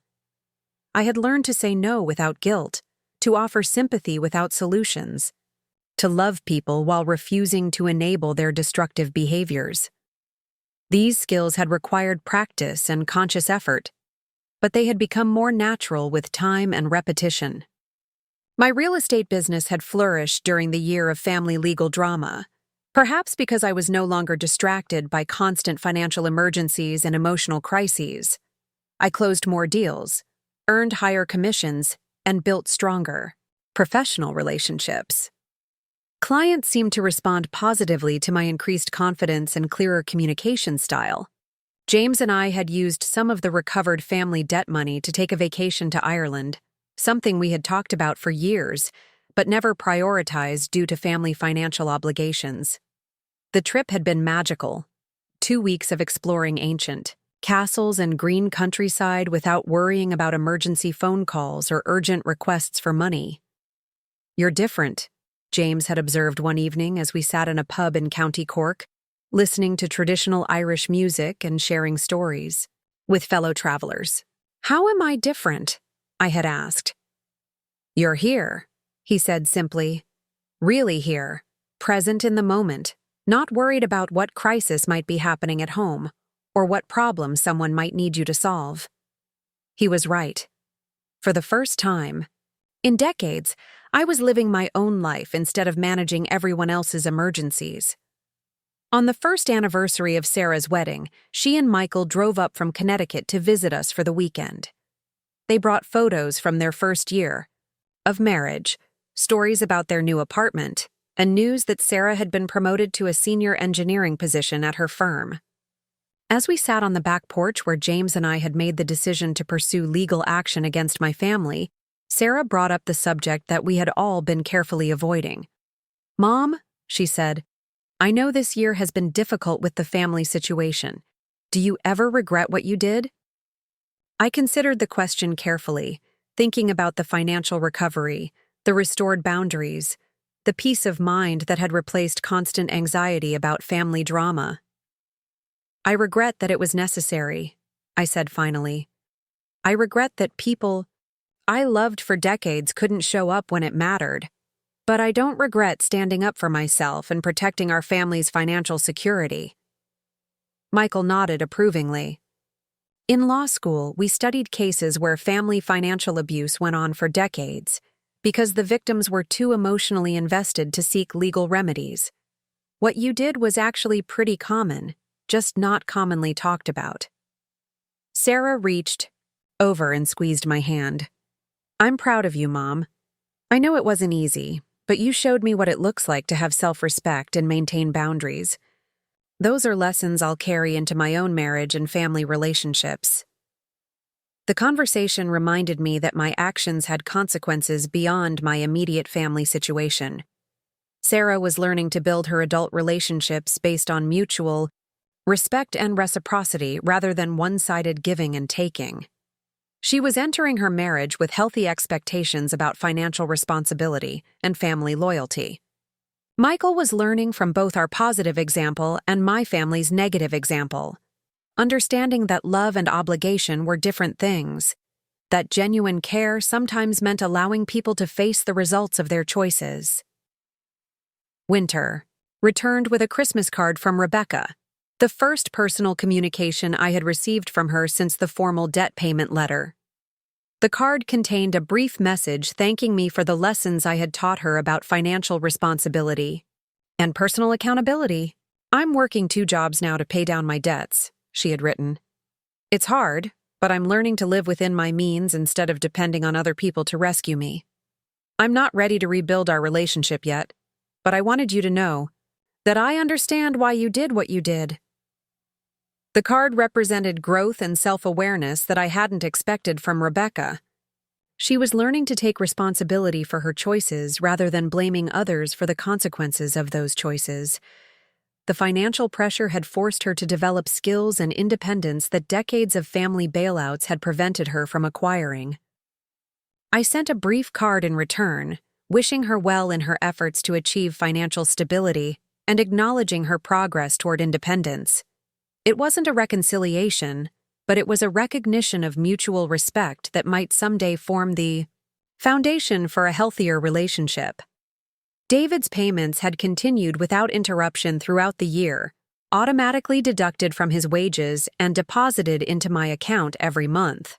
I had learned to say no without guilt, to offer sympathy without solutions, to love people while refusing to enable their destructive behaviors. These skills had required practice and conscious effort, but they had become more natural with time and repetition. My real estate business had flourished during the year of family legal drama, perhaps because I was no longer distracted by constant financial emergencies and emotional crises. I closed more deals, earned higher commissions, and built stronger professional relationships. Clients seemed to respond positively to my increased confidence and clearer communication style. James and I had used some of the recovered family debt money to take a vacation to Ireland, something we had talked about for years, but never prioritized due to family financial obligations. The trip had been magical. 2 weeks of exploring ancient castles and green countryside without worrying about emergency phone calls or urgent requests for money. "You're different," James had observed one evening as we sat in a pub in County Cork, listening to traditional Irish music and sharing stories with fellow travelers. "How am I different?" I had asked. "You're here," he said simply. "Really here, present in the moment, not worried about what crisis might be happening at home or what problem someone might need you to solve." He was right. For the first time in decades, I was living my own life instead of managing everyone else's emergencies. On the first anniversary of Sarah's wedding, she and Michael drove up from Connecticut to visit us for the weekend. They brought photos from their first year of marriage, stories about their new apartment, and news that Sarah had been promoted to a senior engineering position at her firm. As we sat on the back porch where James and I had made the decision to pursue legal action against my family, Sarah brought up the subject that we had all been carefully avoiding. "Mom," she said, "I know this year has been difficult with the family situation. Do you ever regret what you did?" I considered the question carefully, thinking about the financial recovery, the restored boundaries, the peace of mind that had replaced constant anxiety about family drama. "I regret that it was necessary," I said finally. "I regret that people I loved for decades couldn't show up when it mattered. But I don't regret standing up for myself and protecting our family's financial security." Michael nodded approvingly. In law school, we studied cases where family financial abuse went on for decades because the victims were too emotionally invested to seek legal remedies. What you did was actually pretty common, just not commonly talked about. Sarah reached over and squeezed my hand. "I'm proud of you, Mom. I know it wasn't easy, but you showed me what it looks like to have self-respect and maintain boundaries. Those are lessons I'll carry into my own marriage and family relationships." The conversation reminded me that my actions had consequences beyond my immediate family situation. Sarah was learning to build her adult relationships based on mutual respect and reciprocity rather than one-sided giving and taking. She was entering her marriage with healthy expectations about financial responsibility and family loyalty. Michael was learning from both our positive example and my family's negative example, understanding that love and obligation were different things, that genuine care sometimes meant allowing people to face the results of their choices. Winter returned with a Christmas card from Rebecca, the first personal communication I had received from her since the formal debt payment letter. The card contained a brief message thanking me for the lessons I had taught her about financial responsibility and personal accountability. "I'm working 2 jobs now to pay down my debts," she had written. "It's hard, but I'm learning to live within my means instead of depending on other people to rescue me. I'm not ready to rebuild our relationship yet, but I wanted you to know that I understand why you did what you did." The card represented growth and self-awareness that I hadn't expected from Rebecca. She was learning to take responsibility for her choices rather than blaming others for the consequences of those choices. The financial pressure had forced her to develop skills and independence that decades of family bailouts had prevented her from acquiring. I sent a brief card in return, wishing her well in her efforts to achieve financial stability and acknowledging her progress toward independence. It wasn't a reconciliation, but it was a recognition of mutual respect that might someday form the foundation for a healthier relationship. David's payments had continued without interruption throughout the year, automatically deducted from his wages and deposited into my account every month.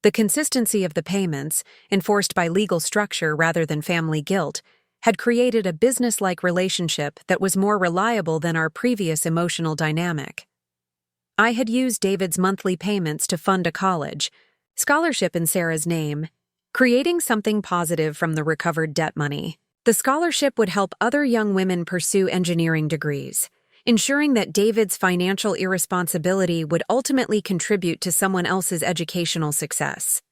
The consistency of the payments, enforced by legal structure rather than family guilt, had created a business-like relationship that was more reliable than our previous emotional dynamic. I had used David's monthly payments to fund a college scholarship in Sarah's name, creating something positive from the recovered debt money. The scholarship would help other young women pursue engineering degrees, ensuring that David's financial irresponsibility would ultimately contribute to someone else's educational success.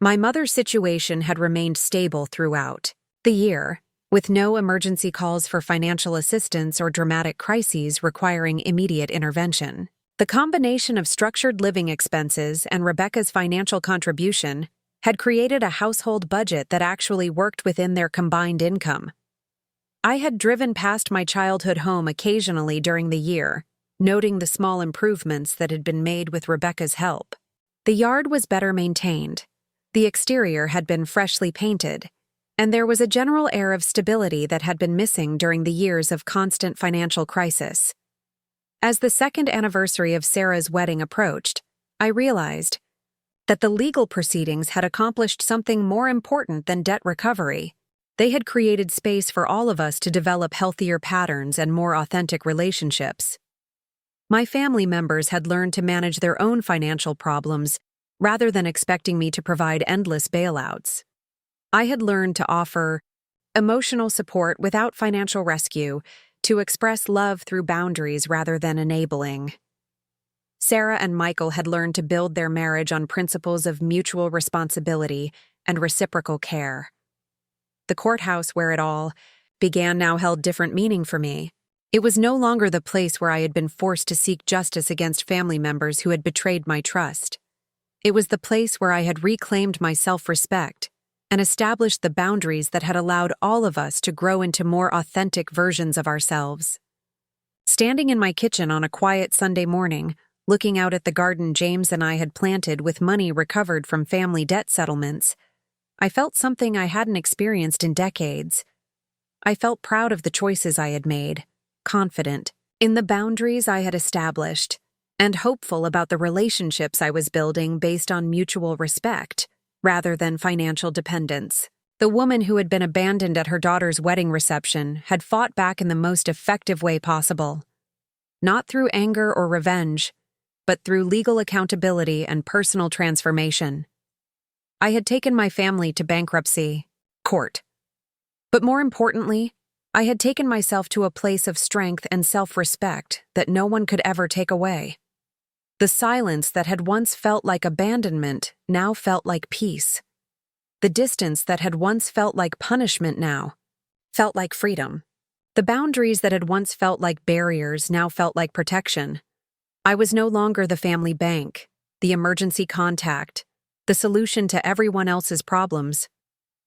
My mother's situation had remained stable throughout the year, with no emergency calls for financial assistance or dramatic crises requiring immediate intervention. The combination of structured living expenses and Rebecca's financial contribution had created a household budget that actually worked within their combined income. I had driven past my childhood home occasionally during the year, noting the small improvements that had been made with Rebecca's help. The yard was better maintained, the exterior had been freshly painted, and there was a general air of stability that had been missing during the years of constant financial crisis. As the second anniversary of Sarah's wedding approached, I realized that the legal proceedings had accomplished something more important than debt recovery. They had created space for all of us to develop healthier patterns and more authentic relationships. My family members had learned to manage their own financial problems rather than expecting me to provide endless bailouts. I had learned to offer emotional support without financial rescue, to express love through boundaries rather than enabling. Sarah and Michael had learned to build their marriage on principles of mutual responsibility and reciprocal care. The courthouse where it all began now held different meaning for me. It was no longer the place where I had been forced to seek justice against family members who had betrayed my trust. It was the place where I had reclaimed my self-respect and established the boundaries that had allowed all of us to grow into more authentic versions of ourselves. Standing in my kitchen on a quiet Sunday morning, looking out at the garden James and I had planted with money recovered from family debt settlements, I felt something I hadn't experienced in decades. I felt proud of the choices I had made, confident in the boundaries I had established, and hopeful about the relationships I was building based on mutual respect, rather than financial dependence. The woman who had been abandoned at her daughter's wedding reception had fought back in the most effective way possible. Not through anger or revenge, but through legal accountability and personal transformation. I had taken my family to bankruptcy court. But more importantly, I had taken myself to a place of strength and self-respect that no one could ever take away. The silence that had once felt like abandonment now felt like peace. The distance that had once felt like punishment now felt like freedom. The boundaries that had once felt like barriers now felt like protection. I was no longer the family bank, the emergency contact, the solution to everyone else's problems.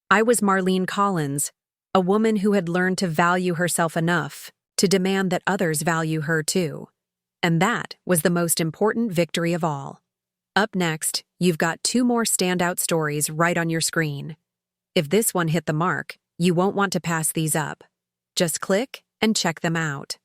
I was Marlene Collins, a woman who had learned to value herself enough to demand that others value her too. And that was the most important victory of all. Up next, you've got 2 more standout stories right on your screen. If this one hit the mark, you won't want to pass these up. Just click and check them out.